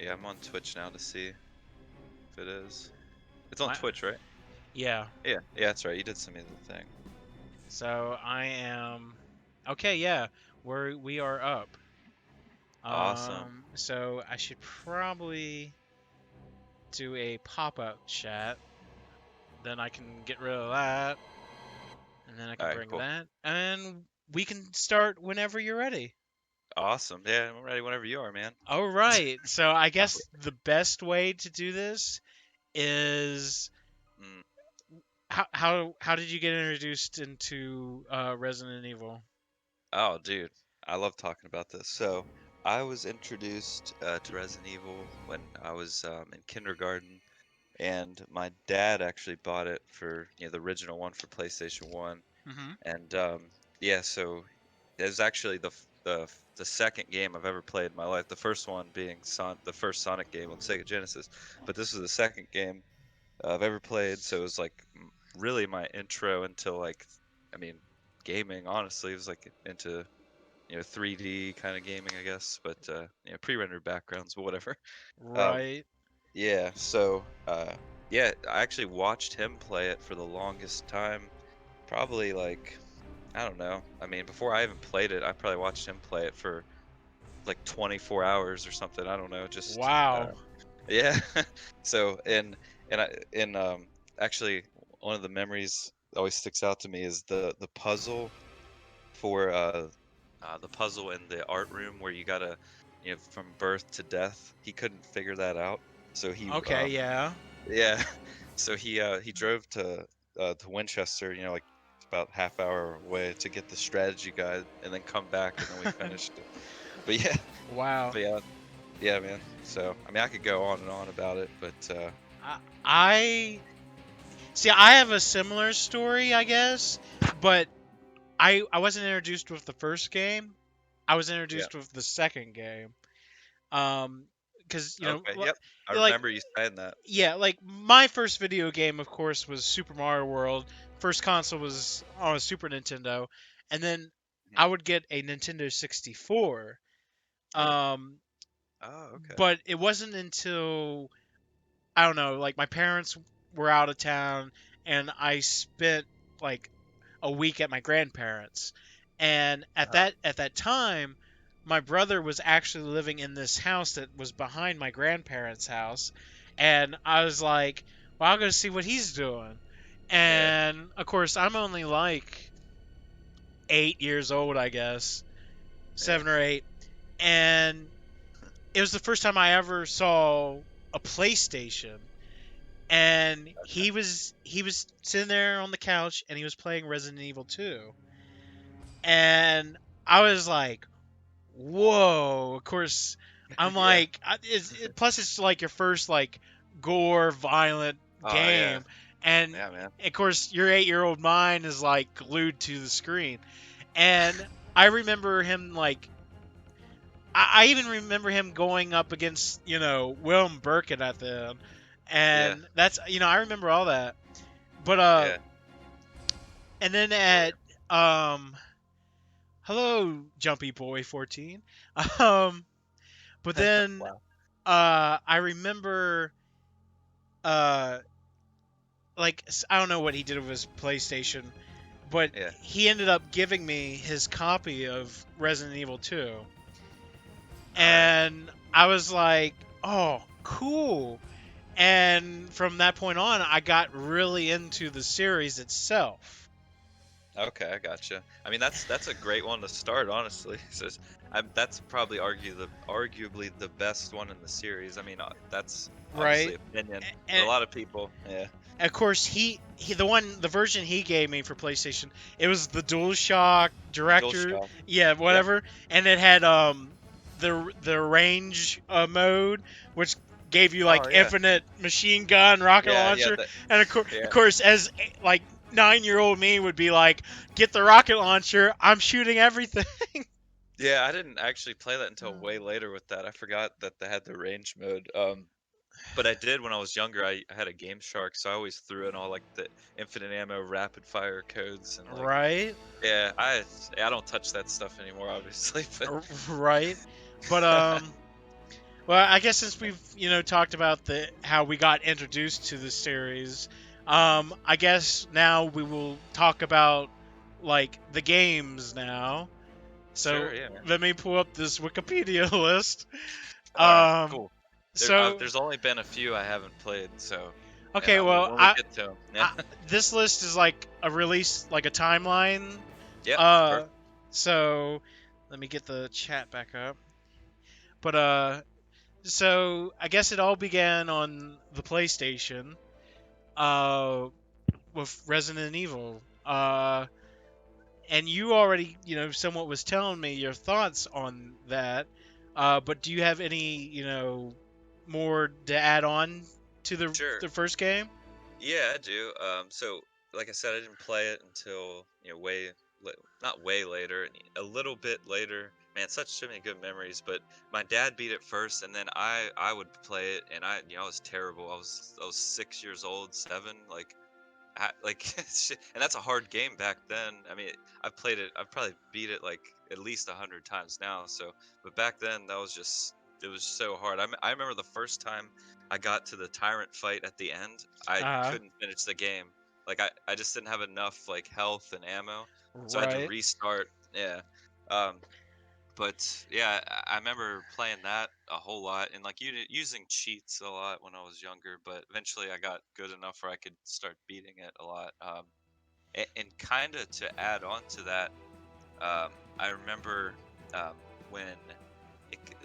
Yeah, I'm on Twitch now to see if it is. It's on My, Twitch, right? yeah. Yeah, that's right. You did send me the thing. So I am. Okay, yeah. We are up. Awesome. So I should probably do a pop-up chat. Then I can get rid of that, and then I All can right, bring cool. that, and we can start whenever you're ready. Awesome. Yeah, I'm ready whenever you are, man. All right. So I Oh, guess the best way to do this is mm. how did you get introduced into Resident Evil? Oh, dude, I love talking about this. So, I was introduced to Resident Evil when I was in kindergarten, and my dad actually bought it for, the original one for PlayStation 1. Mm-hmm. And yeah, so it was actually the second game I've ever played in my life. The first one being the first Sonic game on Sega Genesis, but this was the second game I've ever played. So it was like really my intro into like, I mean, gaming. Honestly, it was like into 3D kind of gaming, I guess, but pre-rendered backgrounds, but whatever. Um, Right. yeah, so yeah, I actually watched him play it for the longest time. Probably like I don't know. I mean, before I even played it, I probably watched him play it for like 24 hours or something. I don't know. Just Wow. yeah. So actually one of the memories that always sticks out to me is the puzzle for the puzzle in the art room where you gotta from birth to death. He couldn't figure that out, so Okay, yeah. yeah, so he drove to Winchester, like about half hour away to get the strategy guide and then come back and then we finished it. But yeah, Wow. but yeah, man. So I mean, I could go on and on about it, but I see. I have a similar story, I guess, but I wasn't introduced with the first game. I was yeah. introduced with the second game. Um, because Okay, yep. I like remember you saying that. yeah, like my first video game, of course, was Super Mario World. First console was on a Super Nintendo, and then Mhm. I would get a Nintendo 64. Yeah. Um, Oh, okay. but it wasn't until I don't know, like my parents were out of town, and I spent like a week at my grandparents. And Uh-huh. at that time, my brother was actually living in this house that was behind my grandparents' house, and I was like, "Well, I'll go see what he's doing." Yeah. And of course, I'm only like 8 years old, I guess, Yeah. 7 or 8, and it was the first time I ever saw a PlayStation. And Okay. he was sitting there on the couch and he was playing Resident Evil 2. And I was like, "Whoa!" Of course, I'm Yeah. like, plus it's like your first like gore, violent Oh, yeah. game, and Yeah, man. of course your 8-year-old mind is like glued to the screen. And I remember him like, I even remember him going up against Willem Birkin at the end, Yeah. and that's I remember all that. But Yeah. and then Oh, at yeah. um hello Jumpy Boy 14. um but then Wow. I remember uh like I don't know what he did with his PlayStation, but Yeah. he ended up giving me his copy of Resident Evil 2. All right. And I was like, "Oh, cool." And from that point on, I got really into the series itself. Okay, I gotcha. I mean, that's a great one to start, honestly. That's probably arguably the best one in the series. I mean, that's obviously Right? opinion, but a And lot of people, yeah, of course, the version he gave me for PlayStation, it was the DualShock Director, DualShock. yeah, Yeah. whatever, and it had the range mode, which gave you like Oh yeah. infinite machine gun, rocket Yeah. Yeah. launcher, and of Yeah. course, as like 9-year-old me would be like, get the rocket launcher, I'm shooting everything. Yeah. I didn't actually play that until way later with that. I forgot that they had the range mode. But I did when I was younger. I had a Game Shark, so I always threw in all like the infinite ammo, rapid fire codes, and like, Right? yeah, I don't touch that stuff anymore, obviously, but Right? But Well, I guess since we've talked about the how we got introduced to the series, I guess now we will talk about like the games now. Sure, So yeah, man. let me pull up this Wikipedia list. All right, Um, cool. so There's only been a few I haven't played, so and okay, well, when we get to them, yeah, I this list is like a release, like a timeline. yep, Uh, perfect. so let me get the chat back up. But so I guess it all began on the PlayStation. Uh, with Resident Evil. And you already, somewhat was telling me your thoughts on that. But do you have any, more to add on to Sure. the first game? Yeah, I do. So like I said, I didn't play it until not way later, a little bit later. Man, such so many good memories. But my dad beat it first, and then I would play it, and I was terrible. I was 6 years old, seven, like and that's a hard game back then. I mean, I've played it. I've probably beat it like at least 100 times now. So, but back then that was just it was so hard. I remember the first time I got to the tyrant fight at the end, I Uh, couldn't finish the game. Like I just didn't have enough like health and ammo, so I had to right. restart. Yeah. Um, but yeah, I remember playing that a whole lot and like using cheats a lot when I was younger. But eventually, I got good enough where I could start beating it a lot. And kind of to add on to that, I remember um, when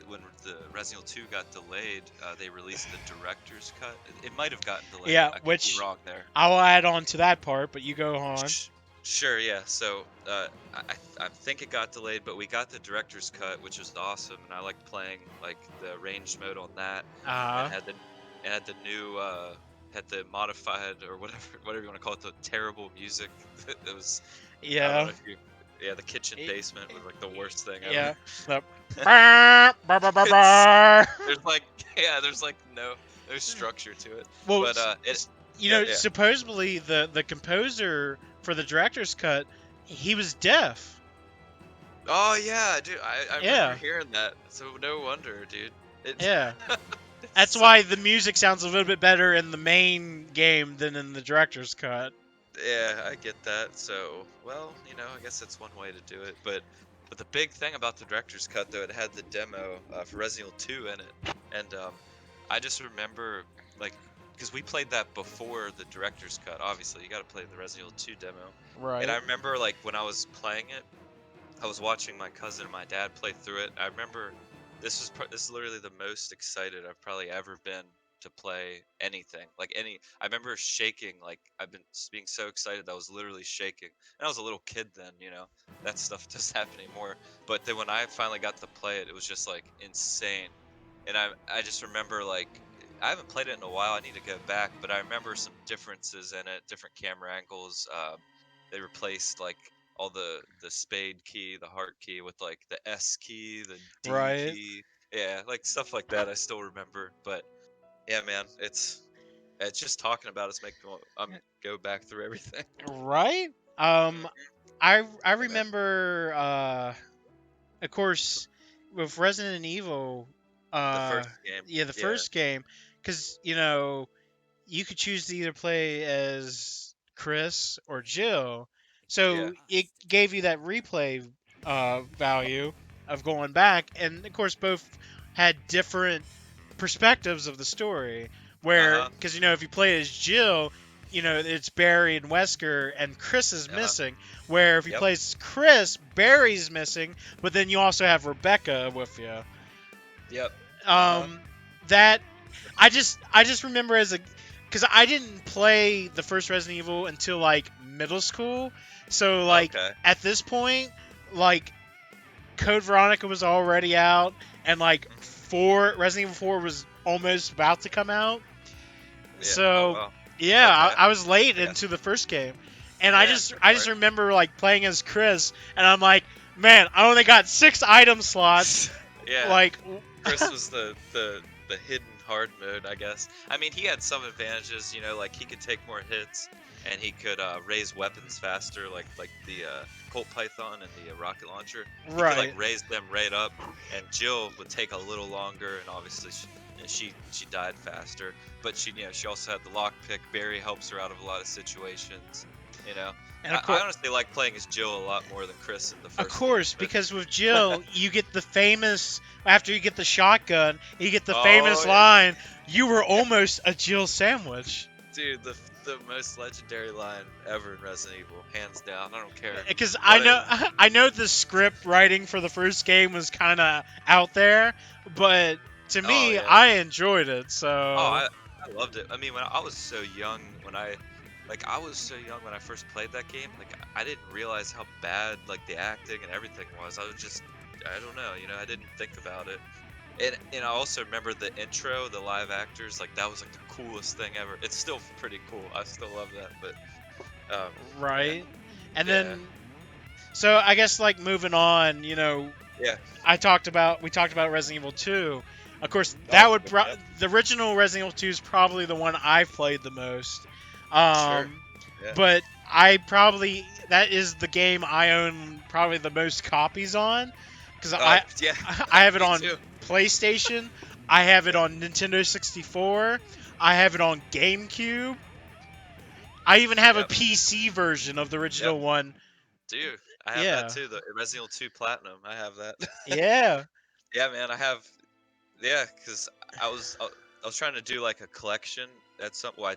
when the Resident Evil 2 got delayed, they released the director's cut. It might have gotten delayed. Yeah, I could be which wrong there. I'll add on to that part, but you go on. Sh- Sure, yeah. So I think it got delayed, but we got the director's cut, which was awesome, and I liked playing like the range mode on that, and Uh, had the it had the new had the modified or whatever whatever you want to call it, the terrible music. It was I don't know yeah. if you yeah the kitchen It, basement was like the worst thing ever. yeah. The bah, bah, bah, bah, It's bah. there's like yeah there's like no structure to it, Well, but it you yeah know, yeah. supposedly the composer for the director's cut, he was deaf. Oh yeah, dude, I remember Yeah, hearing that. So no wonder, dude. It yeah. it That's why the sucks. music sounds a little bit better in the main game than in the director's cut. Yeah, I get that. So, well, I guess that's one way to do it. But the big thing about the director's cut, though, it had the demo for Resident Evil 2 in it, and I just remember like because we played that before the director's cut. Obviously, you got to play the Resident Evil 2 demo, and I Right. remember like when I was playing it. I was watching my cousin and my dad play through it. I remember this is literally the most excited I've probably ever been to play anything. Like any, I remember shaking. Like I've been being so excited that I was literally shaking. And I was a little kid then, that stuff doesn't happen anymore. But then when I finally got to play it, it was just like insane. And I just remember like I haven't played it in a while. I need to go back, but I remember some differences in it, different camera angles. They replaced like all the spade key, the heart key with like the S key, the D Right. key. Yeah, like stuff like that I still remember. But yeah, man, it's just talking about it's making me go back through everything. Right. Mhm. Um, I Yeah, man. remember. Of course, with Resident Evil. The Uh, first game. yeah, the Yeah, first game, because you could choose to either play as Chris or Jill. yeah, So it gave you that replay value of going back, and of course both had different perspectives of the story. Where, uh-huh, because if you play as Jill, it's Barry and Wesker, and Chris is uh-huh, missing. Where if you yep, play as Chris, Barry's missing, but then you also have Rebecca with you. yep, uh-huh, Um, that I just remember as a because I didn't play the first Resident Evil until like middle school, so like okay, at this point, like Code Veronica was already out, and like mhm, Resident Evil 4 was almost about to come out. yeah, oh So well, yeah, okay, I was late I got into the first game, and I yeah, just go I for just it. remember like playing as Chris, and I'm like, man, I only got 6 item slots. Yeah, Like, Chris was the the hidden hard mode, I guess. I mean, he had some advantages, you know, like he could take more hits and he could raise weapons faster, like the Colt Python and the rocket launcher. He could like Right. raise them right up, and Jill would take a little longer, and obviously she died faster. But she also had the lockpick. Barry helps her out of a lot of situations, you know. And of I course, honestly like playing as Jill a lot more than Chris in the of first game. course, But, because with Jill, you get the famous after you get the shotgun, you get the oh famous yeah, line, "You were almost a Jill sandwich." dude, the most legendary line ever in Resident Evil, hands down. I don't care. Because What I know the script writing for the first game was kind of out there, but to Oh me, yeah. I enjoyed it. So Oh, I loved it. I mean, when I was so young, I was so young when I first played that game. Like, I didn't realize how bad like the acting and everything was. I was just, I don't know, you know, I didn't think about it. And I also remember the intro, the live actors. Like, that was like the coolest thing ever. It's still pretty cool. I still love that. But yeah, right, and yeah, then so I guess like moving on, yeah. we talked about Resident Evil 2. Of course, Oh, yeah, the original Resident Evil 2 is probably the one I've played the most. sure. Um, Yeah. but that is the game I own probably the most copies on because Oh, yeah. I have it Me on too. PlayStation, I have it Yeah. on Nintendo 64, I have it on GameCube. I even have a Yep. PC version of the Yep. original one. Dude, I have that Yeah. too. The Resident Evil 2 Platinum. I have that. Yeah. Yeah, man. I have. Yeah, because I was trying to do like a collection at some. Well, I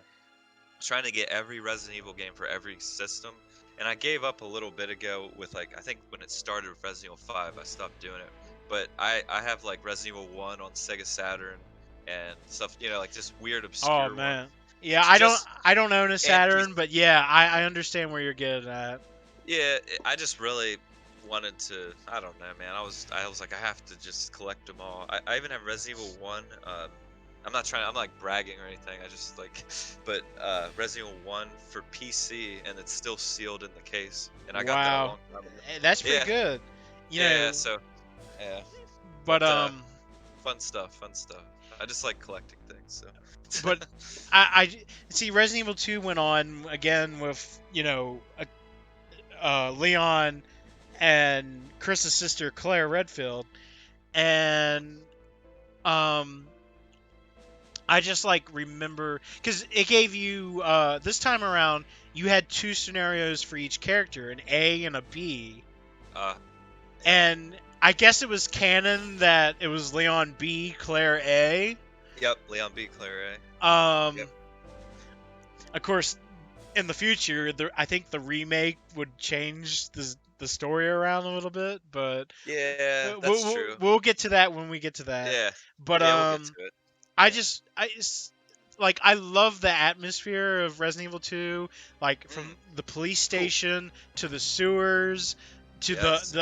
was trying to get every Resident Evil game for every system, and I gave up a little bit ago with like I think when it started with Resident Evil 5, I stopped doing it. But I have like Resident Evil 1 on Sega Saturn and stuff. You know, like just weird Oh obscure ones. man. Yeah, Just I don't own a and Saturn, but yeah, I understand where you're getting at. Yeah, I just really wanted to. I don't know, man. I was like, I have to just collect them all. I even have Resident Evil 1. I'm not trying. I'm like bragging or anything. I just like, but Resident Evil 1 for PC, and it's still sealed in the case. And I got that a Wow. long time ago. That's pretty Yeah, good. You yeah. know, So, yeah. but But fun stuff. Fun stuff. I just like collecting things. So. but I see Resident Evil 2 went on again with, Leon and Chris's sister Claire Redfield, and um I just like remember because it gave you this time around you had two scenarios for each character, an A and a B, uh, yeah. and I guess it was canon that it was Leon B, Claire A. Yep. Leon B. Claire A. Um, Yep. of course, in the future, I think the remake would change the story around a little bit, but Yeah, that's true. we'll get to that when we get to that. Yeah. But Yeah, we'll get to it. like I love the atmosphere of Resident Evil 2, like from Mm, the police cool. station to the sewers to Yes.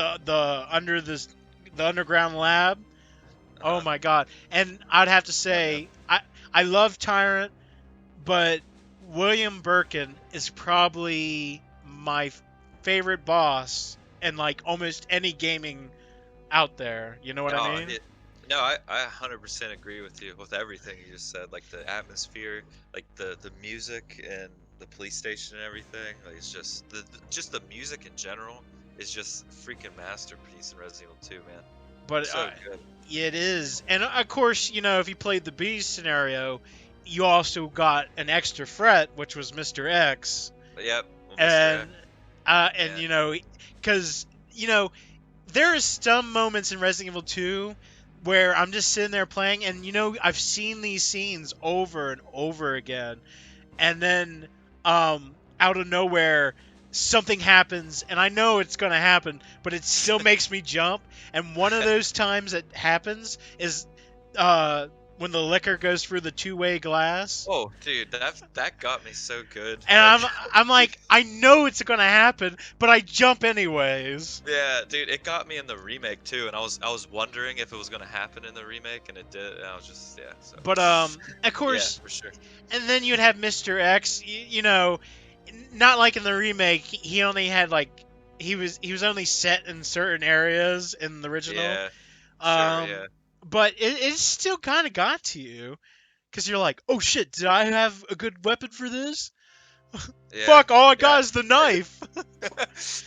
the underground lab. Oh Uh-huh. my god. And I'd have to Yeah, man. say I love Tyrant, but William Birkin is probably my favorite boss in like almost any gaming out there. You know what I Oh, mean? no, I 100% agree with you with everything you just said. Like the atmosphere, like the music and the police station and everything. Like it's just just the music in general is just a freaking masterpiece in Resident Evil 2, man. But So good. it is. And of course, if you played the B scenario, you also got an extra threat, which was Mr. X. But yep, well, Mr. And X, and man. because there is some moments in Resident Evil 2 where I'm just sitting there playing, and I've seen these scenes over and over again, and then out of nowhere something happens, and I know it's gonna happen, but it still makes me jump. And one of those times it happens is when the liquor goes through the two-way glass. Oh, dude, that got me so good. And Like, I'm like, I know it's gonna happen, but I jump anyways. yeah, dude, it got me in the remake too, and I was wondering if it was gonna happen in the remake, and it did. And I was just yeah. So But of yeah, course, for sure. and then you'd have Mr. X. Not like in the remake. He only had like he was only set in certain areas in the original. Yeah, sure, Um, yeah. but it still kind of got to you because you're like, oh shit, did I have a good weapon for this? Yeah, Fuck, all I yeah, got is the knife.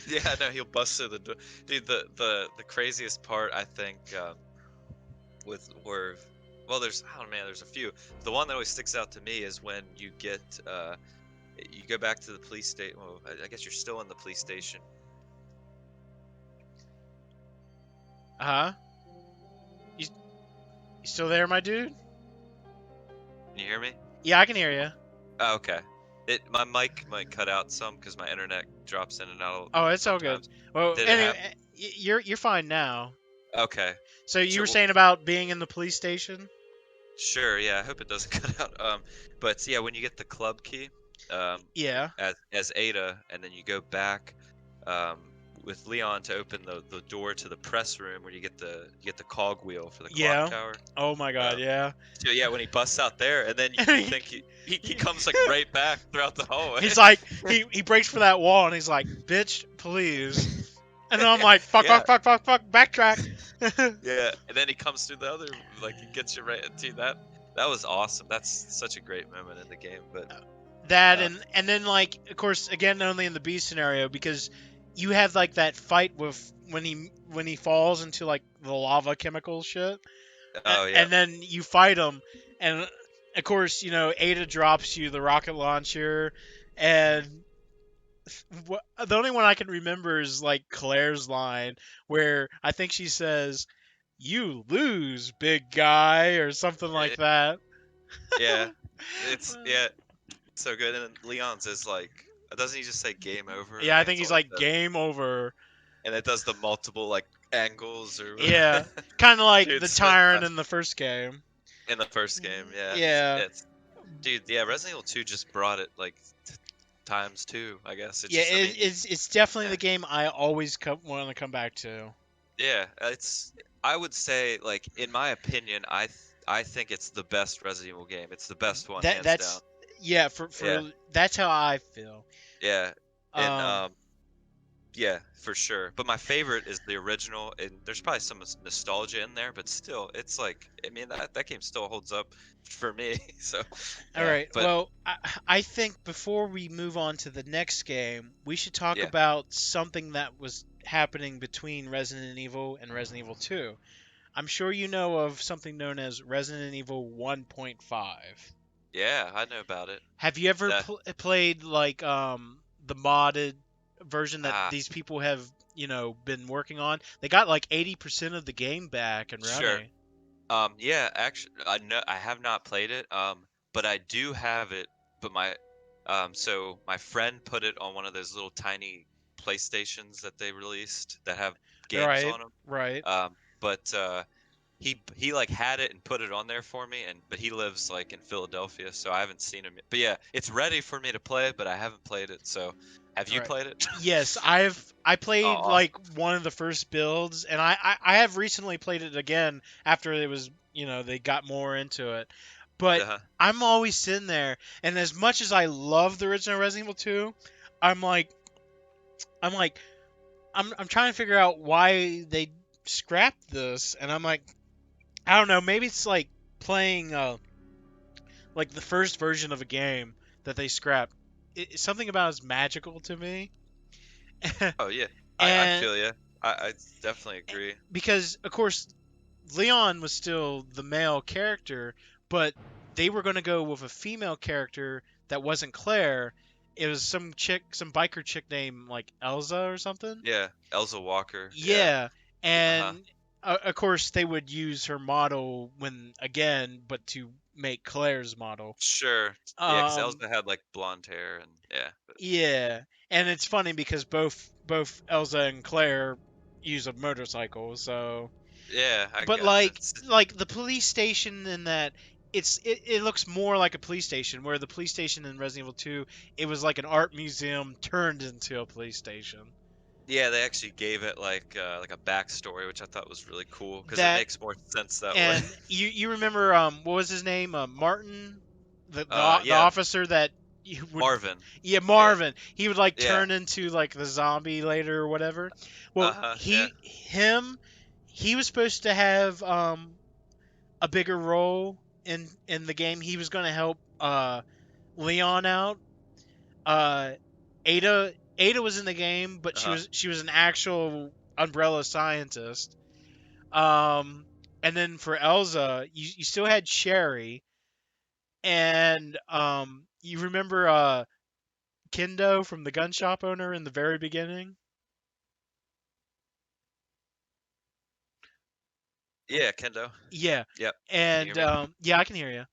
yeah. No, he'll bust through the door. Dude, the craziest part I think with where, well, there's oh man, there's a few. The one that always sticks out to me is when you get you go back to the police station. Well, I guess you're still in the police station. Huh? You, you still there, my dude? Can you hear me? Yeah, I can hear you. Oh, okay. My mic might cut out some because my internet drops in and out Oh, it's all good. sometimes. Well, Did it anyway, happen? you're fine now. Okay. So you So were saying about being in the police station? sure, yeah. I hope it doesn't cut out. But yeah, when you get the club key, um, Yeah. as Ada, and then you go back, um, with Leon to open the door to the press room where you get the cogwheel for the clock Yeah. tower. Oh my god, Um, yeah. so yeah, when he busts out there, and then you think he comes like right back throughout the hallway. He's like, he breaks for that wall and he's like, bitch, please. And then I'm like, fuck, Yeah, fuck, fuck, fuck, fuck, backtrack. yeah, and then he comes through the other, like he gets you right into that. That was awesome. That's such a great moment in the game. But That uh, and then like, of course, again, only in the B scenario because you have like that fight with when he falls into like the lava chemical shit, oh yeah, and then you fight him, and of course, Ada drops you the rocket launcher, and the only one I can remember is like Claire's line where I think she says, "You lose, big guy," or something like eh, that. yeah, it's yeah, it's so good. And then Leon's is like, doesn't he just say game over? I Yeah, I think think that's he's all he like says. game over. And it does the multiple like angles or Yeah, kind of like dude, the so Tyrant fast in the first game. in the first game. Yeah, Yeah, it's dude. Yeah, Resident Evil 2 just brought it like times two. I guess it yeah, just. I mean, it's definitely yeah, the game I always want to come back to. yeah. It's. I would say like in my opinion, I think it's the best Resident Evil game. It's the best one, hands down. That's yeah, Yeah, for that's how I feel. yeah. And Um, yeah, for sure. But my favorite is the original, and there's probably some nostalgia in there, but still, it's like, I mean, that game still holds up for me. So, all yeah, right. but Well, I think before we move on to the next game, we should talk yeah, about something that was happening between Resident Evil and Resident Evil 2. I'm sure you know of something known as Resident Evil 1.5. yeah, I know about it. Have you ever That played like the modded version that ah, these people have, been working on? They got like 80% of the game back and sure. running. Yeah, actually, I know I have not played it. But I do have it. But so my friend put it on one of those little tiny PlayStations that they released that have games Right, on them. right. But he like had it and put it on there for me, and but he lives like in Philadelphia, so I haven't seen him yet. But yeah, it's ready for me to play it, but I haven't played it. So have All you right. played it? Yes, I Oh, played awesome. like one of the first builds, and I have recently played it again after it was, they got more into it. But Uh-huh. I'm always sitting there, and as much as I love the original Resident Evil 2, I'm like, I'm like, I'm trying to figure out why they scrapped this, and I'm like, I don't know, maybe it's like playing like the first version of a game that they scrapped. Something about it's magical to me. Oh yeah, I And feel you. I definitely agree. because of course Leon was still the male character, but they were going to go with a female character that wasn't Claire. It was some chick, some biker chick named like Elza or something. Yeah, Elza Walker. Yeah. Yeah, Uh-huh. and of course they would use her model when again, but to make Claire's model. Sure. Yeah, because Um, Elza had like blonde hair and yeah. But, yeah, and it's funny because both Elsa and Claire use a motorcycle, so yeah, I but gotcha. like the police station in that it looks more like a police station where the police station in Resident Evil 2 it was like an art museum turned into a police station. Yeah, they actually gave it like a backstory, which I thought was really cool because it That makes more sense that way. and you remember what was his name? Martin, the Yeah, officer that you would Marvin. yeah, Yeah, Marvin. He would like yeah. turn into like the zombie later or whatever. Well, Uh-huh. Yeah. he was supposed to have a bigger role in the game. He was going to help Leon out. Ada was in the game, but Uh-huh. she was an actual Umbrella scientist. Um, and then for Elsa, you still had Sherry, and you remember Kendo from the gun shop owner in the very beginning? Yeah, Kendo. Yeah, Yep. Can you and hear me? yeah, I can hear you.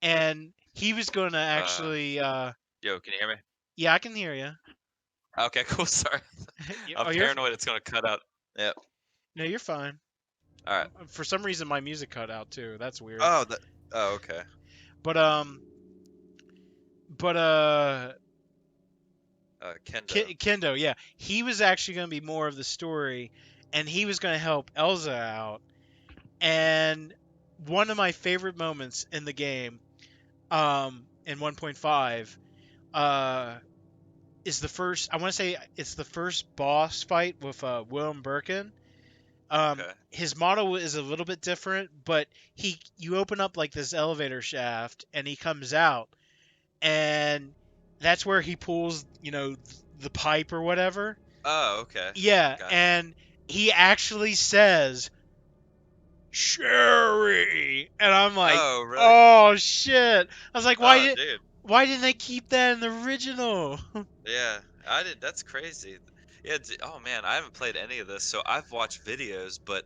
And he was going to Uh, actually, yo, can you hear me? yeah, I can hear you. Okay, cool. Sorry. I'm Oh, paranoid it's gonna cut out. Yep. no, you're fine. All right. For some reason, my music cut out too. That's weird. Oh, that. Oh, okay. But but Kendo. Kendo, yeah, he was actually going to be more of the story, and he was going to help Elsa out. And one of my favorite moments in the game, in 1.5, is the first. I want to say it's the first boss fight with Willem Birkin. Okay. His model is a little bit different, but you open up like this elevator shaft, and he comes out, and that's where he pulls, the pipe or whatever. Oh, okay. Yeah, Gotcha. and he actually says Sherry, and I'm like, Oh, really? oh shit! I was like, Oh, dude. why didn't they keep that in the original? Yeah, I did. That's crazy. Yeah. Oh man, I haven't played any of this, so I've watched videos, but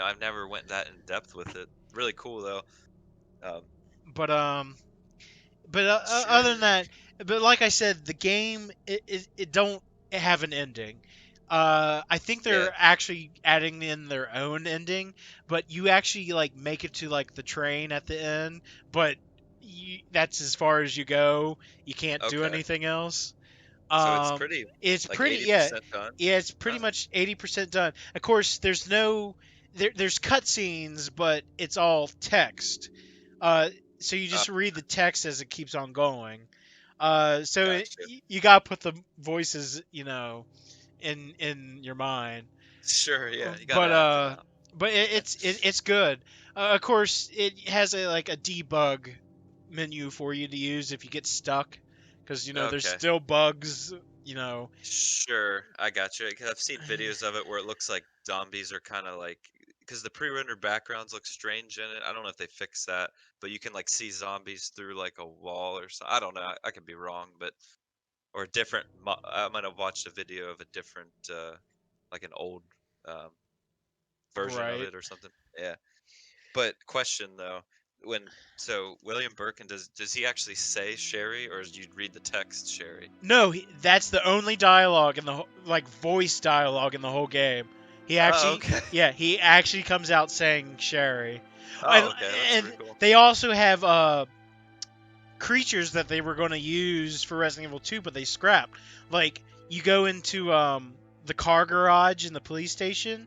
I've never went that in depth with it. Really cool though. Um, but other than sure. that, but like I said, the game it don't have an ending. I think Yeah. they're actually adding in their own ending, but you actually like make it to like the train at the end, but that's as far as you go. You can't do Okay. anything else. So it's Um, pretty it's like pretty, yeah, 80% done. yeah. It's pretty Oh. much 80% done. Of course, there's cutscenes, but it's all text. Uh, so you Oh, just read the text as it keeps on going. gotcha. You gotta put the voices, in your mind. Sure. Yeah. You gotta But act it out. Yeah. it's good. Of course, it has a debug menu for you to use if you get stuck, because there's Okay. still bugs. You know, Sure, I got you. Because I've seen videos of it where it looks like zombies are kind of like, because the pre-rendered backgrounds look strange in it. I don't know if they fixed that, but you can like see zombies through like a wall or something. I don't know. I could be wrong, but or a different. I might have watched a video of a different, like an old um, version of right? it or something. Yeah. But question though, when so William Birkin does he actually say Sherry or do you read the text Sherry? No, that's the only dialogue in the like voice dialogue in the whole game. Oh, okay. He actually comes out saying Sherry, and Oh, okay. That's and pretty cool. they also have creatures that they were going to use for Resident Evil 2, but they scrapped. Like you go into the car garage in the police station. Are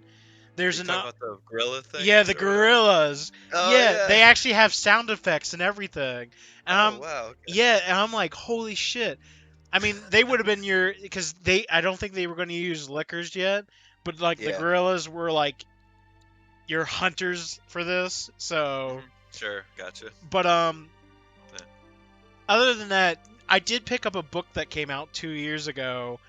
There's you an talking about the gorilla Yeah, things the or whatever? gorillas. Oh Yeah, yeah. they actually have sound effects and everything. And Oh wow. Okay. I'm like, holy shit. I mean, they would have been because I don't think they were going to use lickers yet, but like the Yeah. gorillas were like your hunters for this. So, Sure. Gotcha. but Yeah. other than that, I did pick up a book that came out 2 years ago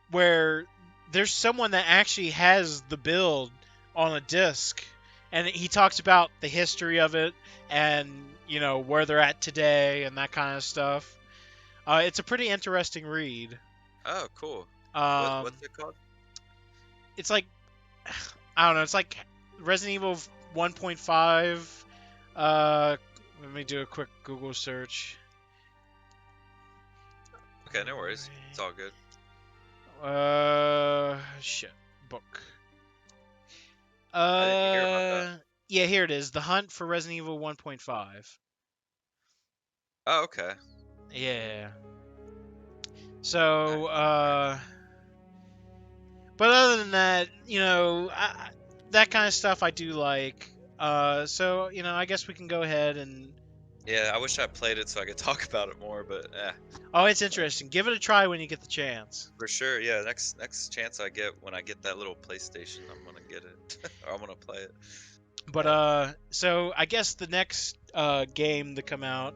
where there's someone that actually has the build on a disc, and he talks about the history of it and where they're at today and that kind of stuff. It's a pretty interesting read. Oh, cool. Um, What's it called? it's like I don't know. It's like Resident Evil 1.5. Let me do a quick Google search. Okay, no worries. It's all good. Shit, book. I didn't hear about that. Yeah, here it is. The Hunt for Resident Evil 1.5. Oh, okay. Yeah. Alright. So, but other than that, that kind of stuff I do like. So I guess we can go ahead and. Yeah, I wish I played it so I could talk about it more, but Oh, it's interesting. Give it a try when you get the chance. for sure. Yeah, next chance I get when I get that little PlayStation, I'm gonna get it. Or I'm gonna play it. But Yeah. so I guess the next game to come out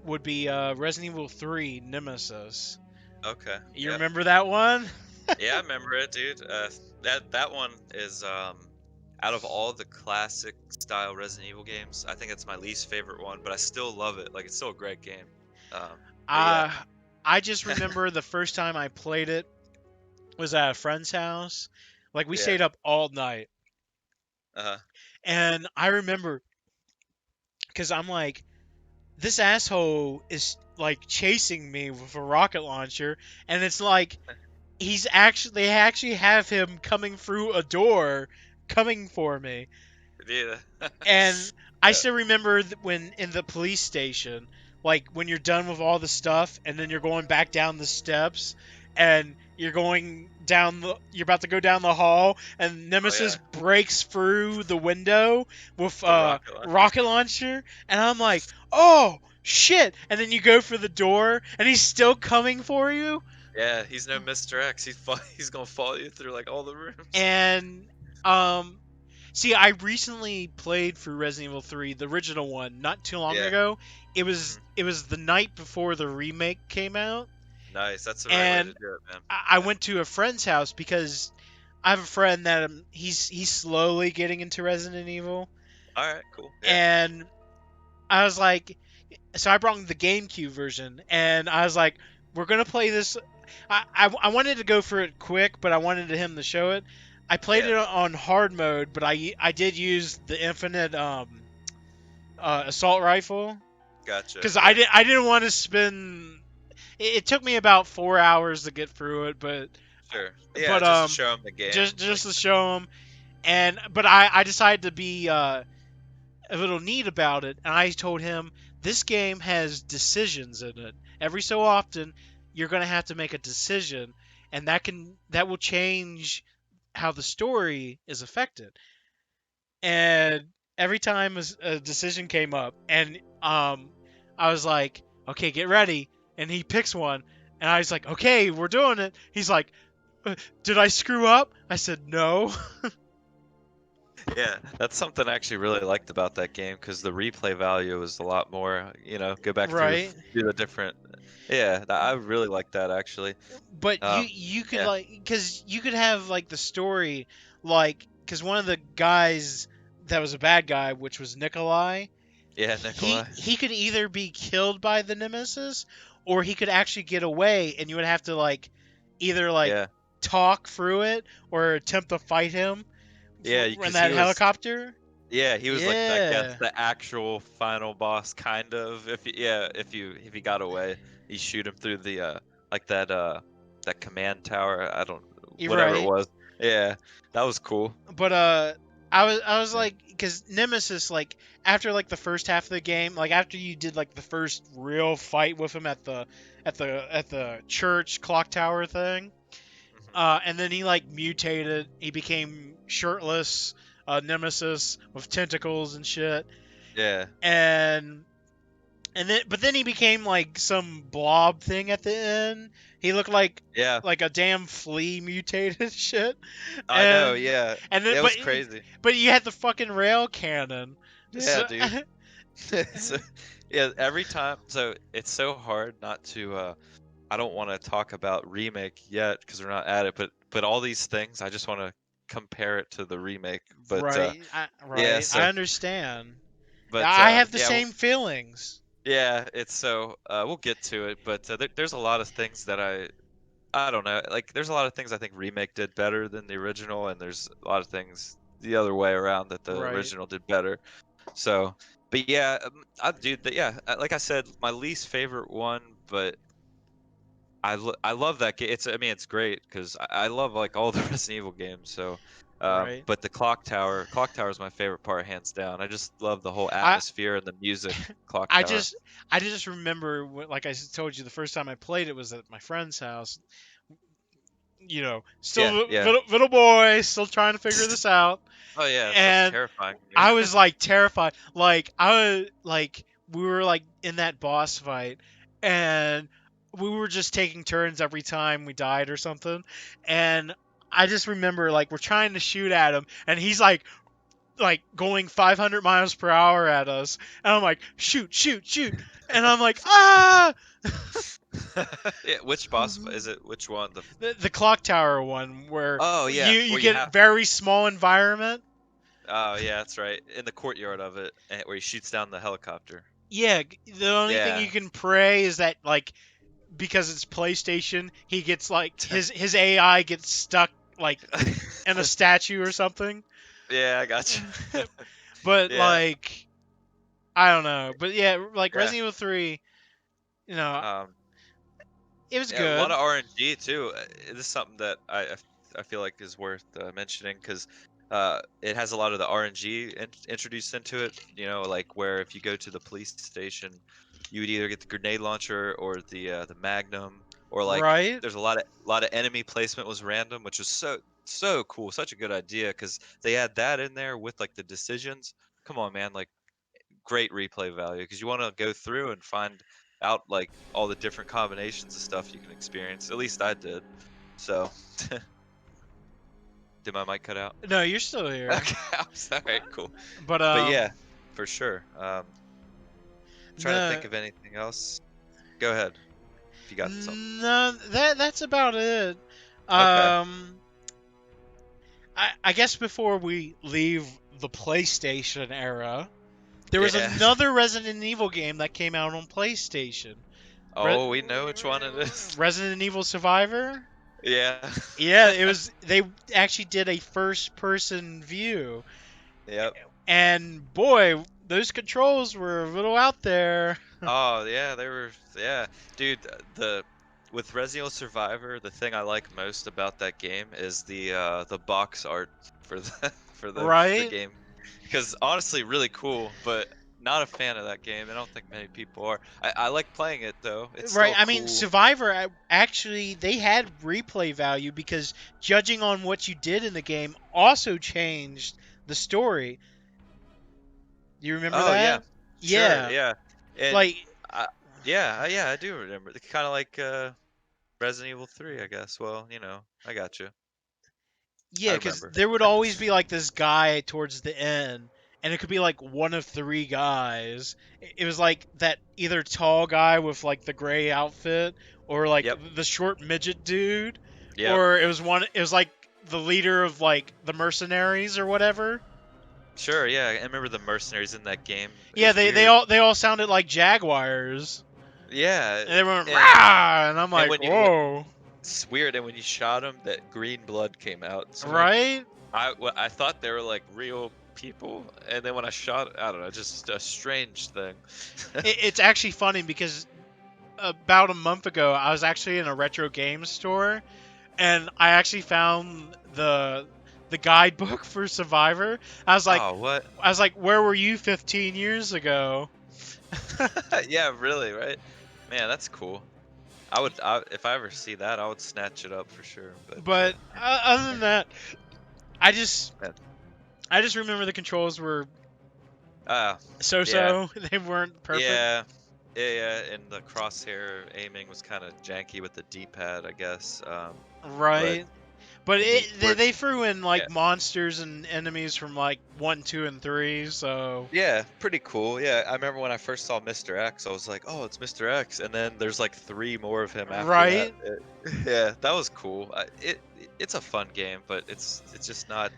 would be Resident Evil 3 Nemesis. Okay. You Yep. remember that one? Yeah, I remember it, dude. That one is out of all the classic style Resident Evil games, I think it's my least favorite one, but I still love it. Like it's still a great game. But yeah. Uh, I just remember the first time I played it was at a friend's house. Like we Yeah. stayed up all night, Uh-huh. and I remember because I'm like, this asshole is like chasing me with a rocket launcher, and it's like they actually have him coming through a door, coming for me. Yeah. And I Yeah. still remember when in the police station, like when you're done with all the stuff, and then you're going back down the steps, and you're about to go down the hall, and Oh Nemesis yeah. breaks through the window with The rocket launcher. rocket launcher, and I'm like, oh shit! And then you go for the door, and he's still coming for you, Yeah, he's no Mr. X. He's gonna follow you through like all the rooms. and um see, I recently played through Resident Evil 3, the original one, not too long Yeah. ago. Mhm. It was the night before the remake came out, Nice. That's the right way to and do it, man. I Yeah. went to a friend's house because I have a friend that he's slowly getting into Resident Evil, All right. Cool. Yeah. and I was like, so I brought him the GameCube version, and I was like, we're gonna play this. I wanted to go for it quick, but I wanted him to show it. I played Yeah. it on hard mode, but I did use the infinite assault rifle Gotcha. because Yeah. I didn't want to spend. It took me about 4 hours to get through it, Sure. Yeah. but Just to show him the game. Like. just to show him, and but I decided to be a little neat about it, and I told him this game has decisions in it. Every so often, you're gonna have to make a decision, and that will change how the story is affected. And every time a decision came up, and I was like, okay, get ready, and he picks one, and I was like, okay, we're doing it. He's like, did I screw up? I said no. Yeah, that's something I actually really liked about that game because the replay value is a lot more. Go back through Right. do the different. Yeah, I really like that actually. But Um, you could yeah, like because you could have like the story like because one of the guys that was a bad guy, which was Nikolai, yeah, Nikolai. he could either be killed by the Nemesis or he could actually get away, and you would have to like either like Yeah, talk through it or attempt to fight him yeah, in because that helicopter. he was like I guess Yeah. the actual final boss kind of. Yeah, if he got away, you shoot him through the like that command tower. I don't You're whatever it right. was. Yeah, that was cool. But I was Yeah, like, because Nemesis, like after like the first half of the game, like after you did like the first real fight with him at the church clock tower thing, mhm, and then he like mutated. He became shirtless, Nemesis with tentacles and shit, yeah, and but then he became like some blob thing at the end. He looked yeah. like a damn flea mutated shit, I know. and Yeah, and then it was crazy. but you had the fucking rail cannon. Yeah, So, dude. So, yeah, every time. So it's so hard not to. I don't want to talk about remake yet because we're not at it. But all these things, I just want to compare it to the remake. But yeah. I So understand. but I have the yeah. same feelings. Yeah. It's so. We'll get to it. But there's a lot of things that I don't know. Like there's a lot of things I think remake did better than the original, and there's a lot of things the other way around that the Right. original did better. So, but yeah, I do that. Yeah, like I said, my least favorite one, but I love that game. I mean, it's great because I love like all the Resident Evil games. So, Right. but the Clock Tower is my favorite part, hands down. I just love the whole I atmosphere and the music. Clock I Tower. just I just remember like I told you the first time I played it was at my friend's house. You know, still Yeah, yeah. little boy, still trying to figure this out, Oh yeah, it's such a and terrifying game. I was like terrified. Like I was like we were like in that boss fight, and we were just taking turns every time we died or something. And I just remember like we're trying to shoot at him, and he's like like going 500 miles per hour at us, and I'm like, shoot, shoot, shoot, and I'm like, ah. Yeah, which boss is it? Which one? The clock tower one where Oh yeah, you where you get have. very small environment. Oh yeah, that's right. In the courtyard of it, where he shoots down the helicopter. Yeah, the only thing Yeah. you can pray is that like because it's PlayStation, he gets like his AI gets stuck like in a statue or something. Yeah, I got you. But Yeah, like I don't know. But yeah, like yeah. Resident Evil 3, you know, Um, it was yeah, a lot good. of RNG too. This is something that I feel like is worth mentioning because it has a lot of the RNG introduced into it. You know, like where if you go to the police station, you would either get the grenade launcher or the Magnum, or like Right? there's a lot of enemy placement was random, which was so cool, such a good idea because they had that in there with like the decisions. Come on, man, like great replay value because you want to go through and find out like all the different combinations of stuff you can experience. At least I did. So, did my mic cut out? No, you're still here. Okay, I'm sorry. Cool. But But yeah, for sure. Trying to no think of anything else. Go ahead if you got something. no that's about it. Okay. Um I guess before we leave the PlayStation era, there was Yeah. another Resident Evil game that came out on PlayStation. Re- Oh, we know which one it is. Resident Evil Survivor? Yeah. Yeah, it was they actually did a first person view. Yep. And boy, those controls were a little out there. Oh yeah, they were. Yeah, dude. The with Resident Evil Survivor, the thing I like most about that game is the box art for the for the Right? game, because honestly, really cool. But not a fan of that game. I don't think many people are. I like playing it though. It's Right. still I mean, cool. Survivor actually they had replay value because judging on what you did in the game also changed the story. Do you remember Oh yeah, that? sure. Yeah. Yeah, and Like I, yeah, I do remember. Kind of like Resident Evil 3, I guess. Well, I got you. I yeah, cuz remember. there would always be like this guy towards the end and it could be like one of three guys. It was like that either tall guy with like the gray outfit or like Yep. the short midget dude Yep. or it was like the leader of like the mercenaries or whatever. Sure, yeah, I remember the mercenaries in that game. It Yeah, was they weird. they all sounded like jaguars, Yeah, and they went and rah, and I'm and like, when whoa, it's weird, and when you shot them, that green blood came out. So I'm like, right? I thought they were like real people, and then when I shot, I don't know, just a strange thing. It's actually funny because about a month ago, I was actually in a retro games store, and I actually found the guidebook for Survivor. Oh, what? I was like, where were you 15 years ago? Yeah, really, right? Man, that's cool. If I ever see that, I would snatch it up for sure. But But other than that, I just yeah. I just remember the controls were Ah, yeah. so-so. They weren't perfect. Yeah, yeah, and the crosshair aiming was kind of janky with the D-pad, I guess. But Right. But and you were, they threw in yeah, like monsters and enemies from like 1, 2, and 3. So yeah, pretty cool. Yeah, I remember when I first saw Mr. X, I was like, oh, it's Mr. X, and then there's like three more of him after that. right. Yeah, that was cool. It's a fun game, but it's just not.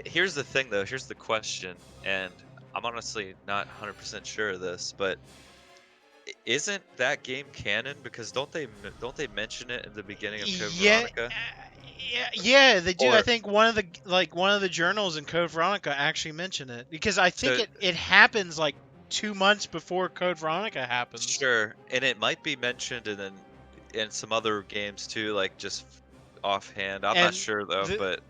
Here's the thing, though. Here's the question, and I'm honestly not 100% sure of this, but isn't that game canon? Because don't they mention it in the beginning of Code Yeah. Veronica? Yeah, they do. I Or think one of the journals in Code Veronica actually mention it because I think so it happens like 2 months before Code Veronica happens. sure, and it might be mentioned in some other games too, like just offhand. I'm not And sure though, the but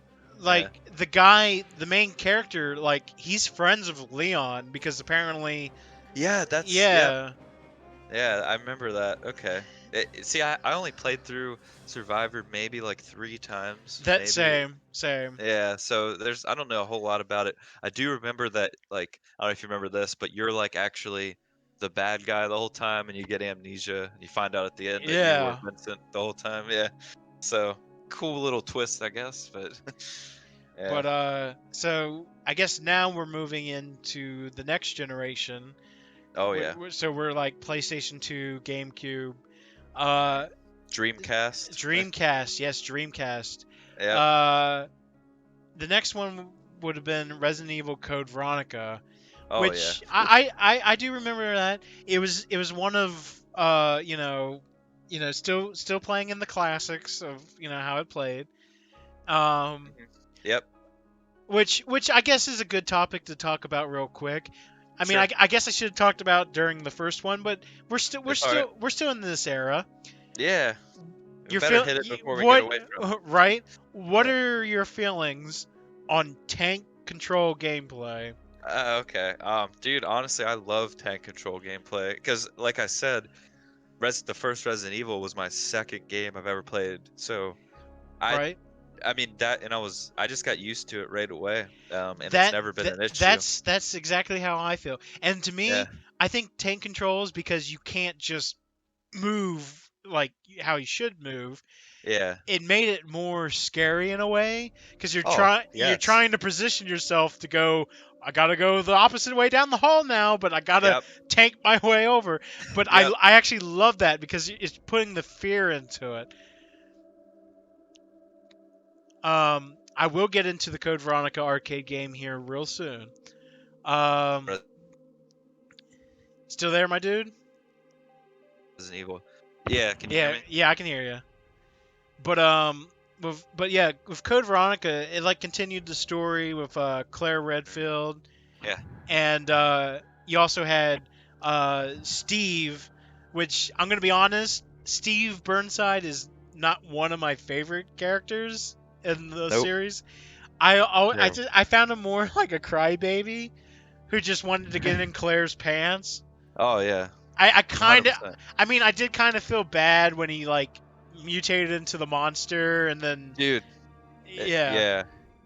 yeah, like the guy, the main character, like he's friends with Leon because apparently, yeah, that's yep, yeah, yeah, I remember that. Okay, see, I only played through Survivor maybe like 3 times, that maybe. same. Yeah, so I don't know a whole lot about it. I do remember that, like, I don't know if you remember this, but you're like actually the bad guy the whole time and you get amnesia. You find out at the end that you were Yeah. Vincent the whole time. Yeah. So cool little twist, I guess, but Yeah. But so I guess now we're moving into the next generation. Oh yeah. So we're like PlayStation 2, GameCube, uh, Dreamcast. Dreamcast. Yes, Dreamcast. Yep. Uh, the next one would have been Resident Evil Code Veronica, Oh yeah. which I do remember that it was one of still playing in the classics of how it played. Um, Mhm. Yep. which I guess is a good topic to talk about real quick. I mean, Sure. I guess I should have talked about during the first one, but we're still we're It's all right. still we're still in this era. Yeah. We Your better feel hit it before we get what away from it. right? What Yeah. are your feelings on tank control gameplay? Okay. Dude, honestly, I love tank control gameplay because, like I said, the first Resident Evil was my second game I've ever played. So I, Right? I mean that, and I just got used to it right away. And it's That, never been that an issue. that's exactly how I feel. And to Yeah. me, I think tank controls because you can't just move like how you should move. Yeah. It made it more scary in a way because Oh, you're yes. trying to position yourself to go. I gotta go the opposite way down the hall now, but I gotta Yep. tank my way over. But Yep. I actually love that because it's putting the fear into it. I will get into the Code Veronica arcade game here real soon. Um, Still there, my dude? Resident Evil. Yeah. Can you hear Yeah, me? yeah, I can hear you. But yeah, with Code Veronica, it like continued the story with Claire Redfield, Yeah. and you also had Steve, which I'm gonna be honest, Steve Burnside is not one of my favorite characters in the Nope. series. No. I found him more like a crybaby who just wanted to get in Claire's pants. Oh yeah. I kind of, 100%. I mean, I did kind of feel bad when he like mutated into the monster, and then Dude. yeah, Yeah.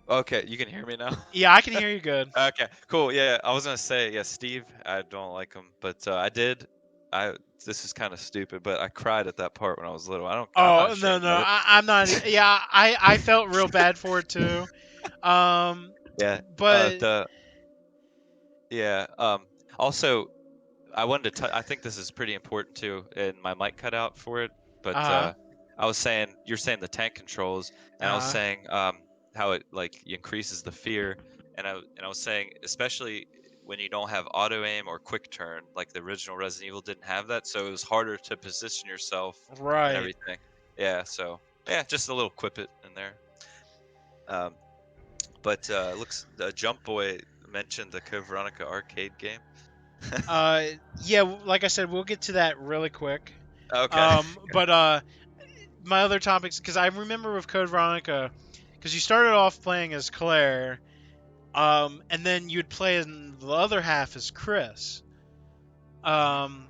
Okay. You can hear me now. yeah, I can hear you good. Okay, cool. Yeah, I was gonna say, yeah, Steve. I don't like him, but I did. I This is kind of stupid, but I cried at that part when I was little. I'm not Oh no, ashamed no, of it. I'm not. Yeah, I felt real bad for it too. Um, Yeah. but The Yeah. Also, I wanted to. I think this is pretty important too, and my mic cut out for it. But uh I was saying, you're saying the tank controls, and I was uh saying how it like increases the fear, and I was saying especially when you don't have auto aim or quick turn, like the original Resident Evil didn't have that, so it was harder to position yourself and right. everything. Yeah. So yeah, just a little quip it in there. Um, but looks Jump Boy mentioned the Code Veronica arcade game. Yeah, like I said, we'll get to that really quick. Okay. But my other topics, because I remember with Code Veronica, because you started off playing as Claire, and then you'd play in the other half as Chris. Mhm. Um,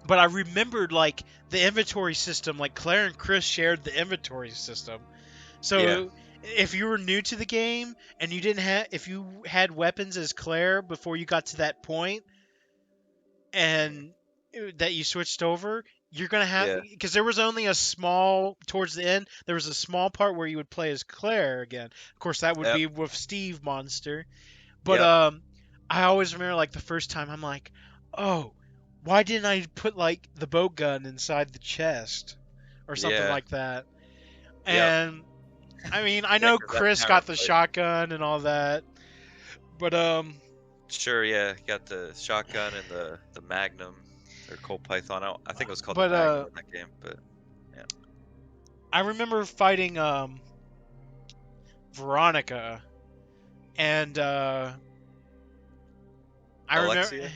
but I remembered like the inventory system, like Claire and Chris shared the inventory system. Yeah. So if you were new to the game and you didn't have, if you had weapons as Claire before you got to that point, Mhm. and that you switched over, you're gonna have, Yeah. because there was only a small towards the end. There was a small part where you would play as Claire again. Of course, that would Yep. be with Steve Monster. But Yep. I always remember like the first time I'm like, oh, why didn't I put like the boat gun inside the chest or something Yeah. like that? Yep. And I mean, I Yeah, know 'cause that's Chris kind of got the like shotgun and all that, but sure. Yeah, got the shotgun and the Magnum or Colt Python. I think it was called the but Magnum in that game, but yeah. I remember fighting Veronica, and I remember. Alexia.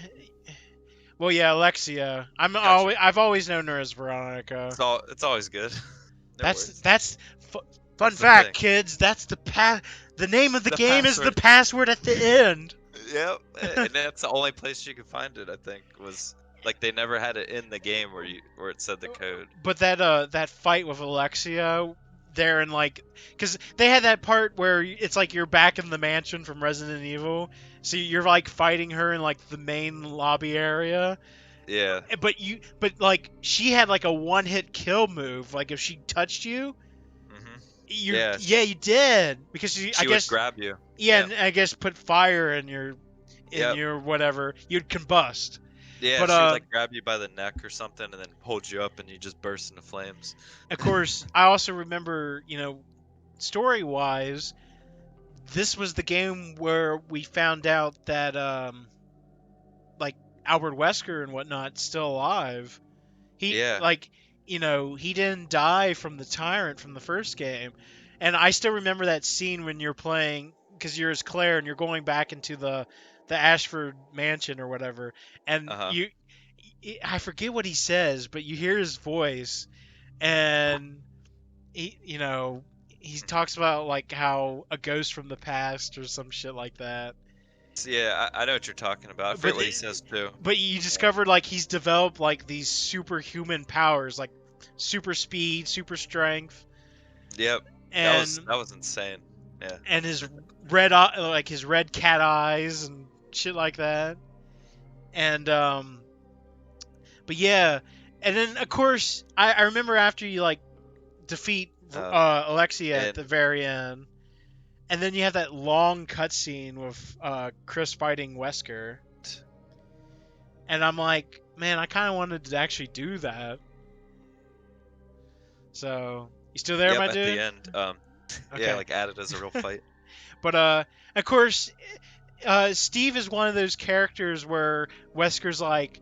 Well, yeah, Alexia. Gotcha. I've always known her as Veronica. It's always good. No worries. That's fun That's the fact, thing. kids. That's the name of the The game is the password. password at the end. Yep. And that's the only place you could find it. I think was like they never had it in the game where it said the code. But that fight with Alexia there, and like, because they had that part where it's like you're back in the mansion from Resident Evil, so you're like fighting her in like the main lobby area. Yeah. But like she had like a one hit kill move. Like if she touched you, Mhm. Yeah, you did because I she would guess grab you. yeah, Yeah, and I guess put fire in yep, your whatever, you'd combust. yeah. But She would like grab you by the neck or something, and then hold you up, and you just burst into flames. of course, I also remember, story wise, this was the game where we found out that like Albert Wesker and whatnot still alive. He Yeah, like he didn't die from the tyrant from the first game, and I still remember that scene when you're playing because you're as Claire and you're going back into the Ashford mansion or whatever, and uh huh. I forget what he says, but you hear his voice, and he talks about like how a ghost from the past or some shit like that. Yeah, I know what you're talking about. I But forget what he says too. but you Yeah. discovered like he's developed like these superhuman powers, like super speed, super strength, Yep. and That was insane. Yeah. his like his red cat eyes and shit like that. And but yeah, and then of course I remember after you like defeat Um, Alexia at and the very end, and then you have that long cutscene with Chris fighting Wesker, and I'm like, man, I kind of wanted to actually do that. So you still there, yep, my at the dude? end, yeah, Okay. like added as a real fight. But of course, Steve is one of those characters where Wesker's like,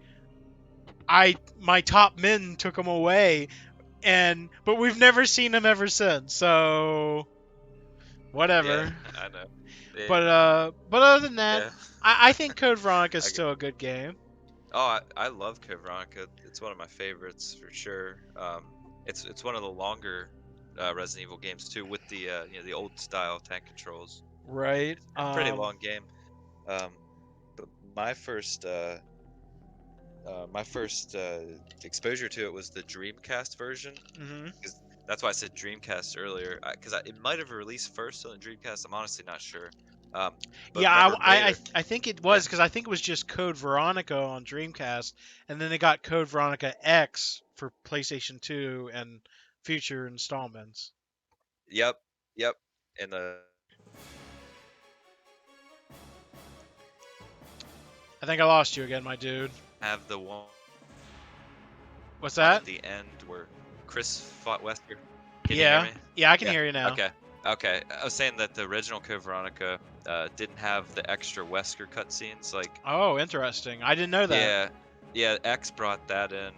my top men took him away, but we've never seen him ever since. So Yeah, whatever. I know. Yeah, But other than that, yeah. I think Code Veronica is I g still a good game. Oh, I love Code Veronica. It's one of my favorites for sure. It's one of the longer Resident Evil games too, with the the old style tank controls. Right. It's a pretty long game. Um, but my first exposure to it was the Dreamcast version. Mhm. 'Cause that's why I said Dreamcast earlier, because it might have released first on the Dreamcast. I'm honestly not sure. Um, but Yeah, remember later, I think it yeah, was because I think it was just Code Veronica on Dreamcast, and then they got Code Veronica X for PlayStation 2 and future installments. yep, yep, and the I think I lost you again, my dude. have the one What's at that? the end where Chris fought Wesker. Can you hear Yeah, me? yeah, I can Yeah. hear you now. Okay. Okay. I was saying that the original Code Veronica didn't have the extra Wesker cutscenes. Like, Oh, interesting. I didn't know that. yeah, yeah, X brought that in.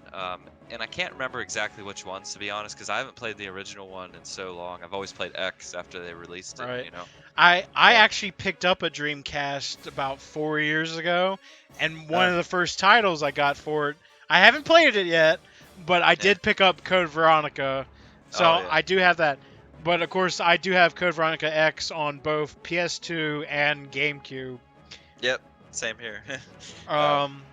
And I can't remember exactly which ones, to be honest, because I haven't played the original one in so long. I've always played X after they released it, Right. you know? I Yeah. actually picked up a Dreamcast about 4 years ago, and one Uh, of the first titles I got for it. I haven't played it yet, but I yeah. did pick up Code Veronica, Oh, so yeah. I do have that. But of course, I do have Code Veronica X on both PS2 and GameCube. Yep. Same here. um, Um,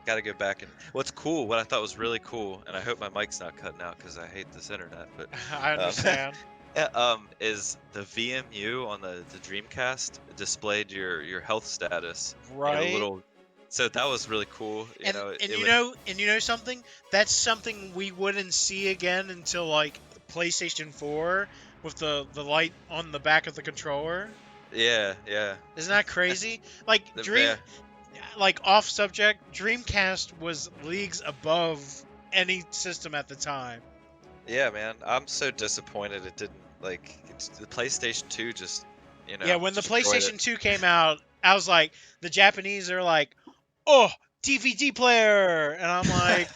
Got to go back and what's cool, what I thought was really cool, and I hope my mic's not cutting out because I hate this internet, but I um, understand. yeah, is the VMU on the Dreamcast displayed your health status in a Right. little. So that was really cool. You And know, and it you would. know and you know something? That's something we wouldn't see again until like PlayStation 4 with the light on the back of the controller. Yeah, yeah, Isn't that crazy? Like yeah, like off subject, Dreamcast was leagues above any system at the time. yeah, man. I'm so disappointed it didn't the PlayStation 2 just Yeah, when the destroyed it. PlayStation 2 came out, I was like, the Japanese are like, "Oh, DVD player," and I'm like,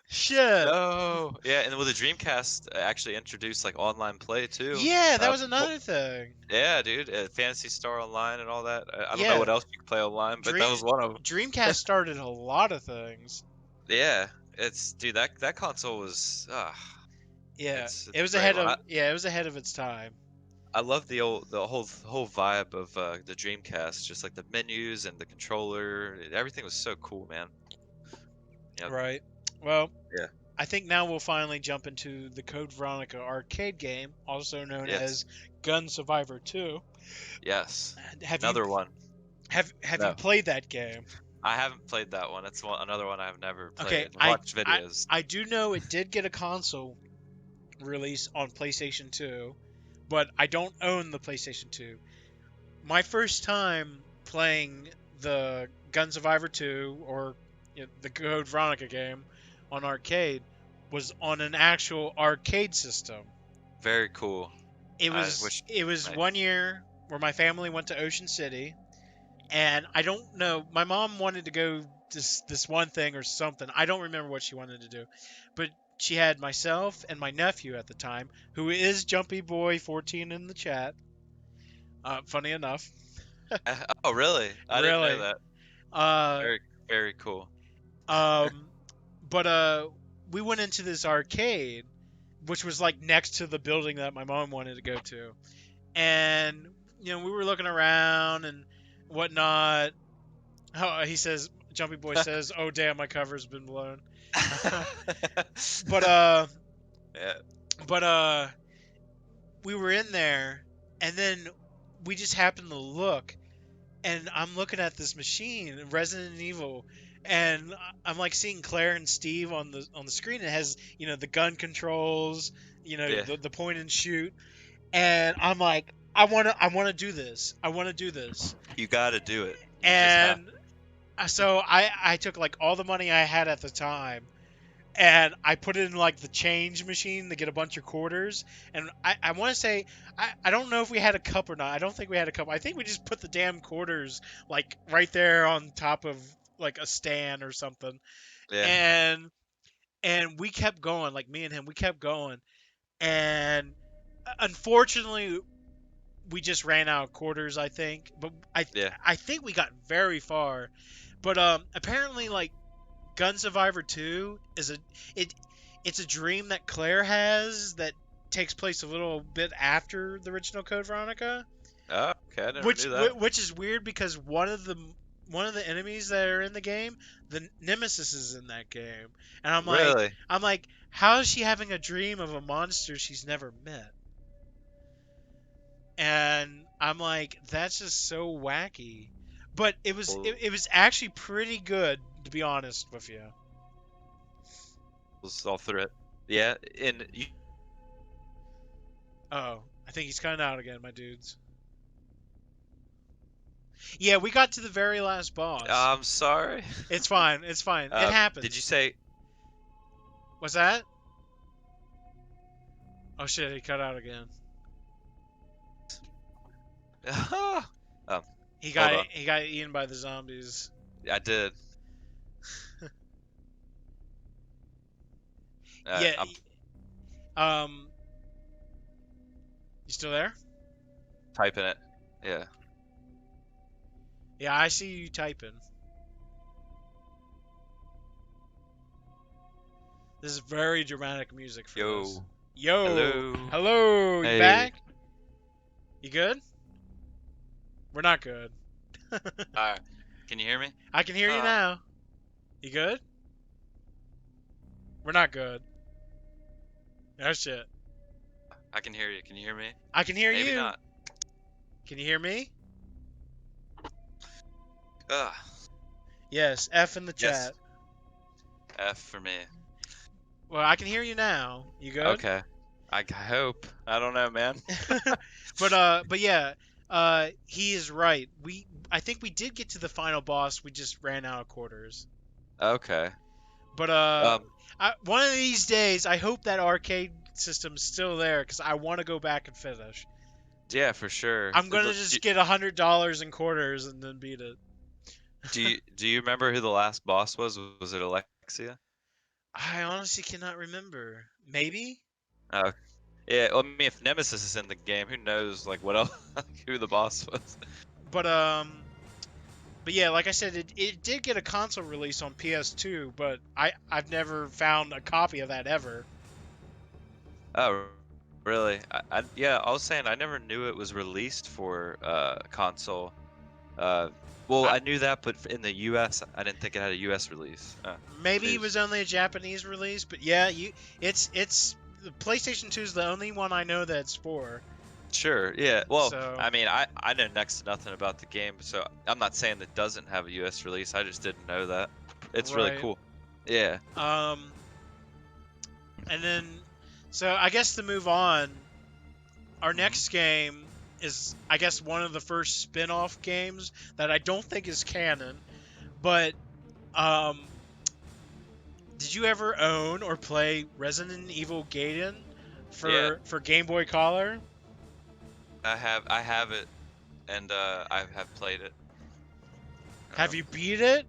"Shit." No, yeah, and with the Dreamcast actually introduced like online play too. Yeah, that Uh, was another thing. Yeah, dude, Fantasy Star Online and all that. I don't know Yeah, what else you could play online, but that Dream was one of them. Dreamcast started a lot of things. Yeah, dude, that console was Yeah, it's a great one. it was ahead of its time. I love the whole vibe of the Dreamcast, just like the menus and the controller. Everything was so cool, man. Yep. Right. Well, Yeah. I think now we'll finally jump into the Code Veronica arcade game, also known Yes. as Gun Survivor 2. Yes. Have you Another one. have you No, played that game? I haven't played that one. It's another one I've never Okay, played. Watched videos. I do know it did get a console release on PlayStation 2. but I don't own the PlayStation 2. My first time playing the Gun Survivor 2 or the Code Veronica game on arcade was on an actual arcade system. Very cool. It I was wish. it was I, one year where my family went to Ocean City, and I don't know. My mom wanted to go this one thing or something. I don't remember what she wanted to do, but she had myself and my nephew at the time, who is Jumpy Boy 14 in the chat. Funny enough, oh, really? I didn't know really. that. Uh, Very, very cool. um, but we went into this arcade, which was like next to the building that my mom wanted to go to, and we were looking around and whatnot. Oh, he says, Jumpy Boy says, "Oh damn, my cover's been blown." but Yeah. but we were in there, and then we just happened to look, and I'm looking at this machine, Resident Evil, and I'm like seeing Claire and Steve on the screen. It has the gun controls, Yeah. the point and shoot, and I'm like, I wanna do this. I wanna do this. You got to do it. You just have. And so I took like all the money I had at the time, and I put it in like the change machine to get a bunch of quarters. And I want to say I don't know if we had a cup or not. I don't think we had a cup. I think we just put the damn quarters like right there on top of like a stand or something. Yeah. And we kept going, like me and him, we kept going. And unfortunately, we just ran out of quarters, I think. But Yeah. I think we got very far. But apparently, like, Gun Survivor 2 is it's a dream that Claire has that takes place a little bit after the original Code Veronica, Oh, okay. I never which knew that. which is weird because one of the enemies that are in the game, the Nemesis is in that game, and Really? I'm like, how is she having a dream of a monster she's never met? And I'm like, that's just so wacky. But it was Well, it was actually pretty good, to be honest with you. was all through it. Yeah. And you. Oh, I think he's cutting out again, my dudes. Yeah, we got to the very last boss. I'm sorry. It's fine. It's fine. It happens. Did you say? What's that? Oh shit, he cut out again. um. He Hold got on. he got eaten by the zombies. I did. Yeah. I'm You still there? typing it. Yeah. Yeah, I see you typing. This is very dramatic music for Yo. this. Yo. Hello. Hello. You Hey. back? You good? We're not good. Alright. Can you hear me? I can hear you now. You good? We're not good. Oh shit. I can hear you. Can you hear me? I can hear Maybe you. not. Can you hear me? Ugh. Yes. F in the Yes. chat. F for me. Well, I can hear you now. You good? Okay. I hope. I don't know, man. But yeah, he is right. I think we did get to the final boss. We just ran out of quarters. Okay. But one of these days, I hope that arcade system's still there because I want to go back and finish. Yeah, for sure. I'm gonna just get $100 in quarters and then beat it. Do you remember who the last boss was? Was it Alexia? I honestly cannot remember. Maybe. Yeah. Well, I mean, if Nemesis is in the game, who knows? Like, what else? Who the boss was? But yeah, like I said, it did get a console release on PS2, but I've never found a copy of that ever. Oh, really? Yeah. I was saying I never knew it was released for console. Well, I knew that, but in the U.S., I didn't think it had a U.S. release. Maybe it news. was only a Japanese release, but yeah, it's the PlayStation 2 is the only one I know that's for. Sure. Yeah. Well, So- I mean, I know next to nothing about the game, so I'm not saying that doesn't have a U.S. release. I just didn't know that. It's really Right. cool. Yeah. And then, so I guess to move on, our Mhm. next game is, I guess, one of the first spin-off games that I don't think is canon. But um, did you ever own or play Resident Evil Gaiden Yeah, for Game Boy Color? I have it, and I have played it. Have Um, you beat it?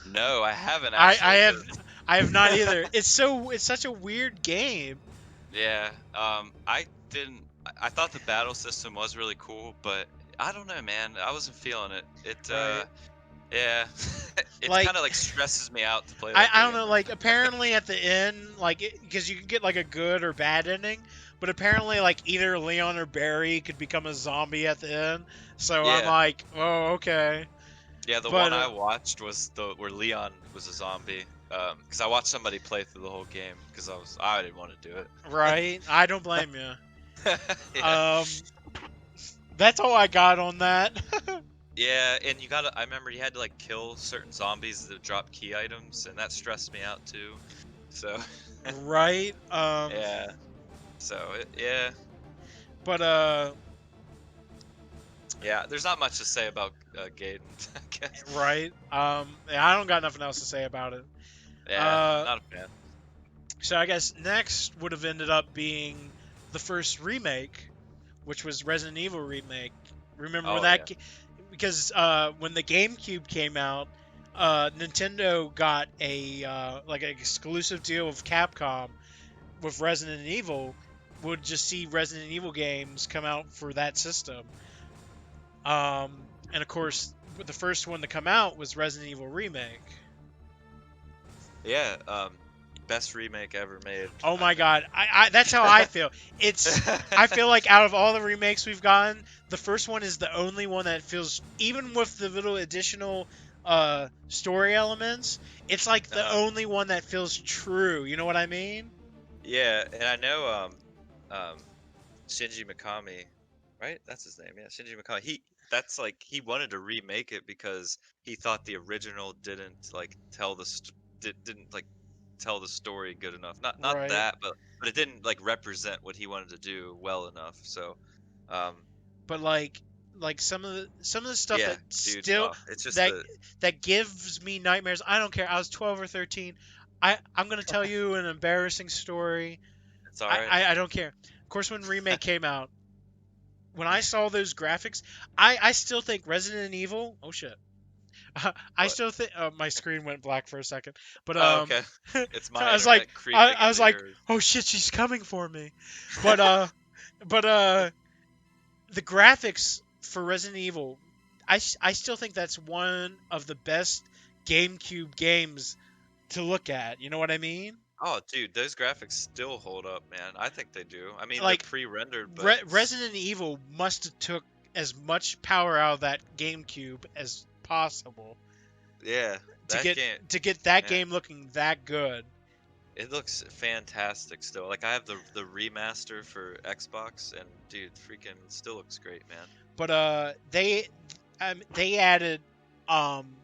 no, I haven't I I actually, have cause I have not either. It's such a weird game. yeah, I didn't. I thought the battle system was really cool, but I don't know, man. I wasn't feeling it. Right. Yeah, it Like kind of like stresses me out to play that I don't game. know, like apparently at the end, like because you can get like a good or bad ending, but apparently like either Leon or Barry could become a zombie at the end. So I'm Yeah, like, oh okay, yeah. The but one I watched was the where Leon was a zombie. Because I watched somebody play through the whole game because I didn't want to do it. right, I don't blame you. Yeah. Um, that's all I got on that. Yeah, and you gotta. I remember you had to like kill certain zombies that drop key items, and that stressed me out too. So Right. yeah. So yeah, But yeah. There's not much to say about Gaiden, I guess. right. Yeah, I don't got nothing else to say about it. Yeah, Uh, not a fan. so I guess next would have ended up being the first remake, which was Resident Evil remake. Remember when Oh yeah. because when the GameCube came out, Nintendo got a like an exclusive deal with Capcom with Resident Evil. Would just see Resident Evil games come out for that system. And of course, the first one to come out was Resident Evil Remake. Yeah. Best remake ever made, Oh I my think. god, that's how I feel. I feel like out of all the remakes we've gotten, the first one is the only one that feels, even with the little additional story elements, it's like the uh, only one that feels true. You know what I mean? yeah, and I know Shinji Mikami, right? That's his name. Yeah, Shinji Mikami. That's like he wanted to remake it because he thought the original didn't like tell didn't like tell the story good enough. Not Right. that, but it didn't like represent what he wanted to do well enough. So, um, But like some of the stuff yeah, that dude. still It's just that the that gives me nightmares. I don't care. I was 12 or 13. I'm gonna tell you an embarrassing story. it's all right. I don't care. Of course, when remake came out, when I saw those graphics, I still think Resident Evil. Oh shit. I What? still think my screen went black for a second, but Oh, okay. It's so my I was like, internet creeping I was into like, yours. oh shit, she's coming for me. But but the graphics for Resident Evil, I still think that's one of the best GameCube games to look at. You know what I mean? Oh, dude, those graphics still hold up, man. I think they do. I mean, they're Like pre-rendered, but Resident Evil must have took as much power out of that GameCube as possible yeah, to that get game, that man, game looking that good. it looks fantastic still. Like I have the remaster for Xbox, and dude, freaking still looks great, man. But they added um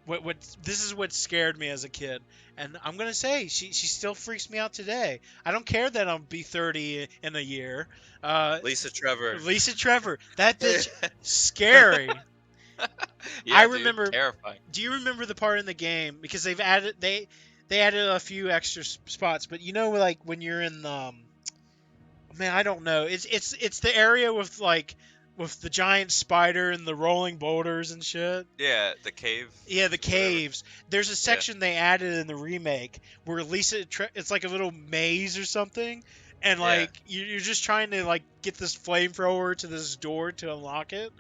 what this is what scared me as a kid, and I'm gonna say she still freaks me out today. I don't care that I'll be 30 in a year. Lisa Trevor. Lisa Trevor, that bitch, scary. I Yeah, dude, remember. terrifying. Do you remember the part in the game, because they added a few extra spots, but you know, like when you're in man, I don't know. It's the area with the giant spider and the rolling boulders and shit. Yeah, the cave Yeah, the or whatever. caves. There's a Yeah. section they added in the remake where it's like a little maze or something, and Yeah. like you're just trying to like get this flamethrower to this door to unlock it,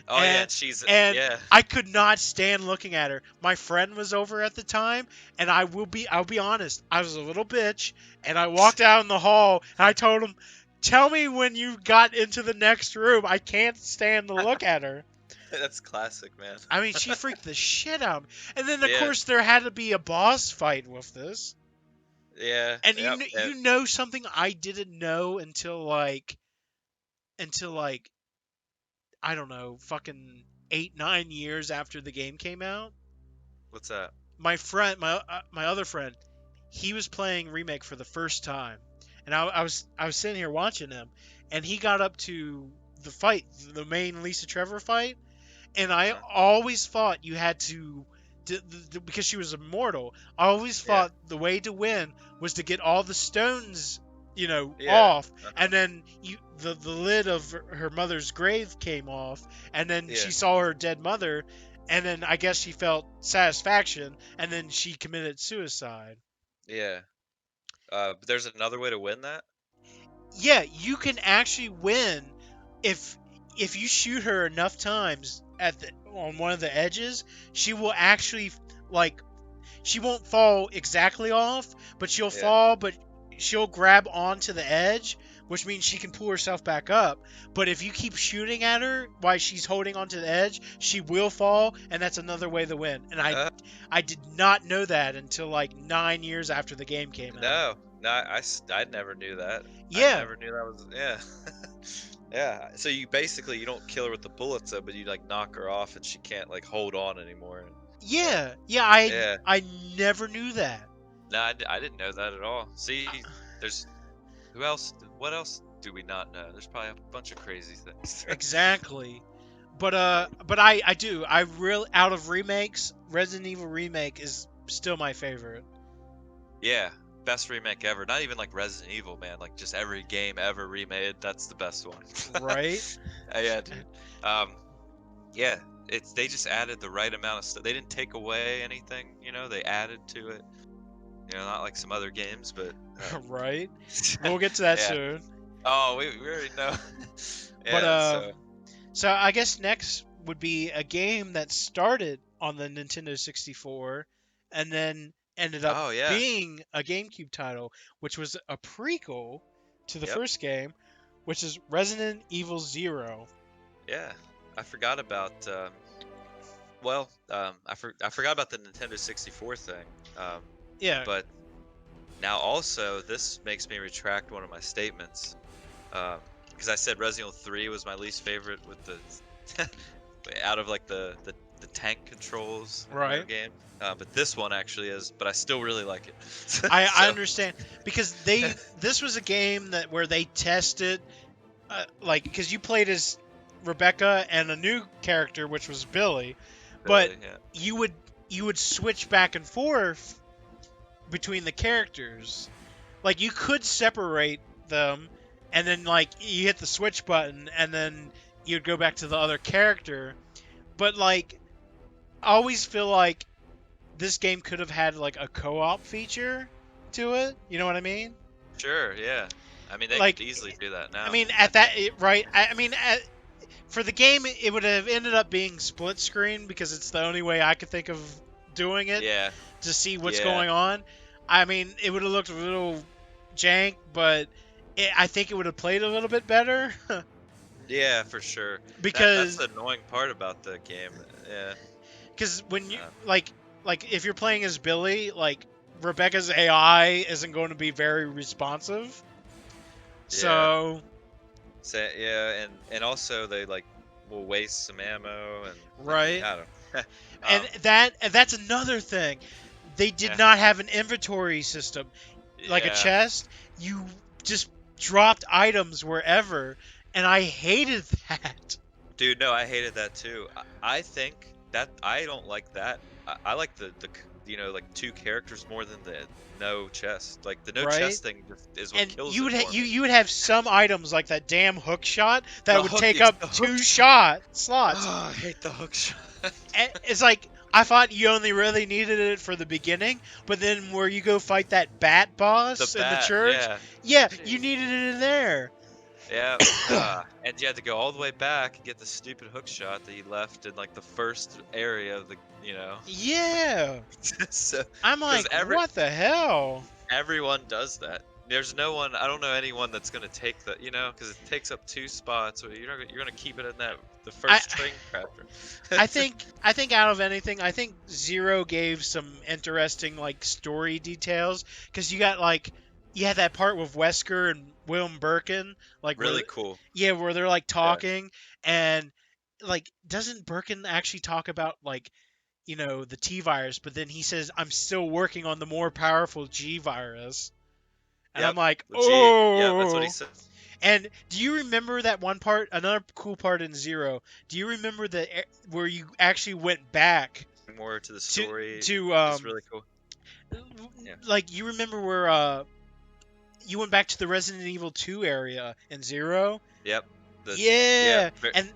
Oh yeah, and and she's and yeah. I could not stand looking at her. My friend was over at the time, and I'll be honest, I was a little bitch, and I walked out in the hall and I told him, "Tell me when you got into the next room. I can't stand to look at her." That's classic, man. I mean, she freaked the shit out of me. And then of Yeah. course there had to be a boss fight with this. Yeah. And Yep. you know something I didn't know until like I don't know, fucking 8 9 years after the game came out. What's that? My other friend, he was playing remake for the first time, and I was sitting here watching him, and he got up to the fight, the main Lisa Trevor fight, and I Uh-huh. always thought you had because she was immortal. I always Yeah. thought the way to win was to get all the stones, Yeah. off, Uh-huh. and then the lid of her mother's grave came off, and then Yeah. she saw her dead mother, and then I guess she felt satisfaction, and then she committed suicide. Yeah. But there's another way to win that? Yeah, you can actually win if if you shoot her enough times on one of the edges. She will actually, like, she won't fall exactly off, but she'll Yeah. fall, but she'll grab onto the edge, which means she can pull herself back up. But if you keep shooting at her while she's holding onto the edge, she will fall, and that's another way to win. And I Uh, I did not know that until like 9 years after the game came out. no. No, I never knew that. I Yeah, never knew that was yeah. Yeah. So you basically you don't kill her with the bullets though, but you like knock her off and she can't like hold on anymore. Yeah. yeah. I Yeah. I never knew that. No, I didn't know that at all. See, there's who else? What else do we not know? There's probably a bunch of crazy things. Exactly. But I do. I really, out of remakes, Resident Evil remake is still my favorite. Yeah, best remake ever. Not even like Resident Evil, man. Like just every game ever remade. That's the best one. Right? Yeah, dude. Um, yeah, it's they just added the right amount of stuff. They didn't take away anything. They added to it. Not like some other games, but Right? We'll get to that yeah. soon. Oh, we already know. But Yeah. So. so I guess next would be a game that started on the Nintendo 64 and then ended up Oh yeah. being a GameCube title, which was a prequel to the Yep. first game, which is Resident Evil Zero. Yeah. I forgot about. Well, I forgot about the Nintendo 64 thing. Um, Yeah, but now also this makes me retract one of my statements. Because I said Resident Evil 3 was my least favorite with the out of like the tank controls in right. that game. But this one actually is, but I still really like it. I So understand because this was a game that where they tested, like, because you played as Rebecca and a new character which was Billy, but really, yeah, you would switch back and forth between the characters. Like, you could separate them, and then like you hit the switch button, and then you'd go back to the other character. But like, I always feel like this game could have had like a co-op feature to it. You know what I mean? sure, yeah. I mean, they could Like, easily do that I now. mean, I at that think. right? I mean, for the game, it would have ended up being split screen because it's the only way I could think of doing it Yeah, to see what's yeah, going on. I mean, it would have looked a little jank, but I think it would have played a little bit better yeah, for sure. That's because the annoying part about the game. Yeah, when you uh, like if you're playing as Billy, like, Rebecca's AI isn't going to be very responsive. yeah. So, So yeah, and also they like will waste some ammo and right. I don't know. And that's another thing. They did Yeah, not have an inventory system like a yeah. chest. You just dropped items wherever, and I hated that. Dude, no, I hated that too. I think that I don't like that. I like like two characters more than the no chest. Like the no Right? chest thing just is what And kills you it would for me. you would have some items like that damn hook shot that The would hook, take up the hook two shot. shot slots. Oh, I hate the hook shot. And it's like, I thought you only really needed it for the beginning, but then where you go fight that bat The boss in the bat, church, yeah. yeah, you Jeez. needed it in there. Yeah, and you had to go all the way back and get the stupid hook shot that you left in like the first area of the. Yeah. So, I'm because like, what the hell? everyone does that. There's no one. I don't know anyone that's gonna take because it takes up two spots. Or you're gonna keep it in the I first train crafter. I think out of anything, I think Zero gave some interesting, like, story details, because you had that part with Wesker and William Birkin, like, Really cool. yeah, where they're like Yeah. talking, and like, doesn't Birkin actually talk about, like, the T virus, but then he says, I'm still working on the more powerful G virus. And Yep. I'm like, The G. Yeah, that's what he oh. said. And do you remember that one part? Another cool part in Zero. Do you remember where you actually went back More to the to story to is really cool. Yeah. like you remember where you went back to the Resident Evil 2 area in Zero? Yep. Yeah. Yeah. And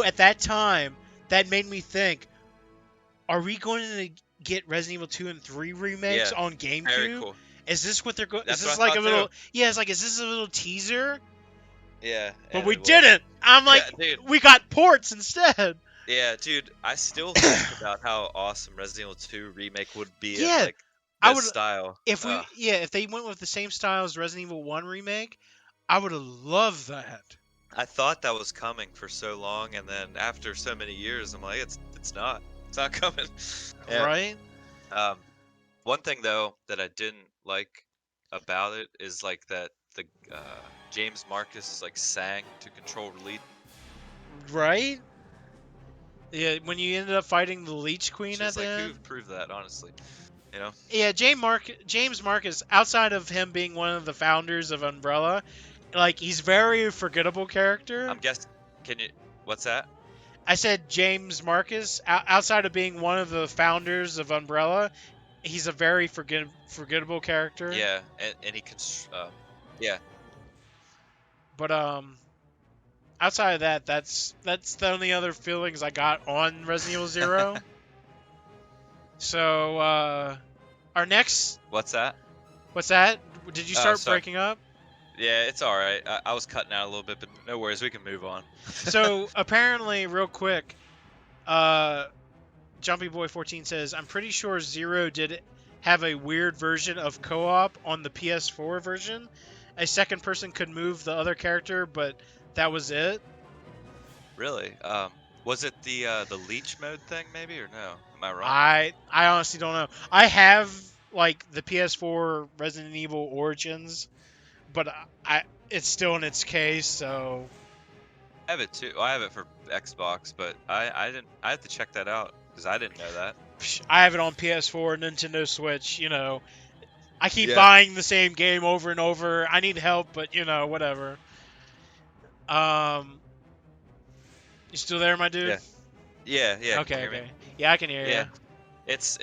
at that time, that made me think, are we going to get Resident Evil 2 and 3 remakes Yeah. on Very GameCube? cool. Is this what they're going? Is That's what this I like a thought too. little? Yeah, it's like, is this a little teaser? Yeah, But and we it was. didn't. I'm like, Yeah, dude. we got ports instead. Yeah, dude. I still think about how awesome Resident Evil 2 remake would be in Yeah, like I this would style. if they went with the same style as Resident Evil 1 remake, I would have loved that. I thought that was coming for so long, and then after so many years, I'm like, it's not. It's not coming. Yeah. Right? Um, one thing though that I didn't like about it is like that the James Marcus like sang to control release, Right? Yeah, when you ended up fighting the Leech which Queen at is the like who end. proved that, honestly. You know? Yeah, James Marcus, outside of him being one of the founders of Umbrella, like he's very forgettable character. I'm guessing. Can you? What's that? I said James Marcus, outside of being one of the founders of Umbrella, he's a very forgettable character. Yeah, and yeah, But outside of that, that's the only other feelings I got on Resident Evil Zero. So our next, what's that? what's that? Did you Oh, start sorry. breaking up? Yeah, it's all right. I was cutting out a little bit, but no worries. We can move on. So apparently, real quick, Jumpy Boy 14 says, I'm pretty sure Zero did have a weird version of co-op on the PS4 version. A second person could move the other character, but that was it. Really? Was it the leech mode thing maybe or no? Am I wrong? I honestly don't know. I have like the PS4 Resident Evil Origins, but it's still in its case, so I have it too. I have it for Xbox, but I didn't. I have to check that out because I didn't know that. I have it on PS4, Nintendo Switch. I keep Yeah. buying the same game over and over. I need help, but whatever. You still there, my dude? Yeah. Yeah. Can you Okay, hear me? okay. Yeah, I can hear Yeah. you. It's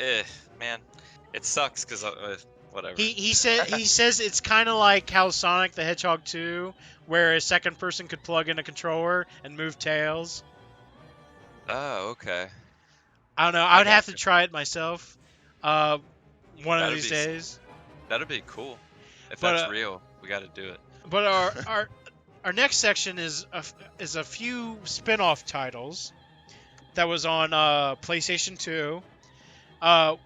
man, it sucks because whatever. He says it's kind of like how Sonic the Hedgehog 2, where a second person could plug in a controller and move tails. Oh, okay. I don't know. I I would have to gotcha. try it myself. One of That'd these be days. that'd be cool. If But that's real, we got to do it. but our next section is a few spin-off titles that was on PlayStation 2. Mhm.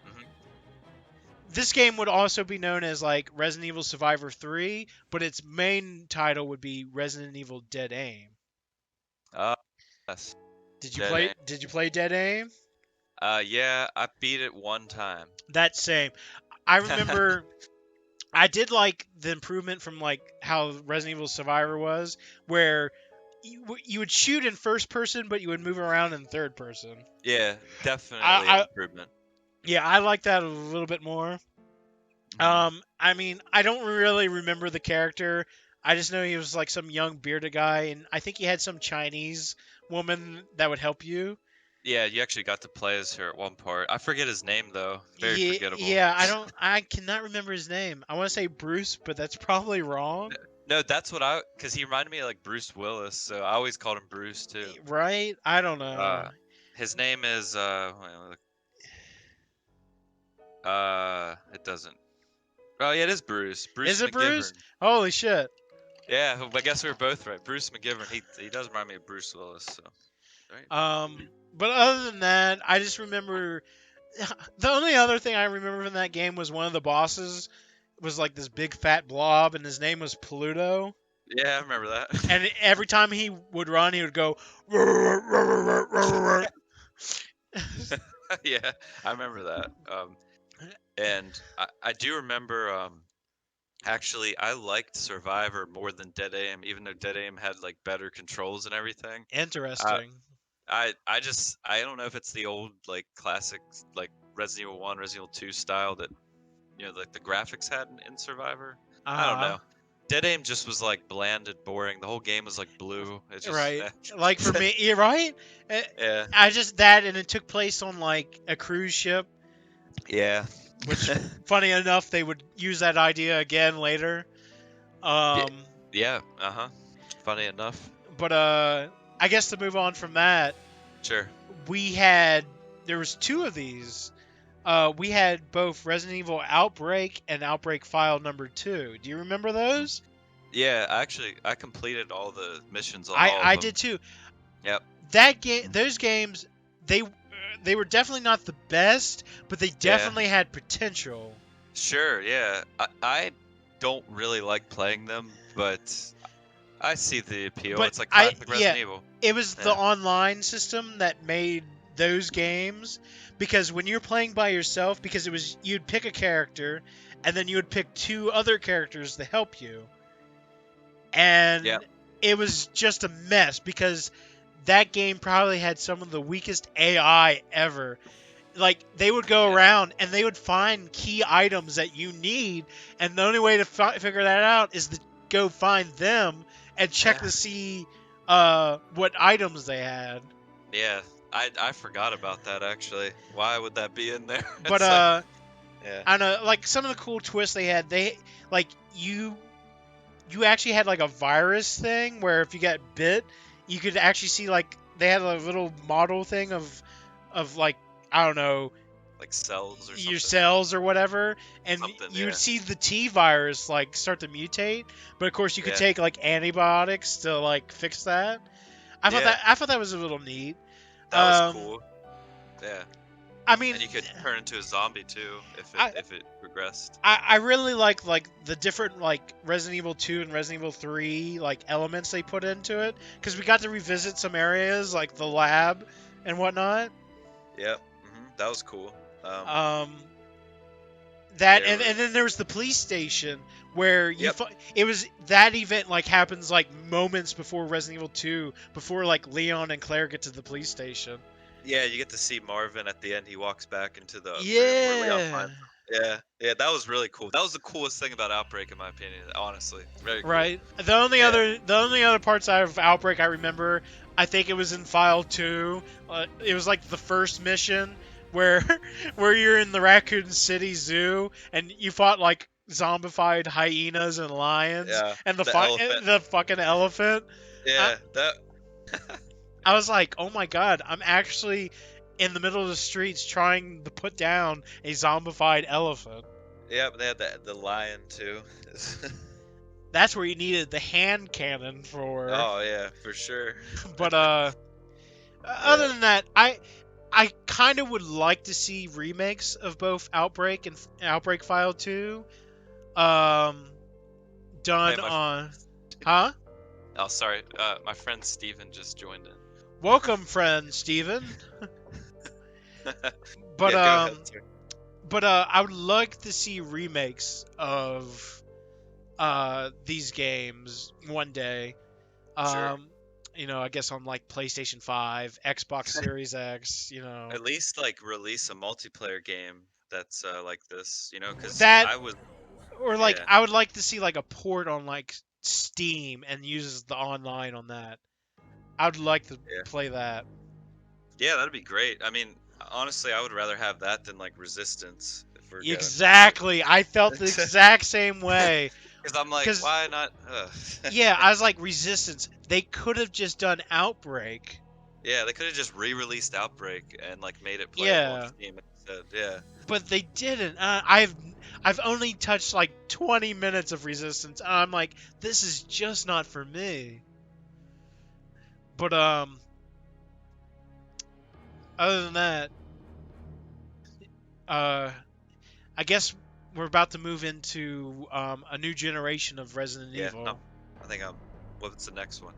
This game would also be known as like Resident Evil Survivor 3, but its main title would be Resident Evil Dead Aim. Yes. Did you Dead play Aim. Did you play Dead Aim? Yeah, I beat it one time. That same. I remember I did like the improvement from like how Resident Evil Survivor was, where you would shoot in first person, but you would move around in third person. Yeah, definitely I an improvement. Yeah, I like that a little bit more. I mean, I don't really remember the character. I just know he was like some young bearded guy, and I think he had some Chinese woman that would help you. Yeah, you actually got to play as her at one part. I forget his name though. Very Yeah, forgettable. yeah, I cannot remember his name. I want to say Bruce, but that's probably wrong. No, that's what because he reminded me of like Bruce Willis, so I always called him Bruce too. Right? I don't know. His name is it doesn't. Oh yeah, it is Bruce. Bruce Is it McGivern. Bruce? Holy shit. Yeah, I guess we were both right. Bruce McGivern. He does remind me of Bruce Willis. So. Right. But other than that, I just remember the only other thing I remember from that game was one of the bosses was like this big fat blob, and his name was Pluto. Yeah, I remember that. And every time he would run, he would go. Yeah, I remember that. And I do remember. Actually, I liked Survivor more than Dead Aim, even though Dead Aim had like better controls and everything. Interesting. I don't know if it's the old like classic like Resident Evil 1, Resident Evil 2 style that like the graphics had in Survivor. I don't Uh-huh. know. Dead Aim just was like bland and boring. The whole game was like blue. It just Right. Like for me, you're right. Uh, yeah, I just that, and it took place on like a cruise ship, yeah. which, funny enough, they would use that idea again later. Yeah, Um, yeah, uh-huh. Funny enough. but I guess to move on from that, Sure. we had there was two of these. We had both Resident Evil Outbreak and Outbreak File Number 2. Do you remember those? Yeah, actually, I completed all the missions on I all of I them. did too. Yep. That game, those games, they they were definitely not the best, but they Yeah. definitely had potential. Sure, yeah. I don't really like playing them, but I see the appeal. But It's like classic yeah, Resident Evil. it was the Yeah. online system that made those games, because when you're playing by yourself, because it was you'd pick a character and then you would pick two other characters to help you, Yeah. and it was just a mess because that game probably had some of the weakest AI ever. Like, they would go Yeah. around and they would find key items that you need, and the only way to figure that out is to go find them and check Yeah. to see what items they had. Yeah. I forgot about that actually. Why would that be in there? But It's like yeah. I don't know, like some of the cool twists they had, they like you actually had like a virus thing where if you got bit, you could actually see, like, they had a little model thing of like, I don't know, Like cells or your something. cells or whatever, and Something, you would yeah. see the T virus like start to mutate, but of course you could Yeah. take like antibiotics to like fix that. Yeah. I thought that was a little neat. That was cool. Yeah. I mean, And you could turn into a zombie too I- if it progressed. I really like the different like Resident Evil 2 and Resident Evil 3 like elements they put into it, because we got to revisit some areas like the lab and whatnot. Yep. That was cool. That Yeah, and then there was the police station where you Yep. it was that event like happens like moments before Resident Evil 2, before like Leon and Claire get to the police station. Yeah, you get to see Marvin at the end. He walks back into the room where Leon Yeah. finds him. Yeah, yeah, that was really cool. That was the coolest thing about Outbreak, in my opinion. Honestly, very cool. Right. The only Yeah. other parts out of Outbreak I remember, I think it was in File 2. It was like the first mission where where you're in the Raccoon City Zoo and you fought like zombified hyenas and lions Yeah, and the elephant. the fucking elephant. Yeah, that. I was like, "Oh my god, I'm actually in the middle of the streets trying to put down a zombified elephant." Yeah, but they had the lion too. That's where you needed the hand cannon for. Oh yeah, for sure. But other than that, I kind of would like to see remakes of both Outbreak and Outbreak File 2 done Hey, on huh? Oh, sorry. My friend Steven just joined in. Welcome, friend Steven. But Yeah, go ahead, sir. but I would like to see remakes of these games one day. Sure. You know, I guess on like PlayStation 5, Xbox Series X, you know. At least like release a multiplayer game that's like this, because That I was. or like Yeah. I would like to see like a port on like Steam and uses the online on that. I would like to Yeah. play that. Yeah, that'd be great. I mean, honestly, I would rather have that than like Resistance. If we're Exactly. I felt the exact same way. Because I'm like, 'Cause- why not? Yeah, I was like, Resistance. They could have just done Outbreak. Yeah, they could have just re-released Outbreak and like made it playable on Steam instead. Yeah. But they didn't. I've only touched like 20 minutes of Resistance, and I'm like, this is just not for me. But other than that, I guess we're about to move into a new generation of Resident Yeah. Evil. No, I think I'm. What's the next one?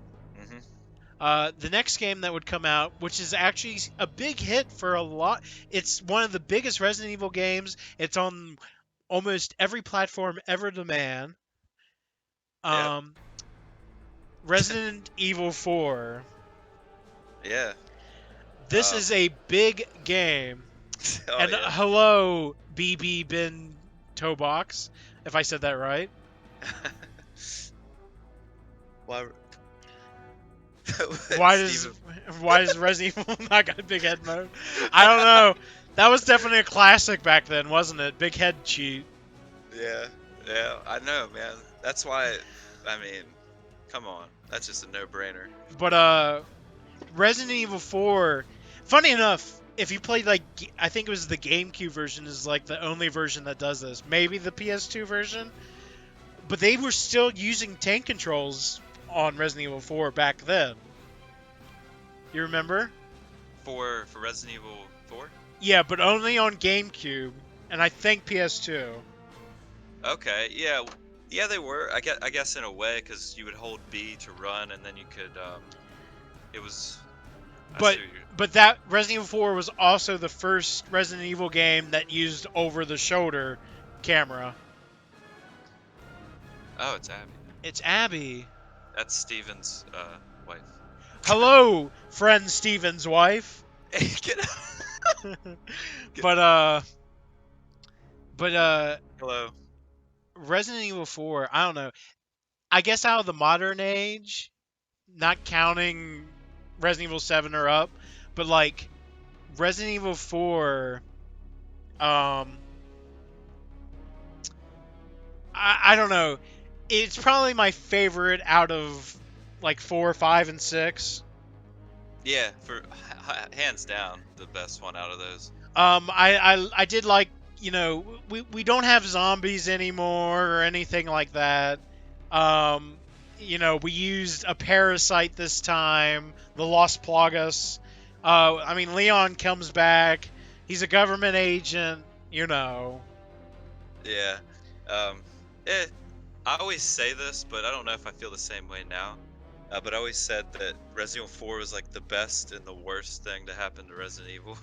The next game that would come out, which is actually a big hit for a lot. It's one of the biggest Resident Evil games. It's on almost every platform ever to man. Yeah. Resident Evil 4. Yeah. This is a big game. Oh, And yeah. hello, BB Bin Toebox, if I said that right. Why? Why does Steven. why does Resident Evil not got a big head mode? I don't know. That was definitely a classic back then, wasn't it? Big head cheat. Yeah, yeah, I know, man. That's why. I mean, come on, that's just a no-brainer. But Resident Evil 4. Funny enough, if you played like I think it was the GameCube version is like the only version that does this. Maybe the PS2 version, but they were still using tank controls on Resident Evil 4 back then. You remember? For Resident Evil 4. Yeah, but only on GameCube and I think PS2. Okay, yeah, yeah, they were. I guess in a way, because you would hold B to run, and then you could. It was. I But see what you're- but that Resident Evil 4 was also the first Resident Evil game that used over-the-shoulder camera. Oh, it's Abby. It's Abby. That's Steven's wife. Hello, friend Steven's wife. Hey, get out. but Hello. Resident Evil 4, I don't know. I guess out of the modern age, not counting Resident Evil 7 or up, but like Resident Evil 4 I don't know. It's probably my favorite out of like 4, 5, and 6. Yeah, hands down the best one out of those. I did like, we don't have zombies anymore or anything like that. We used a parasite this time, the Los Plagas. I mean, Leon comes back. He's a government agent, Yeah. Um, I always say this, but I don't know if I feel the same way now. But I always said that Resident Evil 4 was like the best and the worst thing to happen to Resident Evil.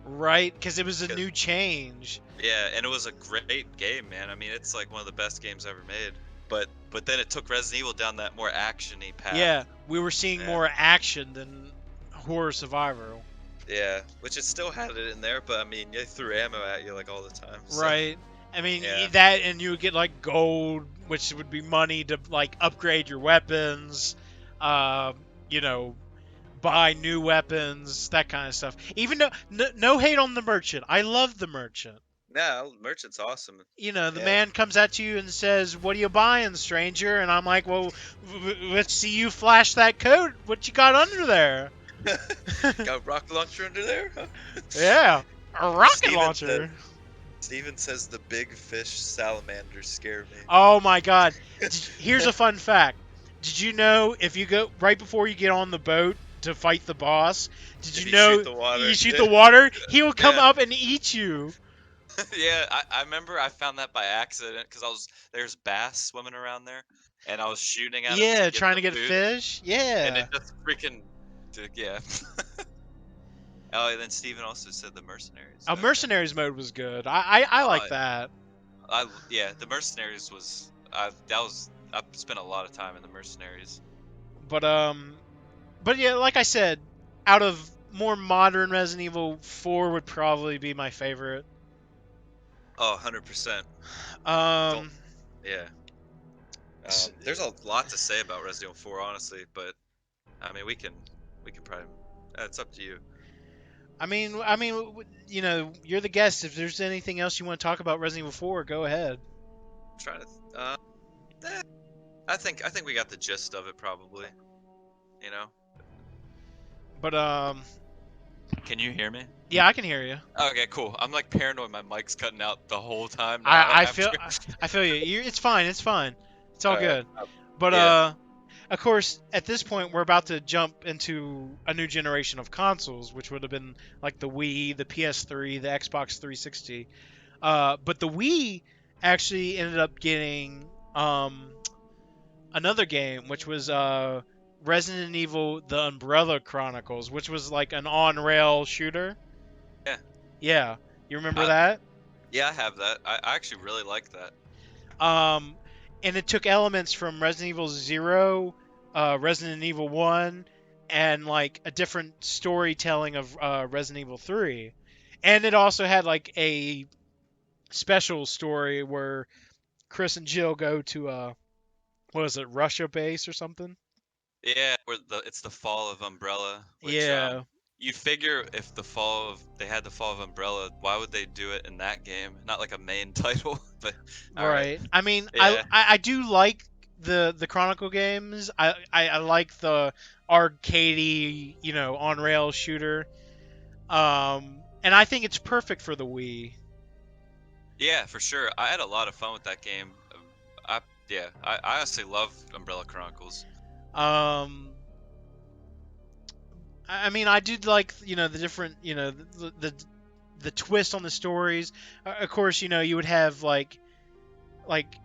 Right? Because it was a 'Cause- new change. Yeah, and it was a great game, man. I mean, it's like one of the best games ever made. But then it took Resident Evil down that more action-y path. Yeah, we were seeing Yeah. more action than horror survival. Yeah, which it still had it in there, but I mean, they threw ammo at you like all the time. So, Right. I mean, Yeah. that, and you would get like gold, which would be money to like upgrade your weapons, you know, buy new weapons, that kind of stuff. Even though, no hate on the merchant. I love the merchant. No, Merchant's awesome. The Yeah. man comes at you and says, "What are you buying, stranger?" And I'm like, "Well, let's see you flash that code. What you got under there?" Got a rocket launcher under there? Huh? Yeah, a rocket Steven launcher. said- Steven says the big fish salamanders scare me. Oh my god. Here's a fun fact. Did you know if you go right before you get on the boat to fight the boss, did If you you know shoot the water. you shoot the water, he will come Yeah. up and eat you. Yeah, I remember I found that by accident because there's bass swimming around there, and I was shooting at 'em Yeah, to get trying the to get food, fish. Yeah. and it just freaking, yeah. Oh, and then Steven also said the mercenaries. Okay. Mercenaries mode was good. I like that. Yeah, the mercenaries was I spent a lot of time in the mercenaries. But yeah, like I said, out of more modern Resident Evil 4 would probably be my favorite. Oh, 100%. Um Yeah. S- There's a lot to say about Resident Evil 4, honestly, but I mean, we can probably. It's up to you. I mean, you're the guest. If there's anything else you want to talk about Resident Evil 4, go ahead. I'm trying to. I think we got the gist of it, probably. You know. But Can you hear me? yeah, I can hear you. Okay, cool. I'm like paranoid. My mic's cutting out the whole time. now I after- feel you. It's fine. It's fine. It's all good. But yeah. of course, at this point, we're about to jump into a new generation of consoles, which would have been like the Wii, the PS3, the Xbox 360. But the Wii actually ended up getting another game, which was Resident Evil: The Umbrella Chronicles, which was like an on-rail shooter. Yeah. Yeah. You remember I- that? Yeah, I have that. I actually really like that. And it took elements from Resident Evil 0, Resident Evil 1, and like a different storytelling of Resident Evil 3. And it also had like a special story where Chris and Jill go to what is it, Russia base or something? Yeah, where it's the fall of Umbrella, which Yeah, you figure if they had the fall of Umbrella, why would they do it in that game? Not like a main title, but all right. right. I mean, Yeah. I do like the Chronicle games. I like the arcadey, on rail shooter. And I think it's perfect for the Wii. Yeah, for sure. I had a lot of fun with that game. I yeah, I honestly love Umbrella Chronicles. Um, I mean, I do like the different the twist on the stories. Of course, you would have like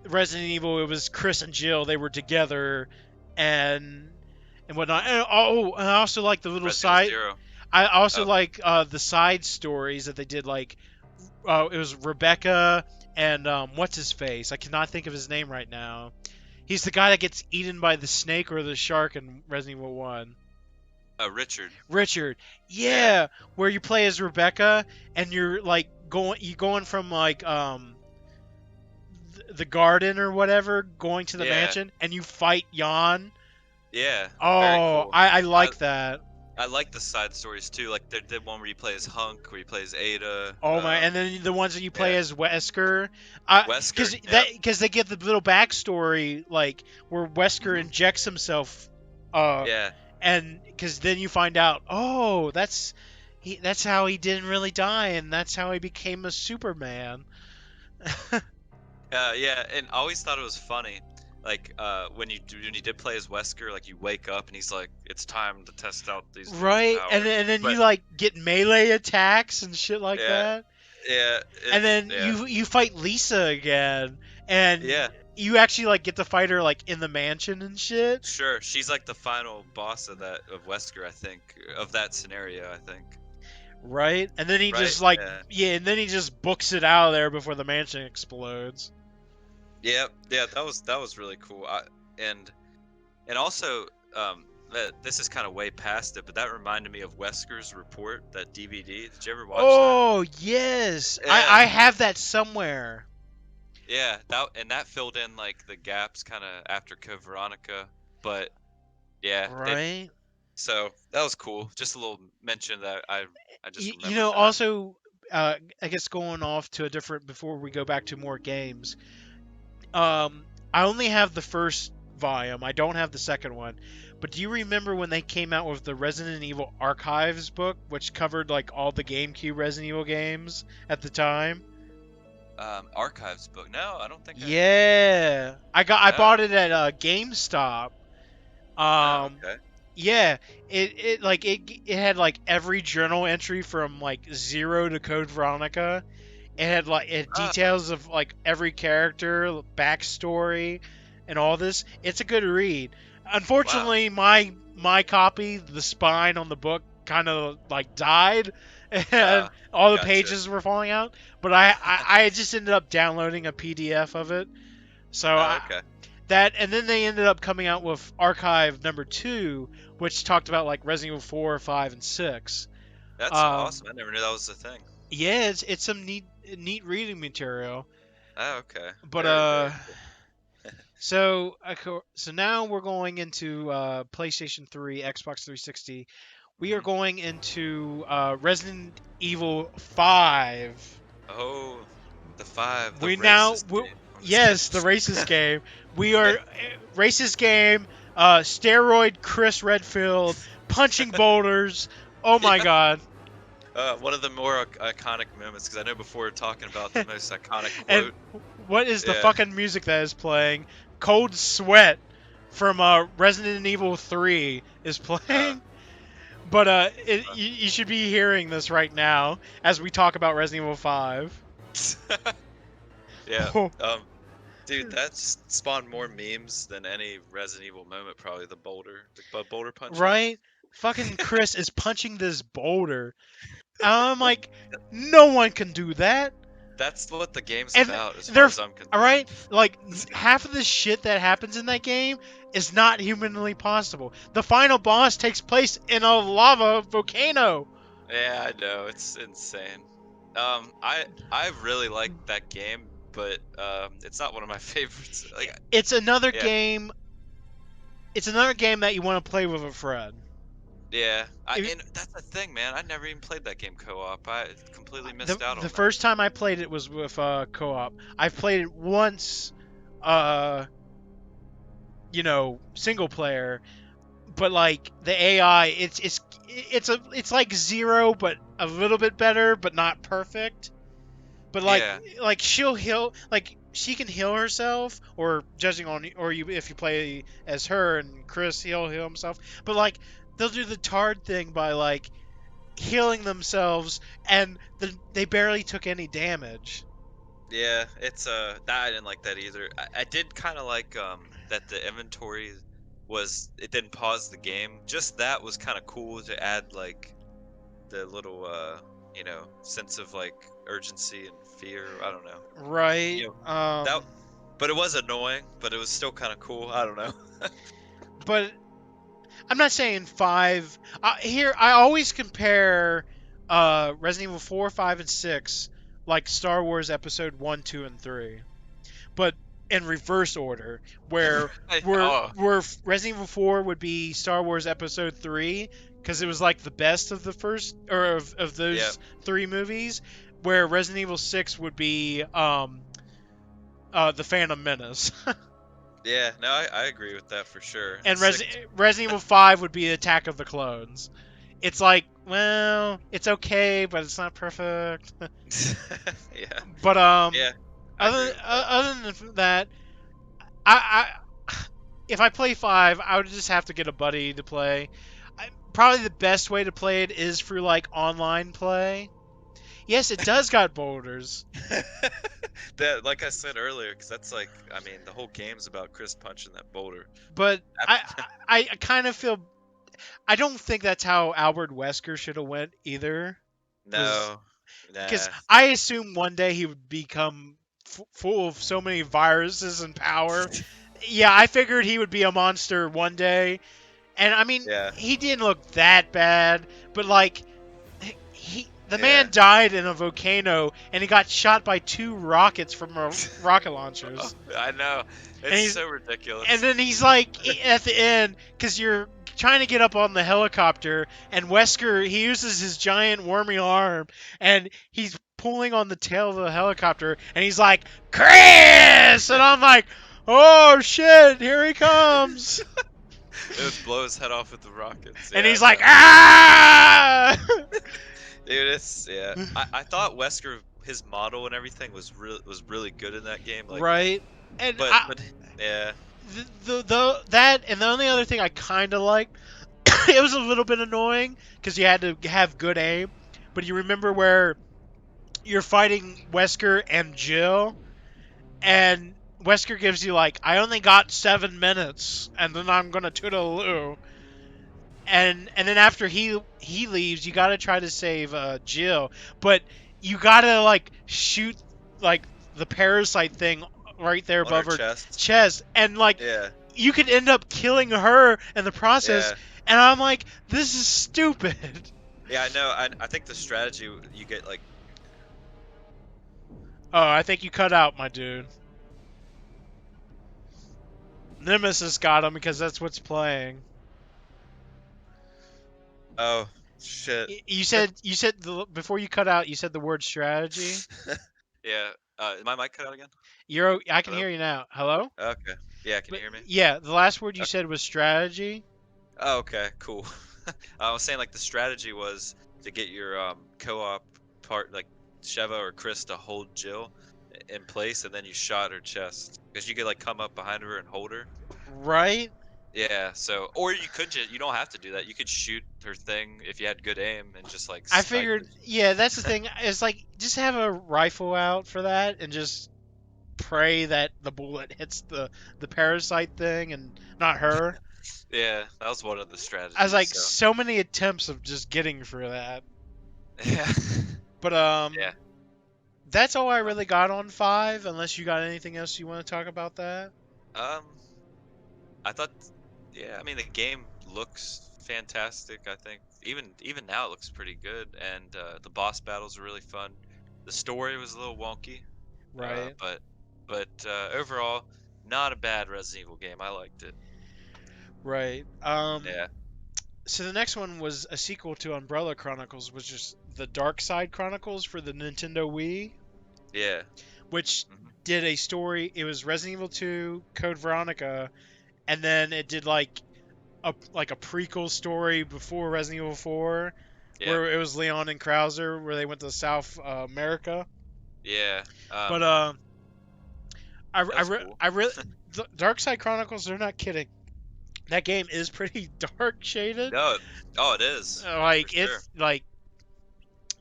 Resident Evil. It was Chris and Jill. They were together, and whatnot. And I also like the little Resident side. Zero. I also Oh, like the side stories that they did. Like it was Rebecca and what's his face? I cannot think of his name right now. He's the guy that gets eaten by the snake or the shark in Resident Evil 1. Richard. Richard. Yeah. Yeah, where you play as Rebecca and you're like going from like the garden or whatever going to the Yeah. mansion and you fight Jan. Yeah. Very Oh, cool. I I like that. I like the side stories too. Like they did one where you play as Hunk, where you play as Ada. Oh my! And then the ones that you play Yeah. as Wesker, Wesker. because they get the little backstory like where Wesker Mhm. injects himself, uh, Yeah. and because then you find out, oh, that's how he didn't really die, and that's how he became a Superman. Yeah, and I always thought it was funny, like when you did play as Wesker, like you wake up and he's like, "It's time to test out these new Right, and powers." then But you like get melee attacks and shit like yeah, that, yeah, and it's then yeah, you fight Lisa again, and yeah, you actually like get to fight her like in the mansion and shit. sure. She's like the final boss of Wesker, I think, of that scenario. I think, Right? And then he right? just like Yeah, yeah, and then he just books it out of there before the mansion explodes. yeah, yeah. That was really cool. And also, this is kind of way past it, but that reminded me of Wesker's report, that DVD. Did you ever watch that? Oh yes, I Yeah. have that somewhere. Yeah, that filled in like the gaps kind of after Code Veronica, but yeah, they Right? so that was cool. Just a little mention that I just You remembered know, that. also, I guess going off to a different before we go back to more games. I only have the first volume. I don't have the second one. But do you remember when they came out with the Resident Evil Archives book, which covered like all the GameCube Resident Evil games at the time? Archives book. No, I don't think I. Yeah, I Oh, bought it at GameStop. oh, Um, okay. yeah, it had like every journal entry from like 0 to Code Veronica. It had Oh, details of like every character, backstory, and all this. It's a good read. wow. Unfortunately, my copy, the spine on the book, kind of like died, and all the Gotcha. pages were falling out. But I just ended up downloading a PDF of it. So Oh, okay. and then they ended up coming out with Archive number 2, which talked about like Resident Evil 4, 5, and 6. That's Um, awesome. I never knew that was a thing. yeah, it's some neat reading material. Oh, okay. But Very, very cool. so now we're going into PlayStation 3, Xbox 360. We are Mhm. going into Resident Evil 5. Oh, the five, the We now racist we, game. I'm just yes, the racist game. We are racist game. Steroid Chris Redfield punching kidding. boulders. Oh my Yeah. god! One of the more iconic moments, because I know before we were talking about the most iconic And quote. what is the Yeah. fucking music that is playing? Cold Sweat from Resident Evil 3 is Uh, playing. But you should be hearing this right now as we talk about Resident Evil 5. yeah. Dude, that's spawned more memes than any Resident Evil moment. Probably the boulder punching. Right? Fucking Chris is punching this boulder. And I'm like, no one can do that. That's what the game's And about, as far they're as I'm all concerned. right. Like half of the shit that happens in that game is not humanly possible. The final boss takes place in a lava volcano. Yeah, I know, it's insane. I really like that game but it's not one of my favorites. Like, It's another yeah, game. It's another game that you want to play with a friend. yeah. If, And that's the thing, man. I never even played that game co-op. I completely the missed out the on that. first time I played it was with co-op. I've played it once, uh, single player, but like the AI, it's like zero, but a little bit better, but not perfect. But Yeah, like she'll heal, like she can heal herself, or judging on or you if you play as her and Chris, he'll heal himself. But like they'll do the Tard thing by like healing themselves, and they barely took any damage. yeah. It's that I didn't like that either. I did kind of like that the inventory it didn't pause the game. Just that was kind of cool to add like the little sense of like urgency and fear. I don't know. Right. You know that, but it was annoying. But it was still kind of cool. I don't know. But I'm not saying five. Here, I always compare Resident Evil 4, 5, and 6 like Star Wars Episode 1, 2, and 3, but in reverse order, where Oh Resident Evil 4 would be Star Wars Episode 3 because it was like the best of the first or of yeah, those three movies, where Resident Evil 6 would be the Phantom Menace. yeah. No, I agree with that for sure. And And six. Resident Evil 5 would be Attack of the Clones. It's like, well, it's okay, but it's not perfect. Yeah, But yeah. I agree with that. other than that, I if I play 5, I would just have to get a buddy to play. Probably the best way to play it is through like online play. Yes, it does got boulders, That, like I said earlier, because that's like, I mean, the whole game's about Chris punching that boulder. but Af- I kind of feel I don't think that's how Albert Wesker should have went either. Was No, because nah. I assume one day he would become full of so many viruses and power. Yeah, I figured he would be a monster one day, and I mean, Yeah, he didn't look that bad, but like, the yeah. man died in a volcano, and he got shot by two rockets from rocket Oh, launchers, I know. and It's so ridiculous. then he's like at the end, because you're trying to get up on the helicopter, and Wesker he uses his giant wormy arm, and he's pulling on the tail of the helicopter, and he's like, Chris, and I'm like, oh shit, here he comes, It would blow his head off with the rockets. and Yeah, he's I like, know. ah. Dude, it's yeah. I thought Wesker, his model and everything was really good in that game. Like, Right, and but yeah, that and the only other thing I kind of liked, it was a little bit annoying because you had to have good aim, but you remember where you're fighting Wesker and Jill, and Wesker gives you like, I only got 7 minutes, and then I'm gonna toodaloo, and then after he leaves, you gotta try to save Jill, but you gotta like shoot like the parasite thing right there on her above her chest. chest, and like Yeah, you could end up killing her in the process, yeah. and I'm like, this is stupid. Yeah, I know. I think the strategy you get like Oh, I think you cut out, my dude. Nemesis got him because that's what's playing. oh shit. You said before you cut out, you said the word strategy. Yeah. My mic cut out again? I can Hello? hear you now. Hello? Okay. Yeah, can you But hear me? yeah, the last word you Okay. said was strategy. Oh, okay, cool. I was saying like the strategy was to get your co-op part like Sheva or Chris to hold Jill in place, and then you shot her chest because you could like come up behind her and hold her. Right? Yeah. So, or you could just, you don't have to do that. You could shoot her thing if you had good aim and just like I snipe figured, yeah, that's the thing. It's like just have a rifle out for that and just pray that the bullet hits the parasite thing and not her. Yeah, that was one of the I was strategies. like, So, so many attempts of just getting through that. yeah. But Yeah. that's all I really got on 5. Unless you got anything else you want to talk about that. Um, I thought, yeah, I mean the game looks fantastic. I think even now it looks pretty good, and the boss battles are really fun. The story was a little wonky, Right. But overall, not a bad Resident Evil game. I liked it. Right. Yeah, So the next one was a sequel to Umbrella Chronicles, which is the Dark Side Chronicles for the Nintendo Wii, yeah, which hmm did a story. It was Resident Evil 2, Code Veronica, and then it did like a prequel story before Resident Evil 4, yeah, where it was Leon and Krauser, where they went to South America. yeah. But That was cool. I really, Dark Side Chronicles. They're not kidding. That game is pretty dark shaded. No, oh, it is for Like sure. it's like,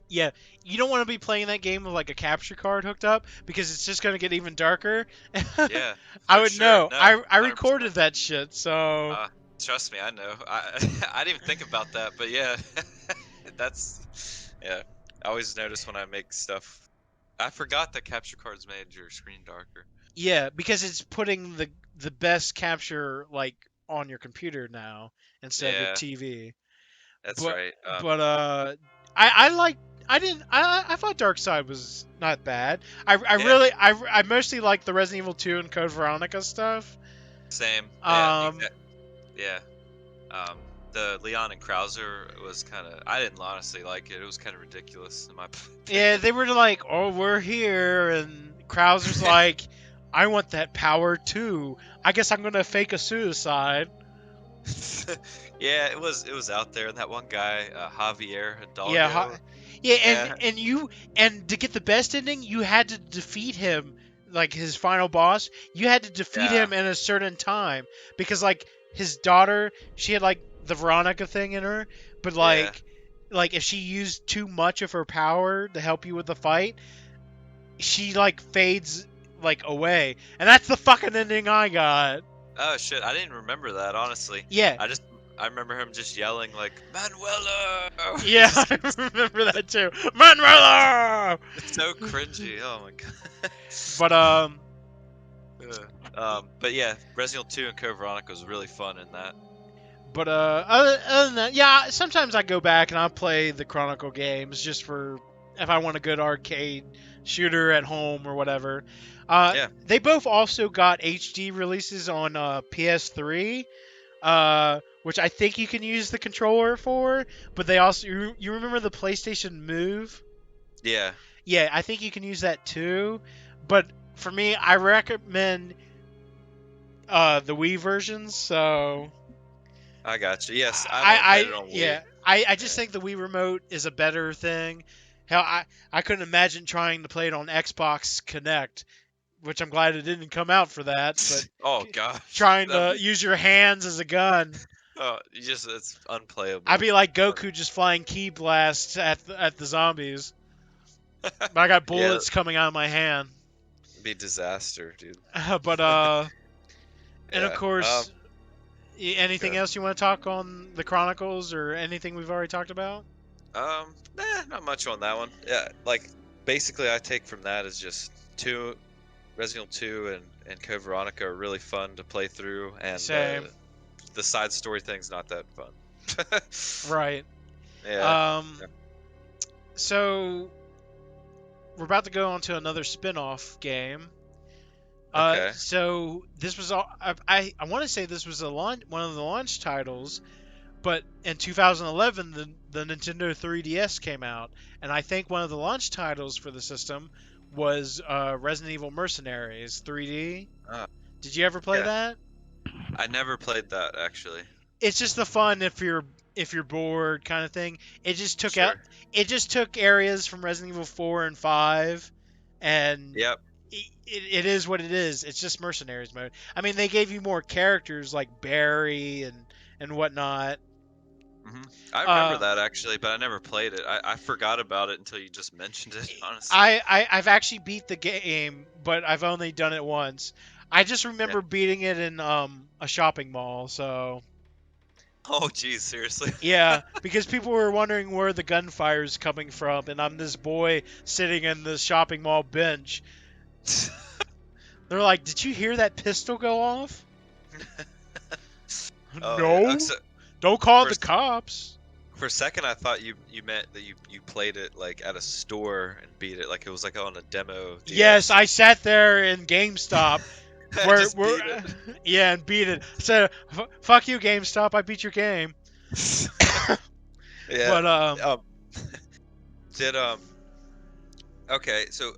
yeah, you don't want to be playing that game with like a capture card hooked up because it's just gonna get even darker. Yeah, I for would sure. know. No, I 100%. recorded that shit, so Uh, Trust me, I know. I didn't even think about that, but yeah, yeah. I always notice when I make stuff. I forgot that capture cards made your screen darker. yeah, because it's putting the best capture like on your computer now instead of your Yeah, TV. that's But right. but I like I didn't I thought Dark Side was not bad. I Yeah, really I mostly like the Resident Evil 2 and Code Veronica stuff. same. Yeah, Um exact. Yeah. Um, the Leon and Krauser was kind of. I didn't honestly like it. It was kind of ridiculous in my yeah, opinion. they were like, "Oh, we're here." And Krauser's like, "I want that power too. I guess I'm going to fake a suicide." Yeah, it was out there, and that one guy, Javier Yeah, Hidalgo. yeah, Yeah, and to get the best ending, you had to defeat him, like his final boss. You had to defeat yeah, him in a certain time because like his daughter, she had like the Veronica thing in her, but yeah. like if she used too much of her power to help you with the fight, she like fades like away, and that's the fucking ending I got. Oh shit, I didn't remember that honestly. Yeah, I just I remember him just yelling like Manuela. He yeah, just I keeps. remember that too, Manuela. It's so cringy. Oh my god. But But yeah, Resident Evil 2 and Code Veronica was really fun in that. other than that, yeah, sometimes I go back and I play the Chronicle games just for if I want a good arcade shooter at home or whatever. Yeah, They both also got HD releases on PS3, which I think you can use the controller for. But they also you remember the PlayStation Move? yeah. Yeah, I think you can use that too. But for me, I recommend the Wii versions. So I got you. Yes, I've only played it on Wii. yeah, I just Yeah. think the Wii remote is a better thing. Hell, I couldn't imagine trying to play it on Xbox Connect, which I'm glad it didn't come out for that. But Oh gosh, trying that'd to be. use your hands as a gun, Oh, you just it's I'd unplayable. be like Goku just flying ki blasts at the zombies. But I got Yeah, bullets coming out of my hand. it'd be disaster, dude. But and of Yeah. course, anything Good. else you want to talk on the Chronicles or anything we've already talked about? Not much on that one. Yeah, like basically, I take from that is just Resident Evil 2 and Code Veronica are really fun to play through, and Same. the side story thing's not that fun. Right. Yeah. Um. So we're about to go on to another spin-off game. Okay. So this was all I want to say this was one of the launch titles, but in 2011 the Nintendo 3DS came out, and I think one of the launch titles for the system was Resident Evil Mercenaries 3D. Uh, Did you ever play yeah. that? I never played that actually. It's just the fun if you're bored kind of thing. Sure. It just took areas from Resident Evil 4 and 5, and Yep. it is what it is. It's just mercenaries mode. I mean, they gave you more characters like Barry and whatnot. hmm I remember Uh, that actually, but I never played it. I forgot about it until you just mentioned it, honestly. I've actually beat the game, but I've only done it once. I just Yeah. remember beating it in a shopping mall. So Oh, geez, seriously? yeah, because people were wondering where the gunfire is coming from, and I'm this boy sitting in the shopping mall bench. They're like, "Did you hear that pistol go off?" Oh, yeah. No. Don't call the First, cops. For a second, I thought you meant that you played it like at a store and beat it, like it was like on a demo Yes, DS. I sat there in GameStop I where just beat it. yeah, and beat it. So fuck you, GameStop. I beat your game. Yeah. But Um. Did Okay. So,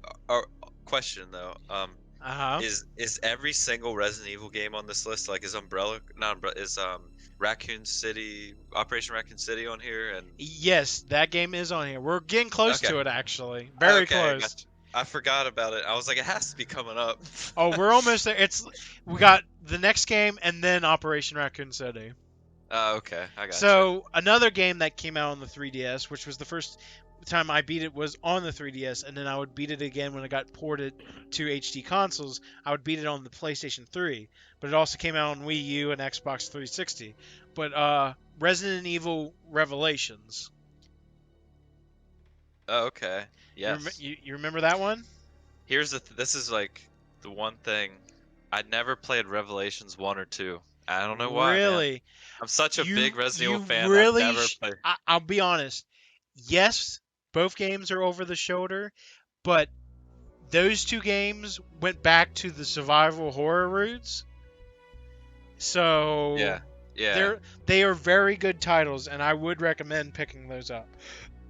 question though. uh-huh. Is every single Resident Evil game on this list, like is Umbrella, not Umbrella, is Raccoon City, Operation Raccoon City on here? And Yes, that game is on here. We're getting close okay, to it actually. Very okay, I got close. you. I forgot about it. I was like, it has to be coming up. Oh, we're almost there. We got the next game and then Operation Raccoon City. Okay, I gotcha. So another game that came out on the 3DS, which was the first time I beat it was on the 3DS, and then I would beat it again when it got ported to HD consoles. I would beat it on the PlayStation 3, but it also came out on Wii U and Xbox 360. But Resident Evil Revelations. Oh, okay. Yes. You remember that one? Here's this is like the one thing. I never played Revelations 1 or 2. I don't know why, man. Really? I'm such a big Resident Evil You fan. I've really? never played. I'll be honest. Yes, both games are over the shoulder, but those two games went back to the survival horror roots. So Yeah. Yeah. they are very good titles, and I would recommend picking those up.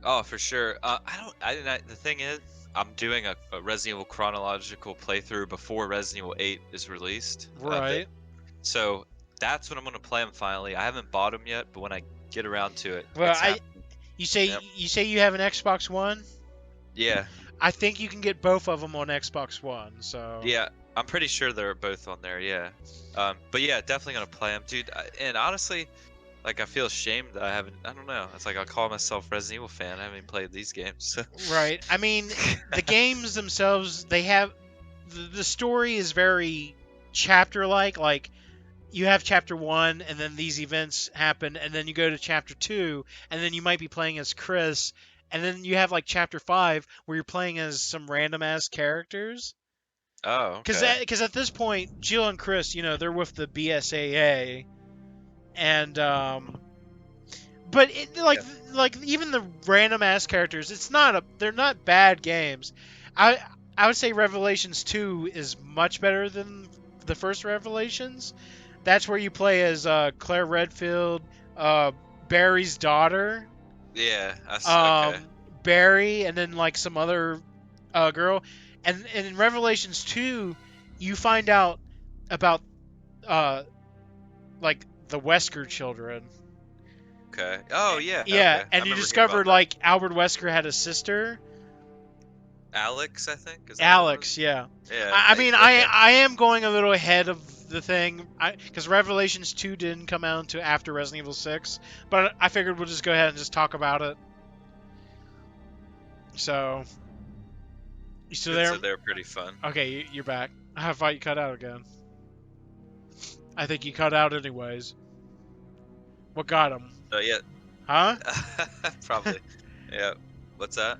Oh, for sure. The thing is, I'm doing a Resident Evil chronological playthrough before Resident Evil 8 is released. Right. So that's when I'm gonna play them finally. I haven't bought them yet, but when I get around to it, Well, it's happening. you say Yep. you have an Xbox One. Yeah. I think you can get both of them on Xbox One. So Yeah. I'm pretty sure they're both on there. Yeah. But yeah, definitely gonna play them, dude. And honestly, like I feel ashamed that I haven't. I don't know. It's like I call myself Resident Evil fan. I haven't even played these games. right. I mean, the games themselves, they have the story is very chapter like. Like you have chapter 1 and then these events happen and then you go to chapter 2 and then you might be playing as Chris and then you have like chapter 5 where you're playing as some random ass characters Oh, because okay. at this point Jill and Chris, you know, they're with the BSAA and but Yeah. like even the random ass characters, they're not bad games. I would say Revelations 2 is much better than the first Revelations. That's where you play as Claire Redfield, Barry's daughter, Yeah. um, Okay. Barry, and then like some other girl. And in Revelations 2, you find out about like the Wesker children. Okay. Oh yeah. Yeah, Okay. I and you remember hearing discovered about that. like Albert Wesker had a sister, Alex, I think. Is that what it Alex. was? Yeah. Yeah. I mean, Okay. I am going a little ahead of the thing, because Revelations 2 didn't come out until after Resident Evil 6, but I figured we'll just go ahead and just talk about it. So, you still there? So they're pretty fun. Okay, you're back. I thought you cut out again. I think you cut out anyways. What got him? Yeah. Huh? Probably. Yeah. What's that?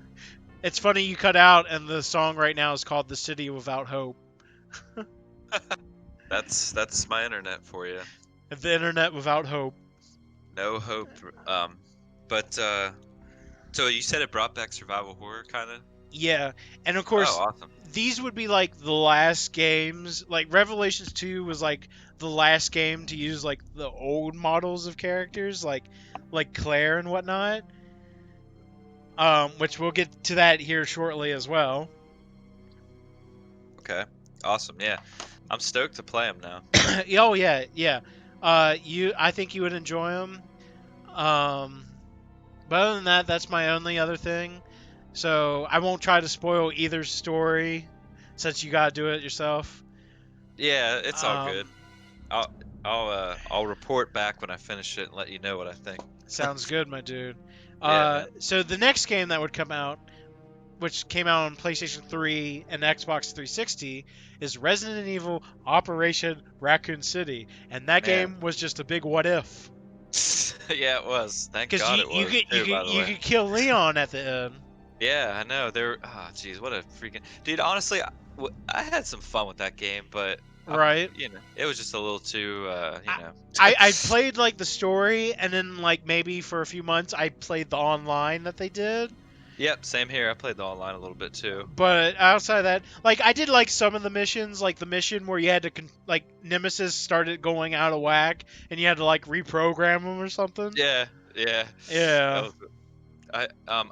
It's funny you cut out, and the song right now is called "The City Without Hope." That's my internet for you. The internet without hope. No hope. But so you said it brought back survival horror, kind of. Yeah, and of Oh, course, awesome. these would be like the last games. Like Revelations 2 was like the last game to use like the old models of characters, like Claire and whatnot. Which we'll get to that here shortly as well. Okay. Awesome. Yeah. I'm stoked to play them now. Oh yeah, yeah. I think you would enjoy them. But other than that, that's my only other thing. So I won't try to spoil either story, since you gotta do it yourself. Yeah, it's all Um, good. I'll I'll report back when I finish it and let you know what I think. Sounds good, my dude. Yeah, man. So the next game that would come out, which came out on PlayStation 3 and Xbox 360, is Resident Evil Operation Raccoon City, and that Man. game was just a big what if. Yeah, it was. Thank Because God it was. Too, by the you way. could kill Leon at the end. Yeah, I know. They're. Oh, jeez, what a freaking dude. Honestly, I had some fun with that game, but Right. it was just a little too, I, I played like the story, and then like maybe for a few months I played the online that they did. Yep, same here. I played the online a little bit too. But outside of that, like I did like some of the missions, like the mission where you had to like Nemesis started going out of whack, and you had to like reprogram them or something. Yeah, yeah. That Yeah. was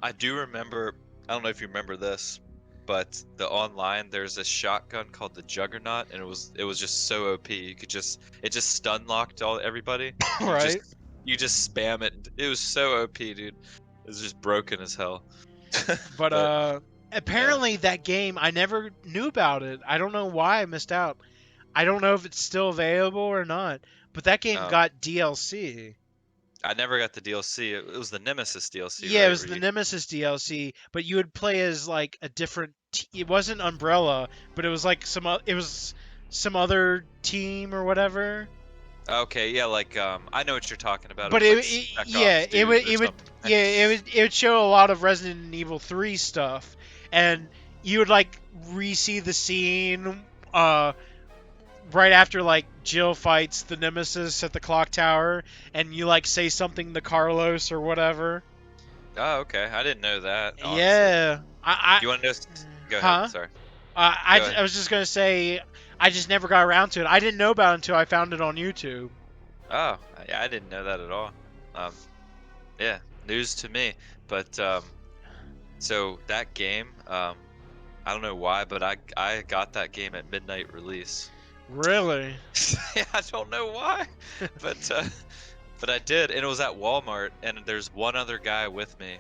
I do remember. I don't know if you remember this, but the online there's a shotgun called the Juggernaut, and it was just so OP. It just stun locked everybody, and Right. you just spam it. It was so OP, dude. It was just broken as hell. But But yeah. apparently that game I never knew about it. I don't know why I missed out. I don't know if it's still available or not. But that game Um, got DLC. I never got the DLC. It was the Nemesis DLC, Yeah, it right? was the Nemesis DLC, but you would play as like a different. It wasn't Umbrella, but it was like it was some other team or whatever. Okay, yeah, like I know what you're talking about. It But was like Spec yeah, Ops dudes or it would something. yeah it would show a lot of Resident Evil 3 stuff, and you would like re-see the scene uh right after like Jill fights the Nemesis at the clock tower, and you like say something to Carlos or whatever. Oh, okay. I didn't know that, honestly. Yeah, You want to know? Go ahead. huh? Sorry. I, Go ahead. I was just gonna say I just never got around to it. I didn't know about it until I found it on YouTube. Oh, yeah, I didn't know that at all. Um, yeah, news to me. But so that game, I don't know why, but I got that game at midnight release. Really? Yeah, I don't know why, but but I did, and it was at Walmart, and there's one other guy with me.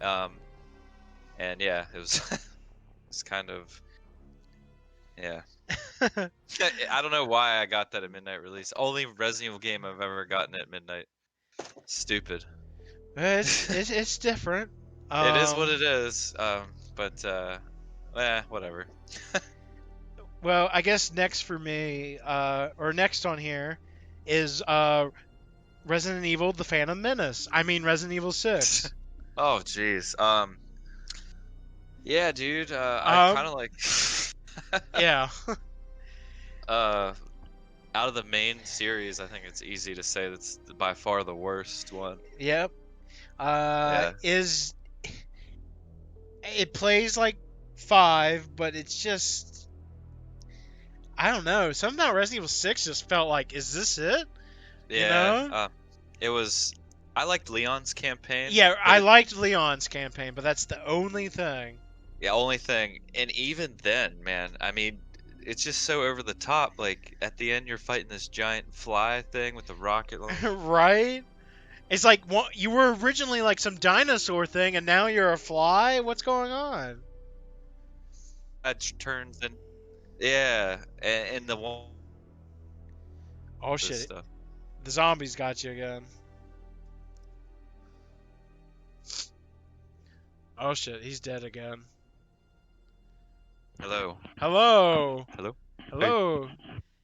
Um, and yeah, it was it's kind of yeah. I don't know why I got that at midnight release. Only Resident Evil game I've ever gotten at midnight. Stupid. It's different. It is what Um, it is. But whatever. well, I guess next for me, or next on here, is Resident Evil: The Phantom Menace. I mean Resident Evil 6. Oh jeez. Yeah, dude. I kind Um, of like. yeah, uh, Out of the main series, I think it's easy to say that's by far the worst one. yep. Yeah. Is it plays like 5, but it's just I don't know. Something about Resident Evil 6 just felt like, is this it? You Yeah. know? It was. I liked Leon's campaign, Yeah, but I liked Leon's campaign, but that's the only thing. yeah, only thing, and even then, man, I mean, it's just so over the top. Like at the end, you're fighting this giant fly thing with the rocket launcher. Right? It's like you were originally like some dinosaur thing, and now you're a fly. What's going on? That turns and yeah, and the one Oh this shit! stuff. The zombies got you again. Oh shit! He's dead again. Hello, Hello. hello. Hey, Hello.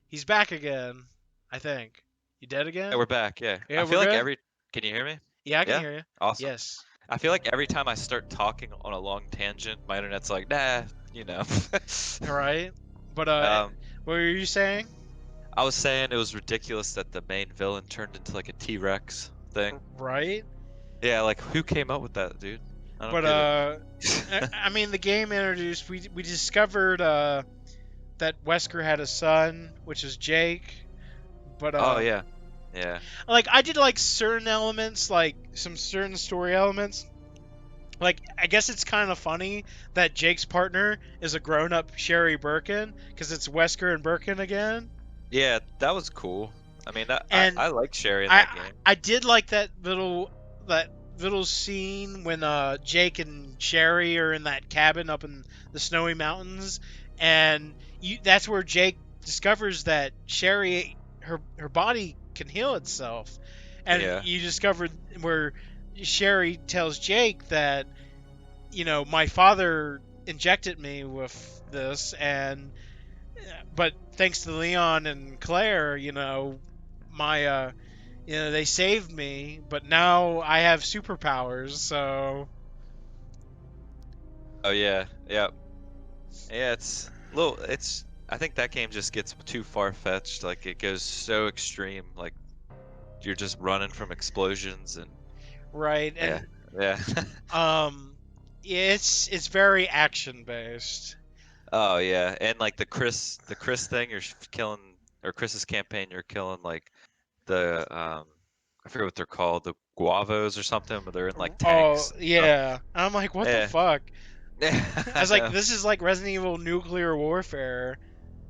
He's back again. I think. You dead yeah, again? we're back. Yeah, Yeah, I we're feel like good. every. Can you hear me? Yeah, I can Yeah, hear you. awesome. Yes. I feel like every time I start talking on a long tangent, my internet's like, nah, you know. All right. But um, what were you saying? I was saying it was ridiculous that the main villain turned into like a T-Rex thing. Right. Yeah, like who came up with that, dude? I don't But get it. I mean, the game introduced. We discovered that Wesker had a son, which is Jake. But Oh yeah, yeah, like I did like certain elements, like some certain story elements. Like I guess it's kind of funny that Jake's partner is a grown-up Sherry Birkin because it's Wesker and Birkin again. yeah. That was cool. I mean, And I like Sherry in I that game. I did like that little scene when Jake and Sherry are in that cabin up in the snowy mountains, and that's where Jake discovers that Sherry her body can heal itself, and Yeah. you discovered where Sherry tells Jake that my father injected me with this, and but thanks to Leon and Claire, my they saved me, but now I have superpowers, so Oh yeah, yeah, yeah. It's little. It's. I think that game just gets too far fetched. Like it goes so extreme. Like you're just running from explosions and right? yeah, And yeah. um, yeah, it's very action based. Oh yeah, and like the Chris thing, you're killing, or Chris's campaign, you're killing like the I forget what they're called, the guavos or something, but they're in like Oh tanks and stuff. yeah, and I'm like, what the Yeah, fuck? yeah, I I was like, know. this is like Resident Evil nuclear warfare.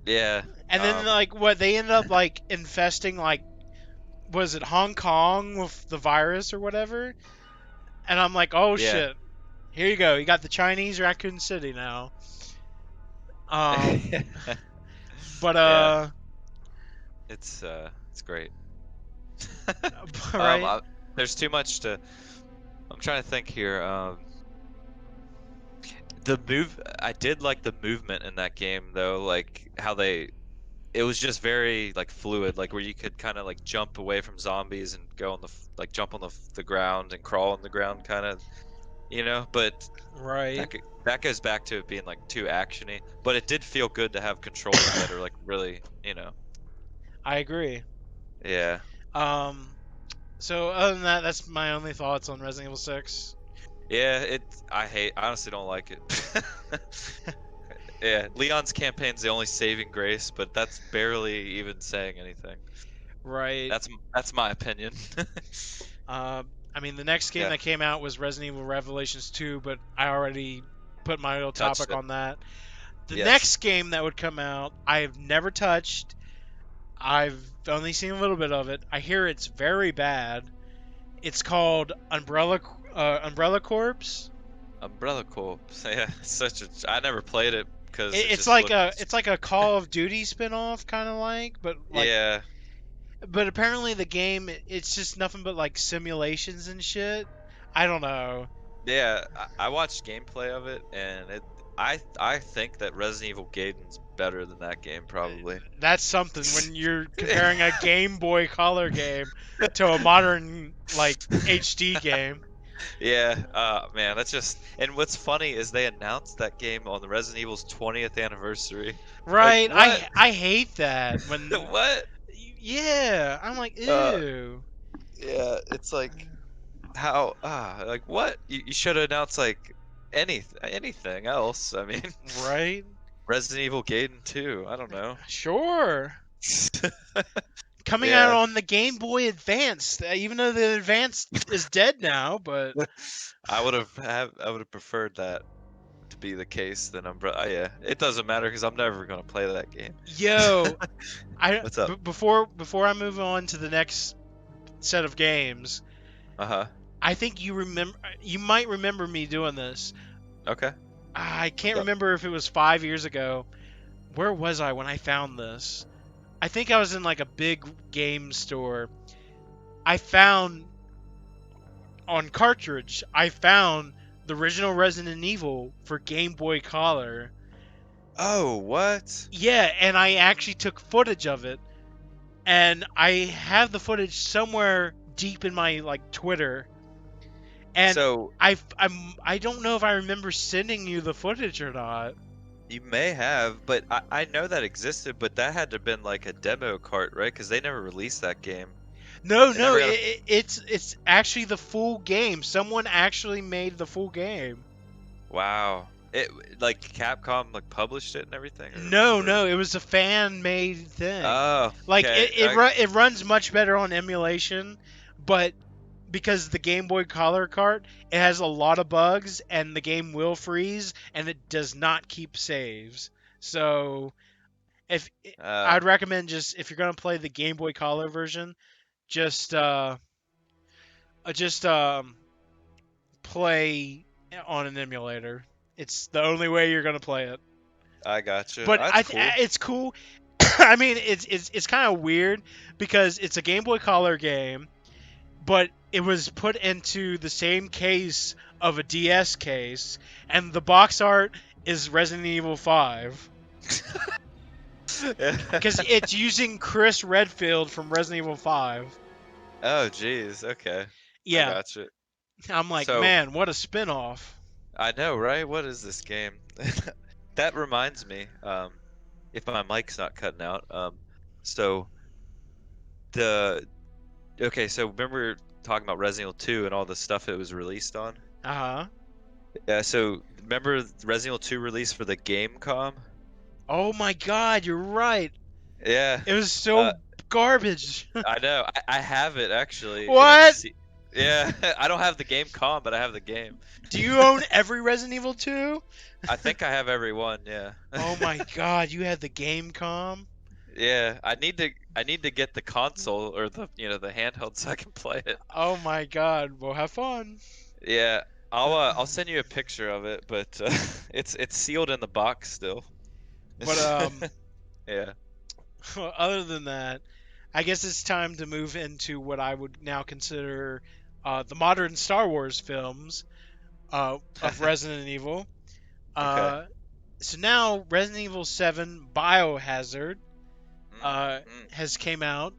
Yeah, And then like what they ended up like infesting like was it Hong Kong with the virus or whatever? And I'm like, oh yeah, shit, here you go. You got the Chinese Raccoon City now. Um, but yeah. It's great. Um, right. I, there's too much to. I'm trying to think here. The move. I did like the movement in that game though, like how they. It was just very like fluid, like where you could kind of like jump away from zombies and go on like jump on the ground and crawl on the ground, kind of, you know. But Right. that goes back to it being like too actiony. But it did feel good to have controls that are like really, you know. I agree. Yeah. Um, so other than that, that's my only thoughts on Resident Evil 6. Yeah, I honestly don't like it. Yeah, Leon's campaign's the only saving grace, but that's barely even saying anything. Right. That's my opinion. I mean, the next game Yeah, that came out was Resident Evil Revelations 2, but I already put my little touched topic it. on that. The Yes. next game that would come out, I have never touched. I've only seen a little bit of it. I hear it's very bad. It's called Umbrella Corps. Umbrella Corps. Yeah, I never played it because it It's just like looked. a Call of Duty spin-off kind of like, Yeah, but apparently the game it's just nothing but like simulations and shit. I don't know. yeah. I watched gameplay of it, and I think that Resident Evil Gaiden's better than that game probably. That's something when you're comparing a Game Boy Color game to a modern like HD game. Yeah, man, that's just. And what's funny is they announced that game on the Resident Evil's 20th anniversary. Like Right? what? I hate that when What? yeah, I'm like Uh, ew. yeah, it's like how like what? You should have announced like anything else. I mean, Right? Resident Evil Gaiden 2. I don't know. Sure. Coming out Yeah. on the Game Boy Advance, even though the Advance is dead now, but I would have preferred that to be the case than Umbrella. Yeah, it doesn't matter because I'm never gonna play that game. yo, What's up? before I move on to the next set of games, Uh-huh. I think you might remember me doing this. Okay. I can't Yep. remember if it was 5 years ago. Where was I when I found this? I think I was in like a big game store. I found on cartridge. I found the original Resident Evil for Game Boy Color. Oh, what? Yeah, and I actually took footage of it, and I have the footage somewhere deep in my like Twitter. And So I don't know if I remember sending you the footage or not. you may have, but I know that existed, but that had to have been like a demo cart, right? Because they never released that game. No, They no, never got a. it's actually the full game. Someone actually made the full game. Wow. It like Capcom like published it and everything, No, or. no, it was a fan-made thing. Oh, Like okay. it runs much better on emulation, but because the Game Boy Color cart, it has a lot of bugs and the game will freeze and it does not keep saves. So if Uh, I'd recommend just if you're gonna play the Game Boy Color version, just just play on an emulator. It's the only way you're gonna play it. I gotcha. But That's cool. it's cool. I mean, it's kind of weird because it's a Game Boy Color game, but it was put into the same case of a DS case, and the box art is Resident Evil 5 because it's using Chris Redfield from Resident Evil 5. Oh, geez. Okay. I Yeah, gotcha. I'm like, So man, what a spin-off. I know, right? What is this game? That reminds me. if my mic's not cutting out. So the okay, so remember talking about Resident Evil 2 and all the stuff it was released on? Uh-huh. Yeah, so remember Resident Evil 2 released for the Gamecom? Oh my God, you're right. Yeah. It was Uh, so garbage. I know. I have it actually, and What? yeah. I don't have the Gamecom, but I have the game. Do you own every Resident Evil 2? I think I have every one. Yeah. Oh my God, you had the Gamecom? Yeah. I need to get the console or the the handheld so I can play it. Oh my God. Well, have fun. Yeah. I'll send you a picture of it, but it's sealed in the box still. But Yeah. other than that, I guess it's time to move into what I would now consider the modern Star Wars films of Resident Evil. Okay. Uh, so now Resident Evil 7 Biohazard Mm. has came out.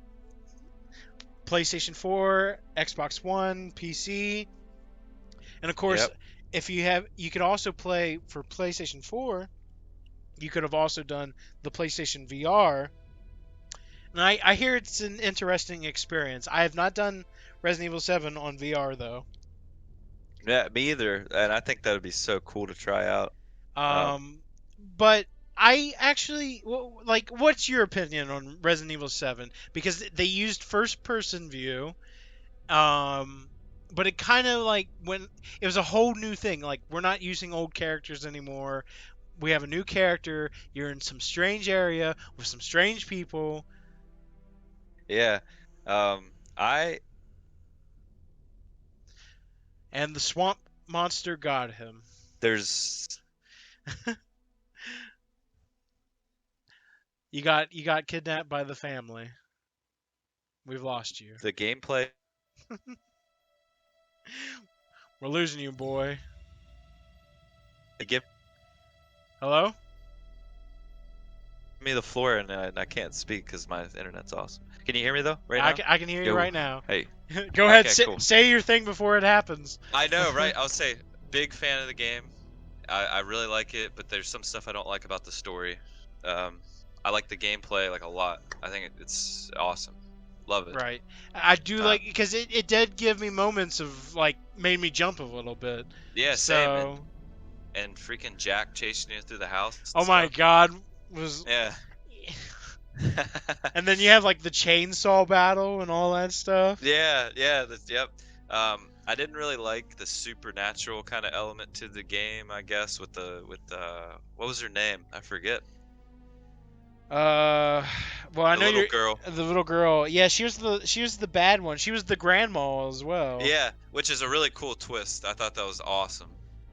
PlayStation 4, Xbox One, PC, and of course, Yep. if you have, you could also play for PlayStation 4. You could have also done the PlayStation VR, and I hear it's an interesting experience. I have not done Resident Evil 7 on VR though. Yeah, me either. And I think that would be so cool to try out. Um, Um, but I actually like. What's your opinion on Resident Evil 7? Because they used first-person view, um, but it kind of like when it was a whole new thing. Like we're not using old characters anymore. We have a new character. You're in some strange area with some strange people, yeah. I and the swamp monster got him. there's You got kidnapped by the family. We've lost you. the gameplay. We're losing you, boy. Give Hello? me the floor, and I can't speak because my internet's awesome. Can you hear me though? Right I, now? I can hear you Yo. right now. Hey. Go ahead, Okay. say, Cool. say your thing before it happens. I know, right? I'll say big fan of the game. I really like it, but there's some stuff I don't like about the story. Um, I like the gameplay like a lot. I think it's awesome. Love it. Right. I do Um, like because it did give me moments of like made me jump a little bit. yeah, same. So, And freaking Jack chasing you through the house and oh my stuff. God, was Yeah. and then you have like the chainsaw battle and all that stuff. Yeah, yep. I didn't really like the supernatural kind of element to the game, I guess, with what was her name? I forget. Uh, well, I The know little you're girl. the little girl. Yeah, she was the bad one. She was the grandma as well. Yeah, which is a really cool twist. I thought that was awesome.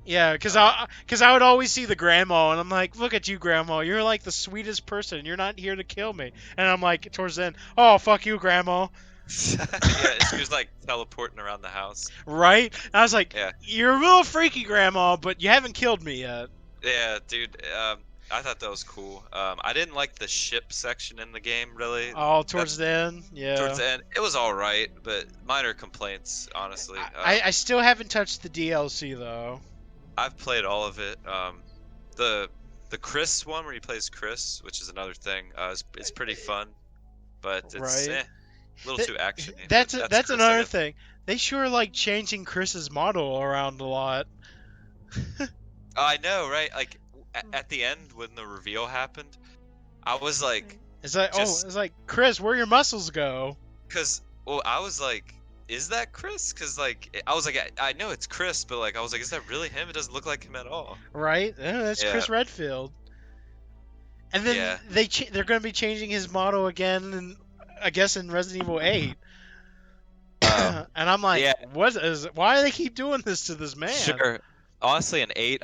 Yeah, because Um, I would always see the grandma, and I'm like, look at you, grandma. You're like the sweetest person. You're not here to kill me. And I'm like, towards the end, oh fuck you, grandma. yeah, she was like teleporting around the house. Right? And I was like, Yeah, you're a little freaky, grandma, but you haven't killed me yet. yeah, dude. I thought that was cool. I didn't like the ship section in the game really. Oh, towards That's the end, yeah. towards the end. It was all right, but minor complaints, honestly. I still haven't touched the DLC though. I've played all of it. The the Chris one where he plays Chris, which is another thing, is pretty fun, but it's Right. a little Th- too actiony. That's But that's Chris, I another guess. thing. They sure like changing Chris's model around a lot. Oh, I know, right? Like at the end when the reveal happened, I was like, It's like, just it's like, Chris, where your muscles go? because well, I was like, is that Chris? Because like I was like, I know it's Chris, but like I was like, is that really him? It doesn't look like him at all. Right? Yeah, that's Yeah, Chris Redfield. And then yeah. they're going to be changing his model again, and I guess in Resident Evil 8. Oh, And I'm like, yeah. why do they keep doing this to this man? Sure. Honestly, in 8,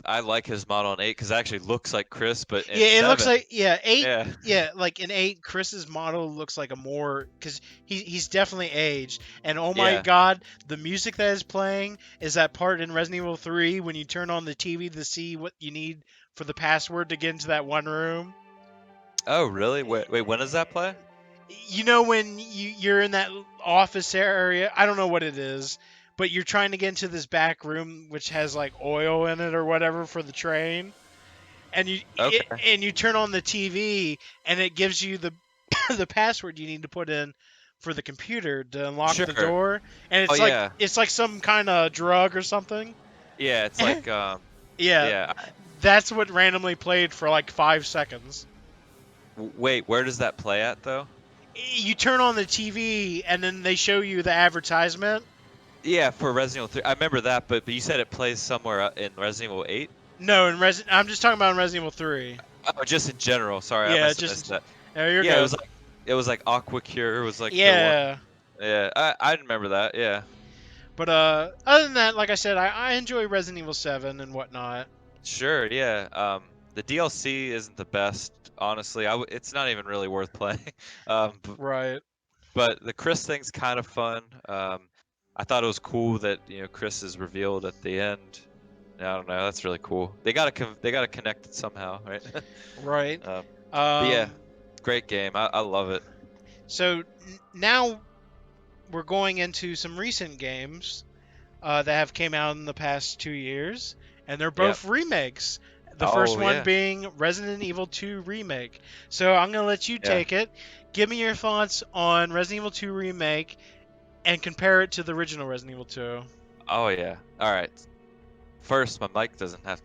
I like his model in 8 because it actually looks like Chris, but in Yeah, it looks 7, like, yeah, 8, yeah. yeah, like in 8, Chris's model looks like a more, because he's definitely aged. And oh my Yeah. God, the music that is playing is that part in Resident Evil 3 when you turn on the TV to see what you need for the password to get into that one room. Oh, really? Wait, when does that play? You know when you're in that office area, I don't know what it is, but you're trying to get into this back room which has like oil in it or whatever for the train. and Okay. and you turn on the TV, and it gives you the the password you need to put in for the computer to unlock the Sure. door, and Oh yeah. it's like some kind of drug or something. Yeah. It's like Yeah, yeah. that's what randomly played for like 5 seconds. Wait, where does that play at though? You turn on the TV, and then they show you the advertisement. Yeah, for Resident Evil 3. I remember that, but you said it plays somewhere in Resident Evil 8? No, I'm just talking about in Resident Evil 3. Oh, just in general. Sorry, I Yeah, must have just missed that. oh, you're Yeah, good. it was like Aqua Cure was like the one. Yeah, Yeah, I remember that. Yeah. but other than that, like I said, I enjoy Resident Evil 7 and whatnot. Sure, yeah. The DLC isn't the best, honestly. It's not even really worth playing. Right. But the Chris thing's kind of fun. I thought it was cool that Chris is revealed at the end. I don't know. That's really cool. They gotta connect it somehow, right? Right. um, but yeah, Um. great game. I love it. So now we're going into some recent games that have came out in the past 2 years, and they're Yep. both remakes. The first Oh one yeah. being Resident Evil 2 remake. So I'm gonna let you Yeah. take it. Give me your thoughts on Resident Evil 2 remake and compare it to the original Resident Evil 2. Oh yeah. All right. First, my mic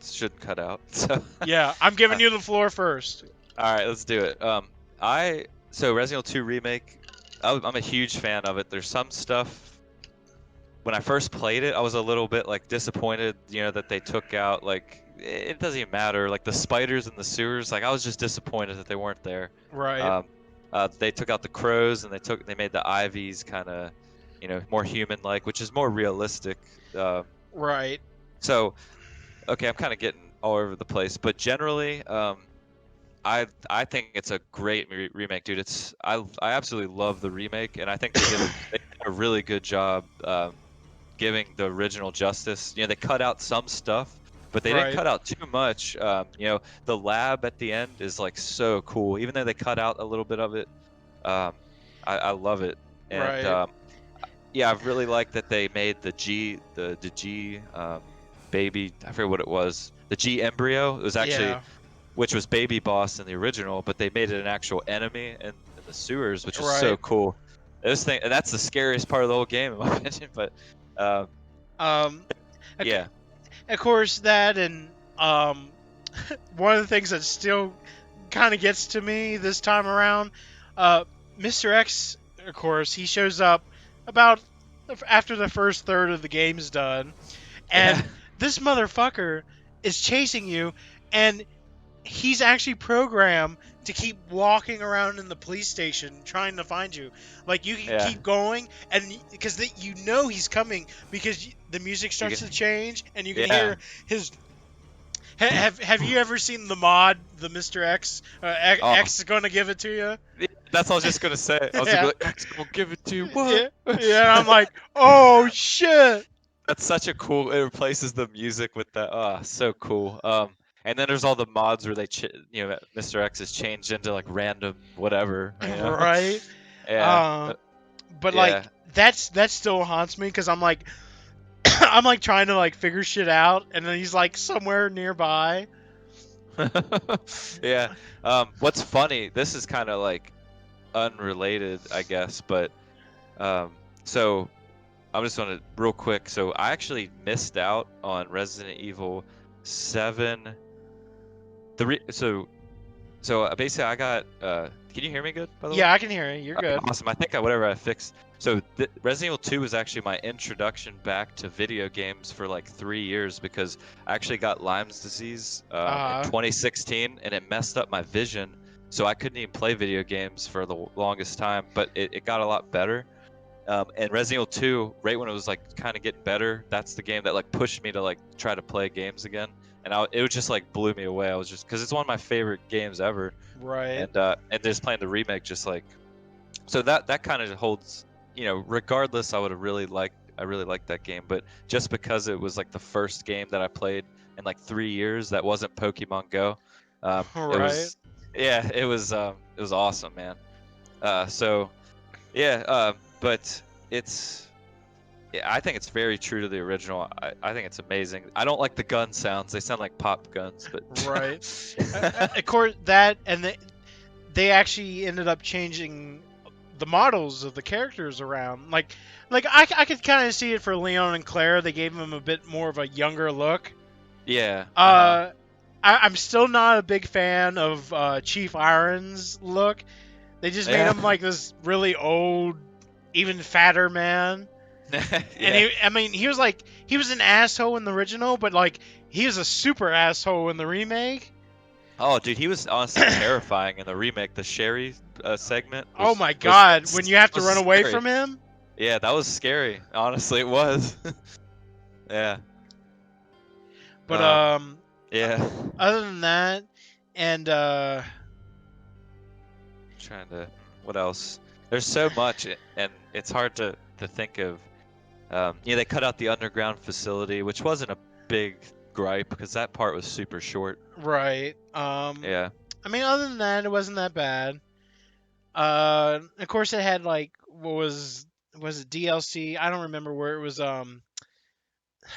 shouldn't cut out. So, Yeah, I'm giving you the floor first. all right, let's do it. So Resident Evil 2 remake. I'm a huge fan of it. There's some stuff when I first played it, I was a little bit like disappointed, that they took out like it doesn't even matter, like the spiders in the sewers. Like I was just disappointed that they weren't there. Right. Um, they took out the crows and they made the Ivies kind of, more human-like, which is more realistic. Right. So okay, I'm kind of getting all over the place, but generally, I think it's a great remake, dude. I absolutely love the remake, and I think they did a really good job giving the original justice. They cut out some stuff, but they didn't Right. cut out too much. The lab at the end is like so cool, even though they cut out a little bit of it. I love it, and Right. yeah, I really like that they made the G baby. I forget what it was. The G embryo. It was actually Yeah. which was Baby Boss in the original, but they made it an actual enemy in the sewers, which was so Right. cool. This thing, and that's the scariest part of the whole game, in my opinion. But um, Um. yeah, Of course, that and um, one of the things that still kind of gets to me this time around, uh, Mr. X, of course, he shows up about after the first third of the game is done, yeah, and this motherfucker is chasing you, and he's actually programmed to keep walking around in the police station trying to find you. Like you can yeah. keep going, and because you know he's coming because the music You starts can, to change, and you can yeah. hear his. Have you ever seen the mod, the Mr. X? Oh, X is gonna give it to you. yeah, that's what I was just gonna say. I was gonna be Yeah, like, X gonna give it to you. yeah, What? yeah. I'm like, oh shit. That's such a cool. It replaces the music with that. Oh, so cool. And then there's all the mods where Mr. X is changed into like random whatever. Right. Yeah. Uh, but like Yeah. that still haunts me because I'm like I'm like trying to like figure shit out, and then he's like somewhere nearby. Yeah. What's funny? This is kind of like unrelated, I guess, but um, so I'm just gonna real quick. So I actually missed out on Resident Evil 7. Basically I got. Can you hear me good, by the way? Yeah, I can hear you. You're Okay, good. awesome. I think whatever I fixed. So Resident Evil 2 was actually my introduction back to video games for like 3 years because I actually got Lyme's disease in Uh, 2016 and it messed up my vision. So I couldn't even play video games for the longest time, but it got a lot better. And Resident Evil 2, right when it was like kind of getting better, that's the game that like pushed me to like try to play games again. And it was just like blew me away. I was just because it's one of my favorite games ever, right. and just playing the remake just like so that kind of holds, regardless. I really liked that game, but just because it was like the first game that I played in like 3 years that wasn't Pokemon Go, it Right. was, yeah, it was awesome, man. So yeah, but it's Yeah, I think it's very true to the original. I think it's amazing. I don't like the gun sounds. They sound like pop guns, but Right. Of course, that and they actually ended up changing the models of the characters around. Like I could kind of see it for Leon and Claire. They gave them a bit more of a younger look. yeah, Uh, I'm still not a big fan of Chief Irons' look. They just made yeah, him like this really old, even fatter man. And yeah. I mean, he was an asshole in the original, but like he was a super asshole in the remake. Oh, dude, he was honestly terrifying in the remake. The Sherry segment Oh my was god, when you have to was run away scary. from him. Yeah, that was scary. Honestly, it was. Yeah. But Yeah. other than that, and Trying to. What else? There's so much, and it's hard to think of. Yeah, they cut out the underground facility, which wasn't a big gripe because that part was super short. right, Yeah. I mean, other than that, it wasn't that bad. Of course, it had like what was it DLC? I don't remember where it was.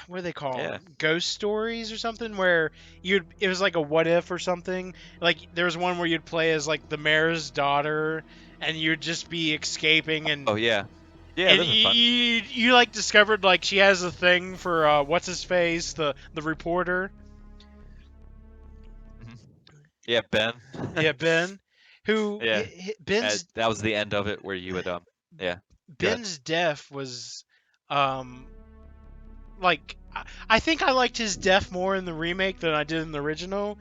What do they call Yeah. them? Ghost stories or something where it was like a what if or something. Like there was one where you'd play as like the mayor's daughter and you'd just be escaping Oh and yeah. Yeah, and those are fun. you like discovered like she has a thing for what's his face, the reporter. Mhm. Yeah, Ben. Yeah, Ben, who Yeah. Ben's That was the end of it where you would yeah. Good. Ben's death was um like I think I liked his death more in the remake than I did in the original.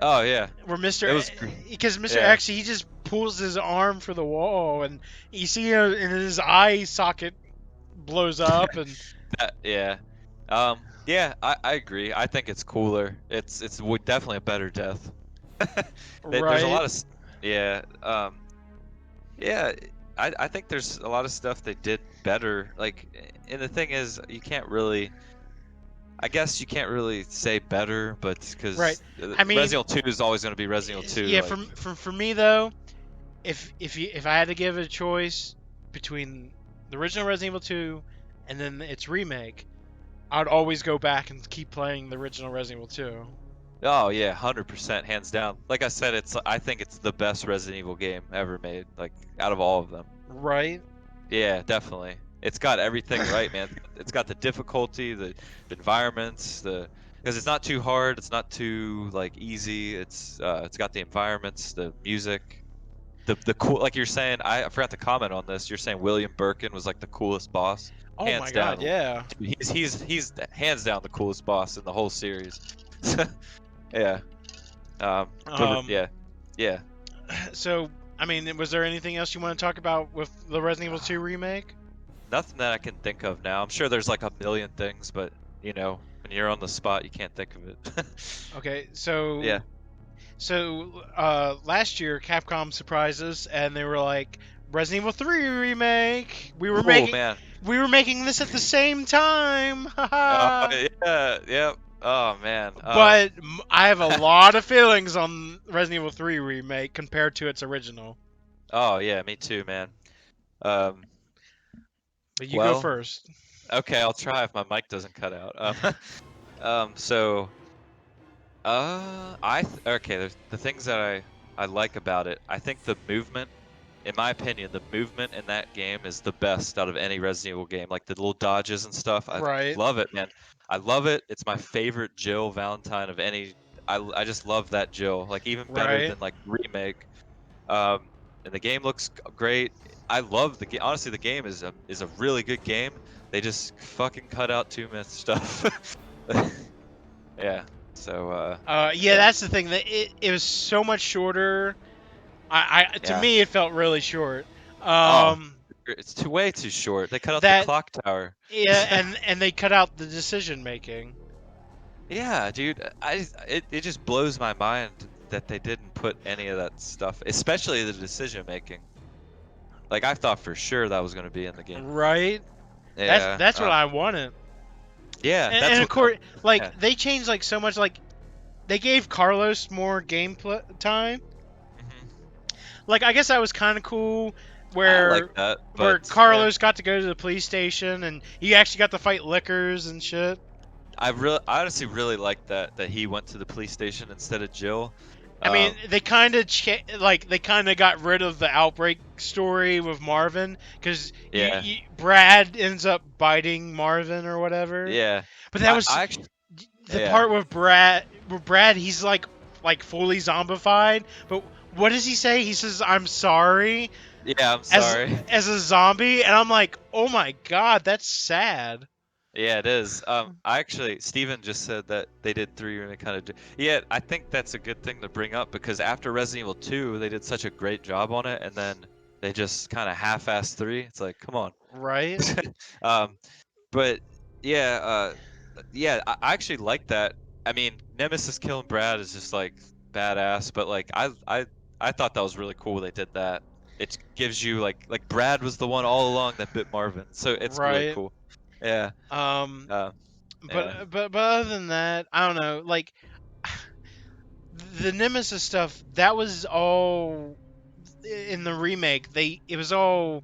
Oh yeah. Where It Mr. was Because Mr. yeah. X he just pulls his arm for the wall and you see in his eye socket blows up and Yeah. Yeah, I agree. I think it's cooler. It's definitely a better death. There's a right. lot of yeah. Yeah, I think there's a lot of stuff they did better. Like, and the thing is, you can't really. I guess you can't really say better, but Right. because I mean, Resident Evil 2 is always going to be Resident Evil 2. yeah. Like, For me though, if I had to give a choice between the original Resident Evil 2 and then its remake, I'd always go back and keep playing the original Resident Evil 2. oh yeah, 100%, hands down. Like I said, I think it's the best Resident Evil game ever made. Like out of all of them. Right. Yeah, definitely. It's got everything right, man. It's got the difficulty, the environments, because it's not too hard, it's not too like easy. It's got the environments, the music, the cool. Like you're saying, I forgot to comment on this. You're saying William Birkin was like the coolest boss, Oh my hands God. down. Yeah. He's hands down the coolest boss in the whole series. Yeah. Um. Yeah, yeah. So, I mean, was there anything else you want to talk about with the Resident Evil 2 remake? Nothing that I can think of now. I'm sure there's like a million things, but when you're on the spot, you can't think of it. Okay, so Yeah. last year Capcom surprised us and they were like Resident Evil 3 remake. Oh man. We were making this at the same time. Oh Haha. yeah. Yep. Oh man. But I have a lot of feelings on Resident Evil 3 remake compared to its original. Oh yeah. Me too, man. Um. But you go Well. first. Okay. I'll try if my mic doesn't cut out. So. Okay. There's the things that I like about it. I think the movement. In my opinion, the movement in that game is the best out of any Resident Evil game. Like the little dodges and stuff. I Right. love it, man. I love it. It's my favorite Jill Valentine of any. I just love that Jill. Like even better Right. than like remake. Um, and the game looks great. I love the game. Honestly, the game is a really good game. They just fucking cut out too much stuff. Yeah. So Yeah, yeah, that's the thing. That it was so much shorter. I to yeah. me it felt really short. Oh, it's way too short. They cut out the That clock tower. Yeah, and they cut out the decision making. Yeah, dude. It just blows my mind that they didn't put any of that stuff, especially the decision making. Like I thought for sure that was going to be in the game. Right. Yeah. That's what I wanted. Yeah, that's And of what. course, Yeah. like they changed like so much. Like they gave Carlos more gameplay time. Mhm. Like I guess that was kind of cool. I like where that, where but yeah, Carlos got to go to the police station and he actually got to fight lickers and shit. I honestly really like that he went to the police station instead of Jill. I mean, Um, they kind of they kind of got rid of the outbreak story with Marvin because yeah, Brad ends up biting Marvin or whatever. yeah. But that was I actually, the yeah, part with Brad. With Brad, he's like fully zombified. But what does he say? He says, "I'm sorry," yeah. I'm as sorry. as a zombie, and I'm like, "Oh my god, that's sad." Yeah, it is. I actually, Steven just said that they did three and it kind of. Yeah, I think that's a good thing to bring up because after Resident Evil 2, they did such a great job on it, and then they just kind of half-assed 3. It's like, come on. Right? Um, but yeah, yeah, I actually like that. I mean, Nemesis killing Brad is just like badass, but like I thought that was really cool they did that. It gives you like Brad was the one all along that bit Marvin, so it's really Right. cool. Yeah. Um. Uh, yeah. But other than that, I don't know. Like the Nemesis stuff, that was all in the remake. It was all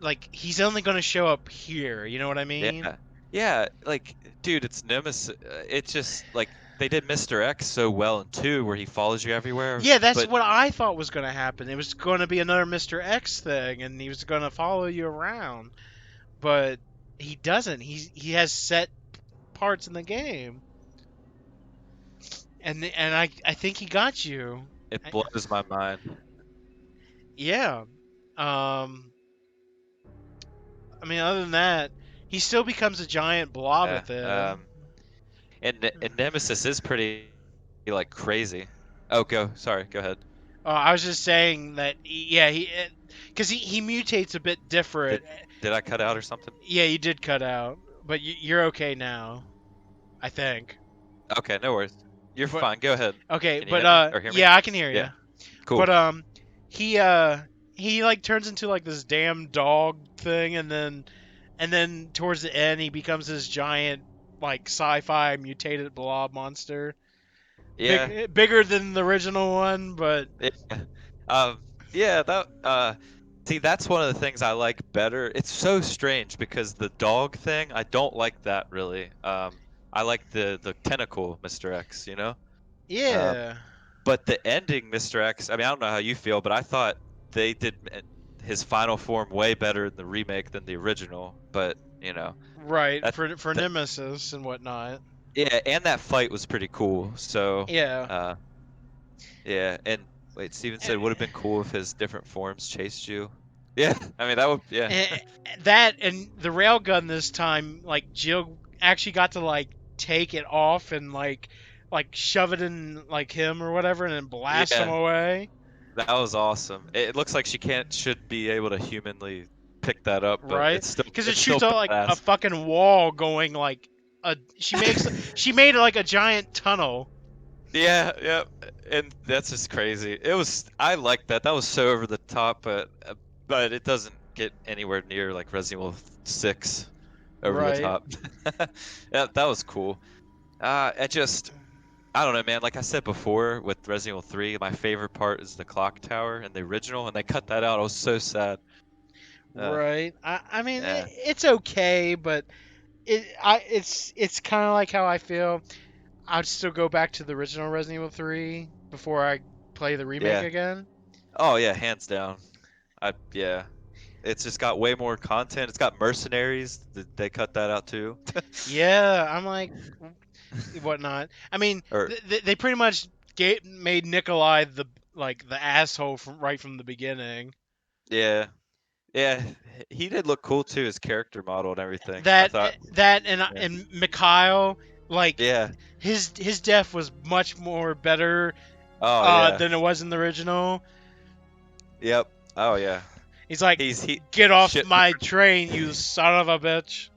like he's only going to show up here. You know what I mean? Yeah. Yeah, like dude, it's Nemesis. It's just like they did Mr. X so well in 2 where he follows you everywhere, Yeah, that's but what I thought was going to happen. It was going to be another Mr. X thing, and he was going to follow you around. But he doesn't. He has set parts in the game, and I think he got you. it I, blows my mind. yeah. Um. I mean, other than that, he still becomes a giant blob Yeah. at the end. And Nemesis is pretty like crazy. Oh, go. Sorry, go ahead. I was just saying that, yeah, because he mutates a bit Did different. did I cut out or something? Yeah, you did cut out, but you're okay now, I think. Okay, no worries. You're But fine. Go ahead. okay, Can you but hear me or hear me? yeah, I can hear you. Yeah. Cool. But he he like turns into like this damn dog thing, and then towards the end he becomes this giant like sci-fi mutated blob monster, Yeah. bigger than the original one, but Yeah. Um. Yeah. That. See, that's one of the things I like better. It's so strange because the dog thing, I don't like that really. I like the tentacle Mr. X. You know. Um. yeah. But the ending, Mr. X, I mean, I don't know how you feel, but I thought they did his final form way better in the remake than the original. But, Right, that, for that Nemesis and whatnot. yeah, and that fight was pretty cool. So, Yeah. uh, yeah. And wait, Steven Eh, said would have been cool if his different forms chased you. Yeah, I mean, that would, yeah. eh, that and the railgun this time, like Jill actually got to like take it off and like shove it in like him or whatever, and then blast him Yeah, away. that was awesome. It looks like she should be able to humanly pick that up, but Right? Because it it's still shoots out like a badass. fucking wall going like a. She made like a giant tunnel. Yeah, yeah, and that's just crazy. I like that. That was so over the top, but it doesn't get anywhere near like Resident Evil 6 over the Right. top. Yeah, that was cool. I don't know, man. Like I said before with Resident Evil 3, my favorite part is the clock tower in the original, and they cut that out. I was so sad. Uh, Right. I mean yeah, it's okay, but it's kind of like how I feel. I'd still go back to the original Resident Evil 3 before I play the remake yeah. again. Oh yeah, hands down. Yeah. It's just got way more content. It's got mercenaries. They cut that out too. Yeah, I'm like whatnot. I mean, Or they pretty much made Nikolai the asshole from right from the beginning. yeah. Yeah, he did look cool too, his character model and everything. I That thought, that yeah, and Mikhail, like yeah. his death was much more better Oh yeah, than it was in the original. yep. Oh yeah. He's like, He "Get off shit. my train, you son of a bitch!"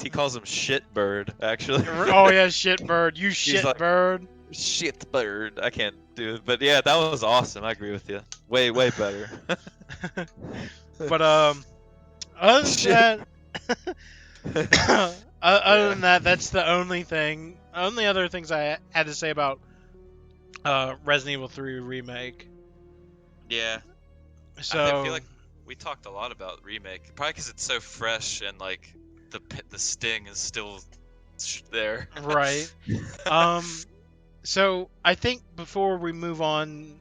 He calls him shit bird actually. Oh yeah, shit bird, you He's shit like bird. shit bird. I can't do it, but yeah, that was awesome. I agree with you. Way better. But other than Shit. that, other Yeah. than that, that's the only thing. Only other things I had to say about Resident Evil 3 remake. Yeah. So feel like we talked a lot about remake, probably because it's so fresh and like the sting is still there. right. Um, so I think before we move on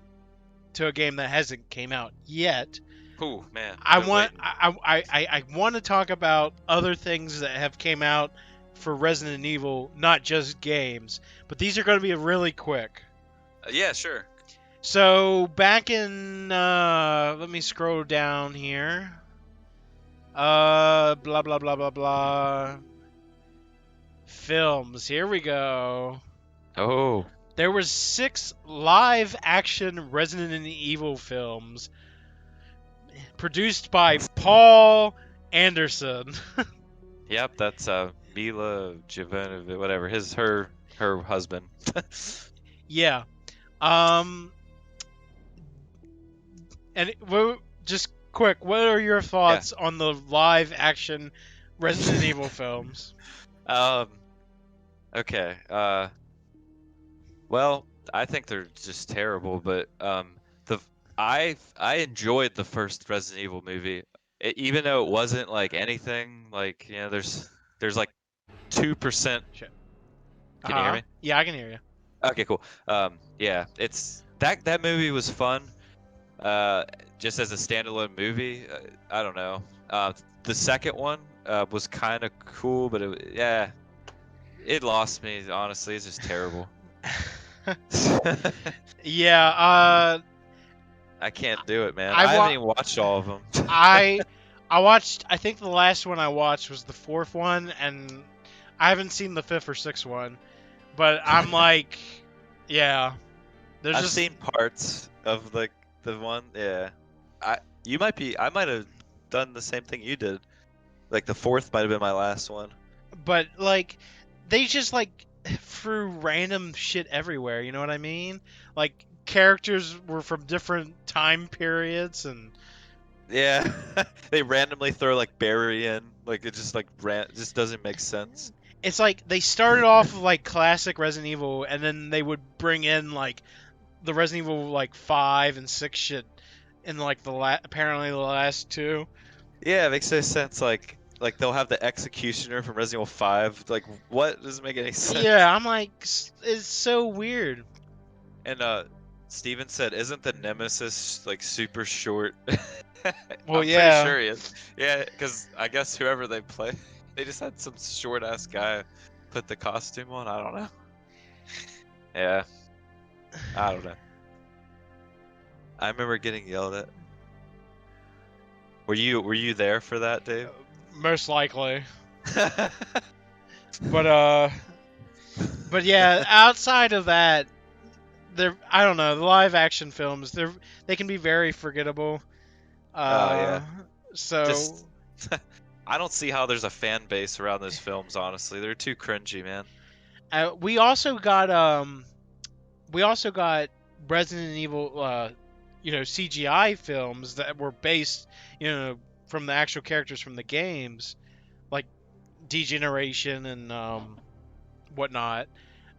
to a game that hasn't came out yet, Ooh, man, I been want waiting. I want to talk about other things that have came out for Resident Evil, not just games. But these are going to be really quick. Yeah, sure. So back in let me scroll down here. Blah blah blah blah blah. Films. Here we go. Oh, There were 6 live-action Resident Evil films produced by Paul Anderson. yep, that's Mila Jovanovic, whatever. Her husband. Yeah. And just quick, what are your Yeah. thoughts on the live-action Resident Evil films? Um. Okay. Well, I think they're just terrible, but the I enjoyed the first Resident Evil movie, even though it wasn't like anything like there's like 2%. Shit. Can you hear me? Yeah, I can hear you. Okay, cool. Yeah, it's that movie was fun. Uh, just as a standalone movie, I don't know. The second one was kind of cool, but yeah, it lost me. Honestly, it's just terrible. Yeah. I can't do it, man. I I haven't wa- even watched all of them. I I watched. I think the last one I watched was the 4th one, and I haven't seen the 5th or 6th one. But I'm like, yeah. There's I've just, seen parts of like the one. Yeah, I might have done the same thing you did. Like the fourth might have been my last one. but like, they just like threw random shit everywhere. You know what I mean? Like characters were from different time periods, and Yeah, they randomly throw like Barry in. Like it just like just doesn't make sense. it's like they started off with like classic Resident Evil, and then they would bring in like the Resident Evil like 5 and 6 shit in like apparently the last 2. Yeah, it makes no sense. Like they'll have the executioner from Resident Evil 5. Like what doesn't make any sense. Yeah, I'm like, it's so weird. And Steven said, "Isn't the Nemesis like super short?" Well, I'm yeah. pretty sure he is. Yeah, because I guess whoever they play, they just had some short ass guy put the costume on. I don't know. Yeah, I don't know. I remember getting yelled at. Were you there for that, Dave? Most likely. But but yeah, outside of that, I don't know, the live action films, they can be very forgettable. Oh yeah. So Just I don't see how there's a fan base around those films. Honestly, they're too cringy, man. we also got Resident Evil CGI films that were based, from the actual characters from the games, like Degeneration and whatnot.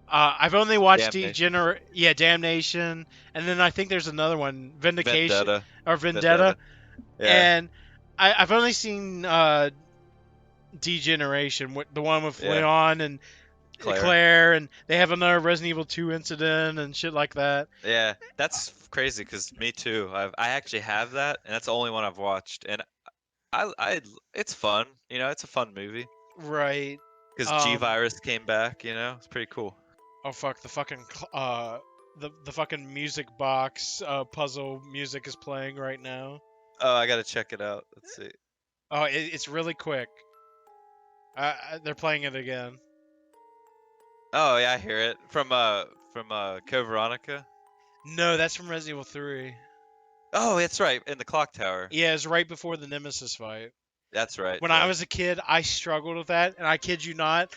I've only watched Damnation. Damnation, and then I think there's another one, Vindication Vendetta. or Vendetta, Yeah. and I've only seen Degeneration, the one with Yeah. Leon and Claire. Claire, and they have another Resident Evil 2 incident and shit like that. Yeah, that's crazy because me too. I actually have that, and that's the only one I've watched, and it's fun. It's a fun movie Right. because G Virus came back. It's pretty cool. Oh fuck, the fucking the fucking music box puzzle music is playing right now. Oh, I gotta check it out. Let's see. Oh, it's really quick. They're playing it again. Oh yeah, I hear it from Code Veronica. No, that's from Resident Evil 3. Oh, that's right, in the clock tower. Yeah, it's right before the Nemesis fight. That's right. When yeah. I was a kid, I struggled with that, and I kid you not,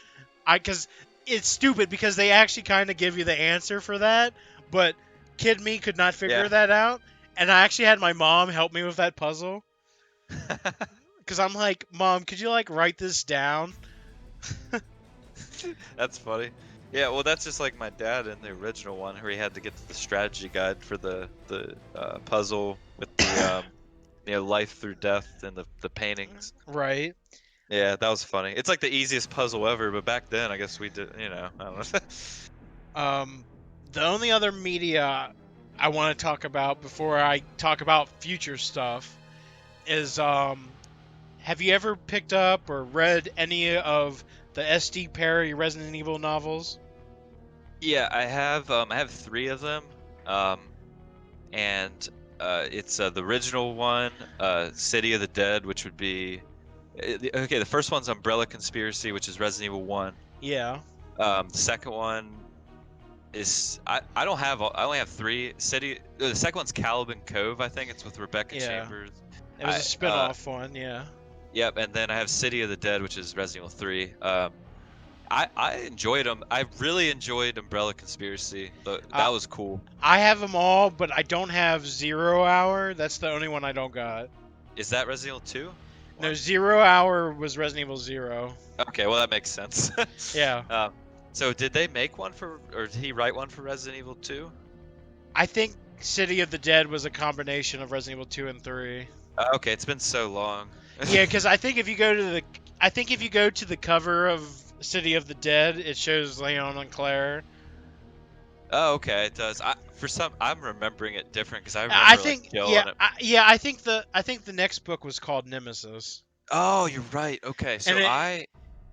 because it's stupid because they actually kind of give you the answer for that, but kid me could not figure Yeah. that out, and I actually had my mom help me with that puzzle. Because I'm like, Mom, could you like write this down? That's funny. Yeah, well, that's just like my dad in the original one, where he had to get to the strategy guide for the puzzle with the life through death and the paintings. Right. Yeah, that was funny. It's like the easiest puzzle ever, but back then I guess we did. I don't know. Um, the only other media I want to talk about before I talk about future stuff is have you ever picked up or read any of the S.D. Perry Resident Evil novels? Yeah, I have. I have three of them. Um, and it's the original one, City of the Dead, which would be okay. The first one's Umbrella Conspiracy, which is Resident Evil 1. Yeah. The second one is I don't have I only have three. The second one's Caliban Cove, I think it's with Rebecca Yeah. Chambers. It was a spin-off one, yeah. Yep, and then I have City of the Dead, which is Resident Evil 3. I enjoyed them. I really enjoyed Umbrella Conspiracy. That was cool. I have them all, but I don't have Zero Hour. That's the only one I don't got. Is that Resident Evil 2? No, Zero Hour was Resident Evil Zero. Okay, well that makes sense. Yeah. So did they make one or did he write one for Resident Evil 2? I think City of the Dead was a combination of Resident Evil 2 and 3. Okay, it's been so long. Yeah, because I think if you go to the cover of City of the Dead, it shows Leon and Claire. Oh, okay, it does. I'm remembering it different because I remember I think like Jill yeah, and it. I think the next book was called Nemesis. Oh, you're right. Okay, so And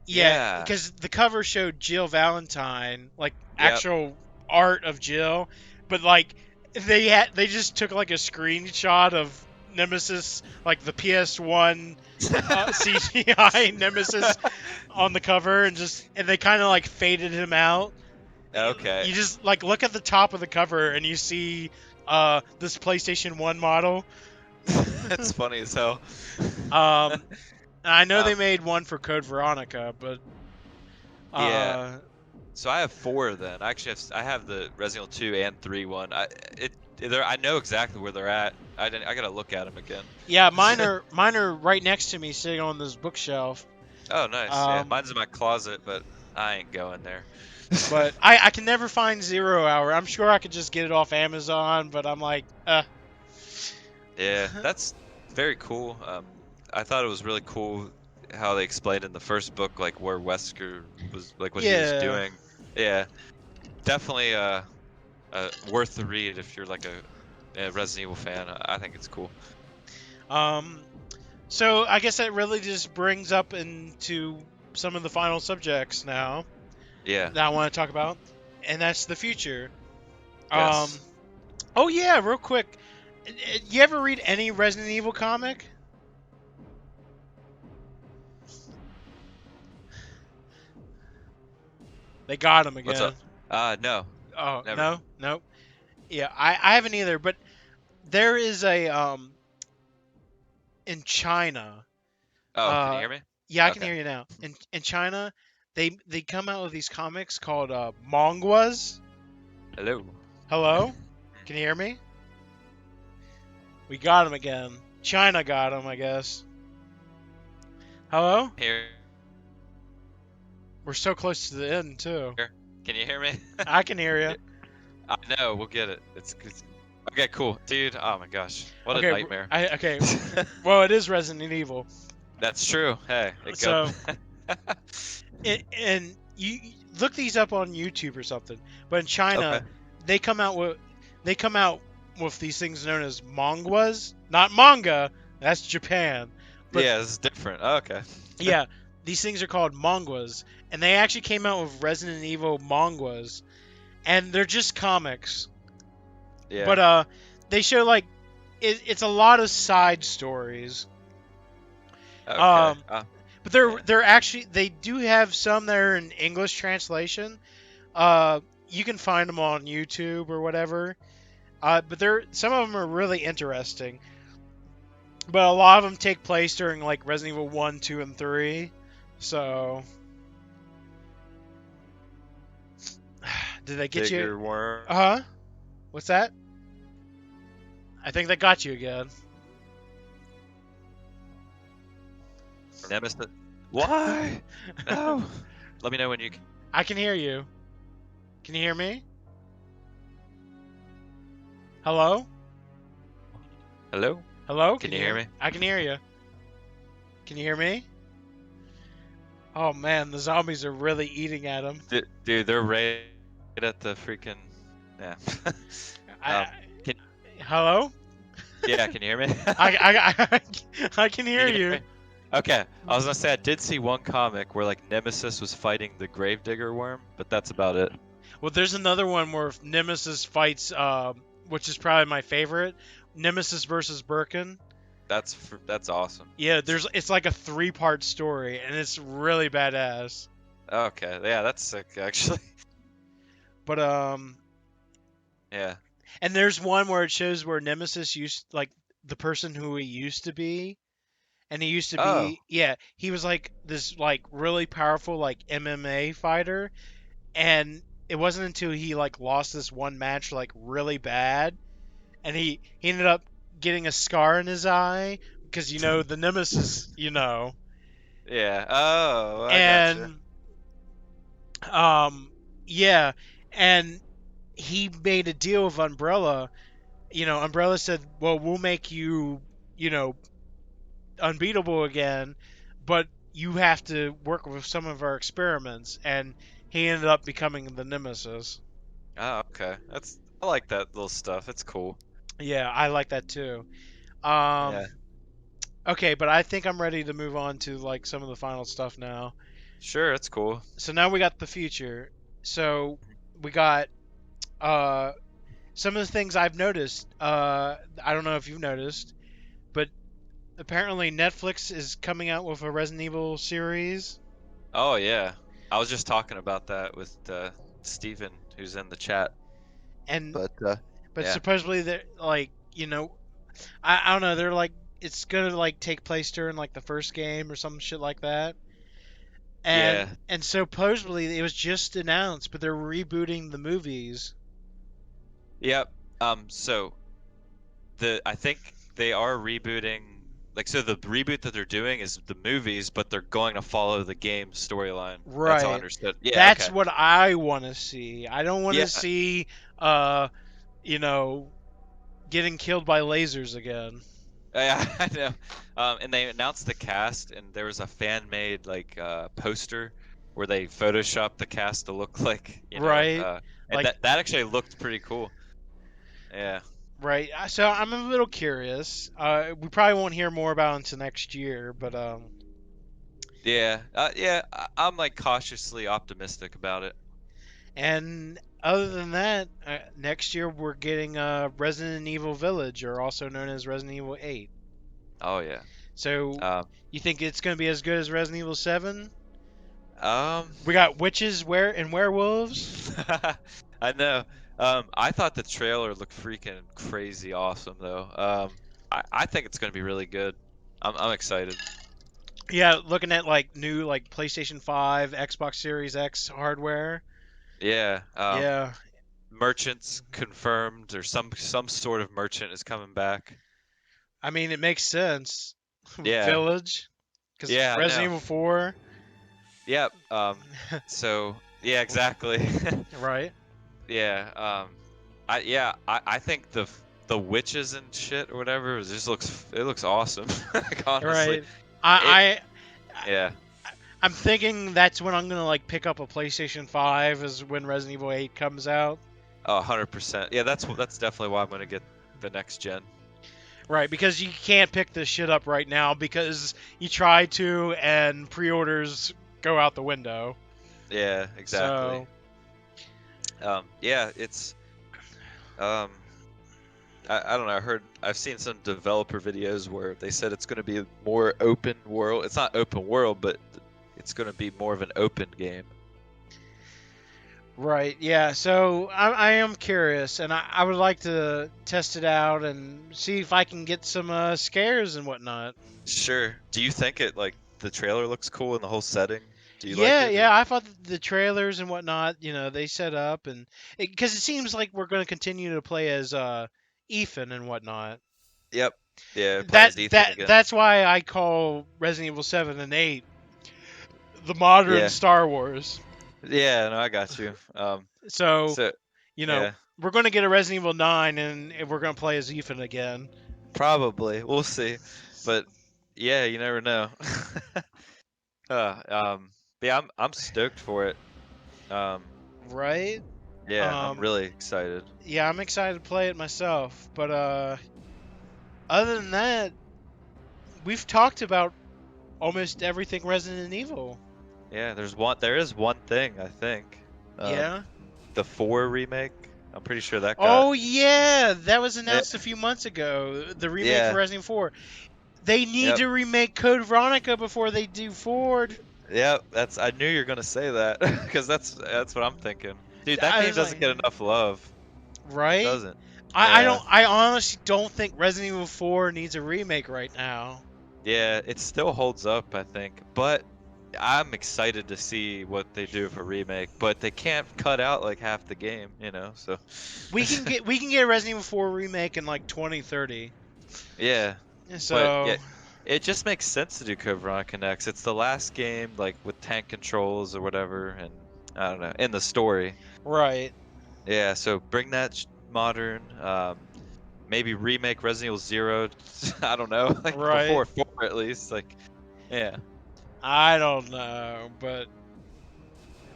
yeah. because the cover showed Jill Valentine, like Yep. actual art of Jill, but like they just took like a screenshot of Nemesis, like the PS1 CGI Nemesis on the cover, and they kind of like faded him out. Okay. You just like look at the top of the cover and you see this PlayStation 1 model. That's funny as hell. I know they made one for Code Veronica, but yeah. So I have four then. Actually, I have the Resident Evil 2 and 3 one. I know exactly where they're at. I gotta look at them again. Yeah, mine are right next to me, sitting on this bookshelf. Oh, nice. Yeah, mine's in my closet, but I ain't going there. But I can never find Zero Hour. I'm sure I could just get it off Amazon, but I'm like, Yeah, that's very cool. I thought it was really cool how they explained in the first book, like where Wesker was, like what he was doing. Yeah, definitely worth the read if you're like a Resident Evil fan. I think it's cool. So I guess that really just brings up into some of the final subjects now. Yeah. That I want to talk about, and that's the future. Yes. Oh yeah, real quick. You ever read any Resident Evil comic? They got him again. What's up? No. Oh, never. no. Yeah, I haven't either, but there is a in China. Oh, can you hear me? Yeah, I can hear you now. In China, they come out with these comics called manguas. Hello. Hello? Can you hear me? We got him again. China got him, I guess. Hello? Here. We're so close to the end, too. Can you hear me? I can hear you. I know, we'll get it. It's okay, cool, dude. Oh my gosh, what a nightmare. Okay. Well, it is Resident Evil. That's true. Hey, and you look these up on YouTube or something. But in China, they come out with these things known as manguas, not manga. That's Japan. But, yeah, it's different. Oh, okay. Yeah, these things are called manguas, and they actually came out with Resident Evil manguas, and they're just comics. Yeah. But they show like it's a lot of side stories. Okay. But they're actually they do have some that are in English translation. You can find them on YouTube or whatever. But some of them are really interesting. But a lot of them take place during like Resident Evil 1, 2, and 3. So did they get you? Worm. Uh-huh. What's that? I think they got you again. Nemesis. Why? No. Let me know when you can. I can hear you. Can you hear me? Hello? Hello? Hello? Can you hear me? I can hear you. Can you hear me? Oh man, the zombies are really eating at him. Dude, they're right at the freaking. Yeah. I, can hello? yeah, can you hear me? I can hear Can you hear you. me? Okay, I was gonna say I did see one comic where like Nemesis was fighting the Gravedigger worm, but that's about it. Well, there's another one where Nemesis fights, which is probably my favorite, Nemesis versus Birkin. That's awesome. Yeah, it's like a 3-part story, and it's really badass. Okay, yeah, that's sick actually. But Yeah. and there's one where it shows where Nemesis used like the person who he used to be, and he used to Oh. be, yeah, he was like this like really powerful like MMA fighter, and it wasn't until he like lost this one match like really bad, and he ended up getting a scar in his eye because the Nemesis, Yeah. Oh, I gotcha. and yeah, and he made a deal with Umbrella. Umbrella said, "Well, we'll make you, you know, unbeatable again, but you have to work with some of our experiments." And he ended up becoming the Nemesis. Oh, okay. I like that little stuff. It's cool. Yeah, I like that too. Um, Yeah. okay, but I think I'm ready to move on to like some of the final stuff now. Sure, it's cool. So now we got the future. So we got uh some of the things I've noticed. I don't know if you've noticed, but apparently Netflix is coming out with a Resident Evil series. Oh yeah. I was just talking about that with Steven, who's in the chat. And But but yeah. supposedly they're like, I don't know, they're like it's gonna like take place during like the first game or some shit like that. And Yeah. and supposedly it was just announced, but they're rebooting the movies. Yep. So I think they are rebooting, like, so the reboot that they're doing is the movies, but they're going to follow the game storyline. That's how I Right. understood. Yeah, That's okay. what I want to see. I don't want Yeah, to see uh you know getting killed by lasers again. yeah, I know. And they announced the cast, and there was a fan-made like poster where they photoshopped the cast to look like, Right? and Like that actually looked pretty cool. Yeah. right. So I'm a little curious. We probably won't hear more about it until next year, but Yeah. Yeah, I'm like cautiously optimistic about it. and other than that, next year we're getting Resident Evil Village, or also known as Resident Evil 8. Oh yeah. So Um, you think it's going to be as good as Resident Evil 7? um We got witches, and werewolves. I know. I thought the trailer looked freaking crazy awesome though. I think it's gonna be really good. I'm excited. Yeah, looking at like new like PlayStation 5, Xbox Series X hardware. Yeah. Yeah, Merchants confirmed, or some sort of merchant is coming back. I mean it makes sense. Yeah. Village, because Yeah, I Resident know. Evil 4, Yep. So yeah, exactly. right? Yeah. I think the witches and shit or whatever it looks awesome. Like, honestly. Right. It I, yeah. I'm thinking that's when I'm gonna like pick up a PlayStation 5 is when Resident Evil 8 comes out. Oh, 100%. Yeah, that's definitely why I'm gonna get the next gen. Right, because you can't pick this shit up right now because you try to and pre-orders go out the window. Yeah, exactly. So, Yeah, it's um, I don't know. I've seen some developer videos where they said it's gonna be more open world. It's not open world, but it's gonna be more of an open game. right, yeah. So I am curious, and I would like to test it out and see if I can get some scares and whatnot. Sure. Do you think the trailer looks cool in the whole setting? Do you like Yeah, it or? yeah. I thought the trailers and whatnot, they set up and because it seems like we're going to continue to play as Ethan and whatnot. Yep. Yeah, playing That as Ethan that again. that's why I call Resident Evil 7 and 8 the modern Yeah. Star Wars. Yeah, no, I got you. So, So you know, yeah. we're going to get a Resident Evil 9 and we're going to play as Ethan again. Probably. We'll see. But yeah, you never know. Uh, um, yeah, I'm stoked for it. Um, Right? yeah, I'm Um, really excited. yeah, I'm excited to play it myself. But other than that, we've talked about almost everything Resident Evil. Yeah, there is one thing I think. Um, Yeah. the 4 remake. I'm pretty sure that got. Oh yeah, that was Yeah, announced a few months ago. The remake for yeah, Resident Evil 4. They need yep, to remake Code Veronica before they do Ford. yep. That's I knew you were gonna say that because that's what I'm thinking. Dude, that I game was like, doesn't get enough love. It right? doesn't. I Yeah, don't. I honestly don't think Resident Evil 4 needs a remake right now. yeah. It still holds up, I think, but I'm excited to see what they do for remake. But they can't cut out like half the game, you know. So, We can get a Resident Evil 4 remake in like 2030. yeah. But yeah, So it just makes sense to do Code Veronica next. It's the last game, like with tank controls or whatever, and I don't know, in the story. right, Yeah, so bring that modern. Maybe remake Resident Evil Zero. I don't know, like right. before 4 at least. Like, yeah, I don't know, but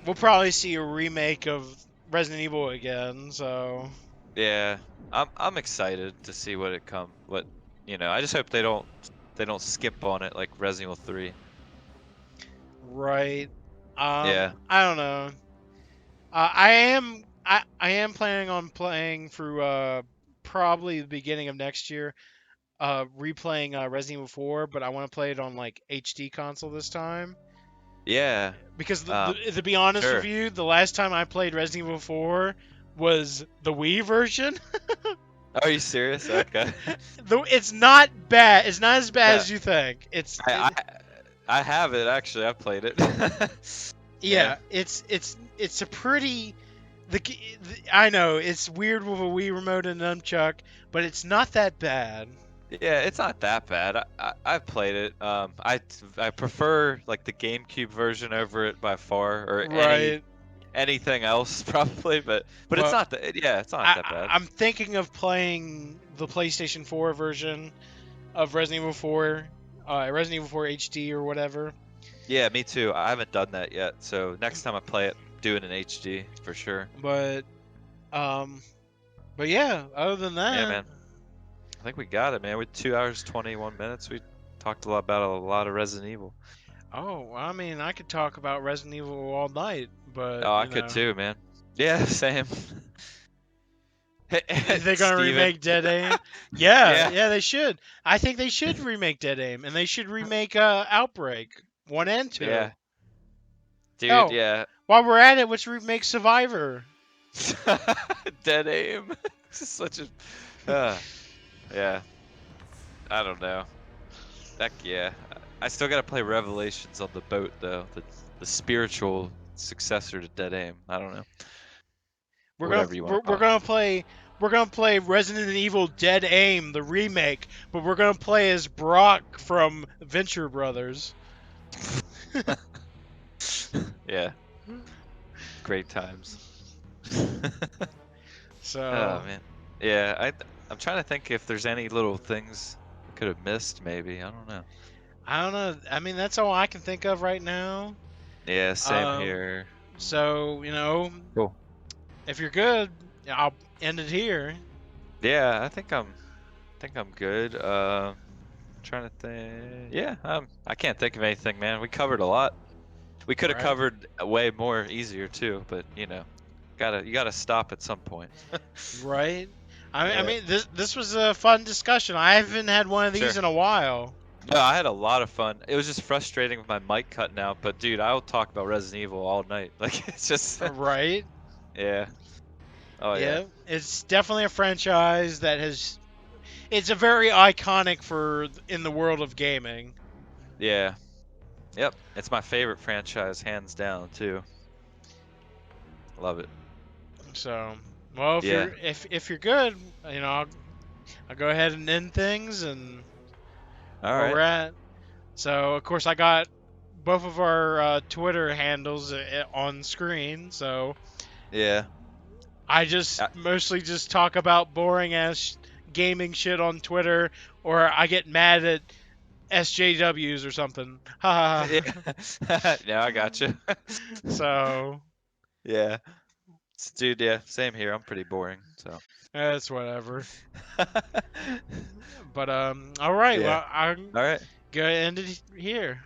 we'll probably see a remake of Resident Evil again. So yeah. I'm excited to see what it come. What I just hope they don't skip on it like Resident Evil 3. right. Yeah, I don't know. I am planning on playing through probably the beginning of next year. Replaying Resident Evil 4, but I want to play it on like HD console this time. yeah. Because Um, to be honest with sure. you, the last time I played Resident Evil 4 was the Wii version. Are you serious? Okay. Though it's not bad. It's not as bad No, as you think. It's I I have it actually. I played it. Yeah. yeah. It's a pretty. I know it's weird with a Wii remote and nunchuck, but it's not that bad. Yeah, it's not that bad. I've played it. I prefer like the GameCube version over it by far, or Right. anything else probably. But it's Well, not that. Yeah, it's not that bad. I'm thinking of playing the PlayStation 4 version of Resident Evil 4, Resident Evil 4 HD or whatever. Yeah, me too. I haven't done that yet. So next time I play it, do it in HD for sure. But um, but yeah. Other than Yeah, that, man. I think we got it, man. With 2 hours 21 minutes, we talked a lot about a lot of Resident Evil. oh, I mean, I could talk about Resident Evil all night, but Oh, I could too, man. Yeah, same. they're gonna Steven. remake Dead Aim. Yeah, Yeah. yeah, they should. I think they should remake Dead Aim, and they should remake Outbreak 1 and 2. Yeah. Dude, Oh, yeah. while we're at it, let's remake Survivor. Dead aim. This is such a. Uh, yeah. I don't know. Heck yeah. I still gotta play Revelations on the boat though. The spiritual successor to Dead Aim. I don't know. We're gonna Whatever you want we're, to we're call it. gonna play we're gonna play Resident Evil Dead Aim, the remake, but we're gonna play as Brock from Venture Brothers. Yeah. Great times. So Oh man. Yeah. I'm trying to think if there's any little things I could have missed. Maybe. I don't know. I don't know. I mean, that's all I can think of right now. Yeah. Same Um, here. so Cool. if you're good, I'll end it here. Yeah. I think I'm good. Trying to think. Yeah, I can't think of anything, man. We covered a lot. We could have Right. covered way more easier too, but you gotta stop at some point. Right. I Yeah, mean, this was a fun discussion. I haven't had one of these sure. in a while. No, I had a lot of fun. It was just frustrating with my mic cutting out, but dude, I'll talk about Resident Evil all night. Like it's just, Right. yeah. Oh yeah. Yeah. It's definitely a franchise that has. It's a very iconic for in the world of gaming. Yeah. Yep. It's my favorite franchise, hands down, too. Love it. So, well, Yeah. if you're good, I'll go ahead and end things and All where we're right. at. So, of course, I got both of our Twitter handles on screen. So, Yeah. I just Uh, mostly just talk about boring ass gaming shit on Twitter, or I get mad at SJWs or something. Ha ha. Yeah. No, I got you. So Yeah. Dude, yeah, same here. I'm pretty boring, so. that's whatever. But all right. Yeah. Well, I'm All right. gonna end it here.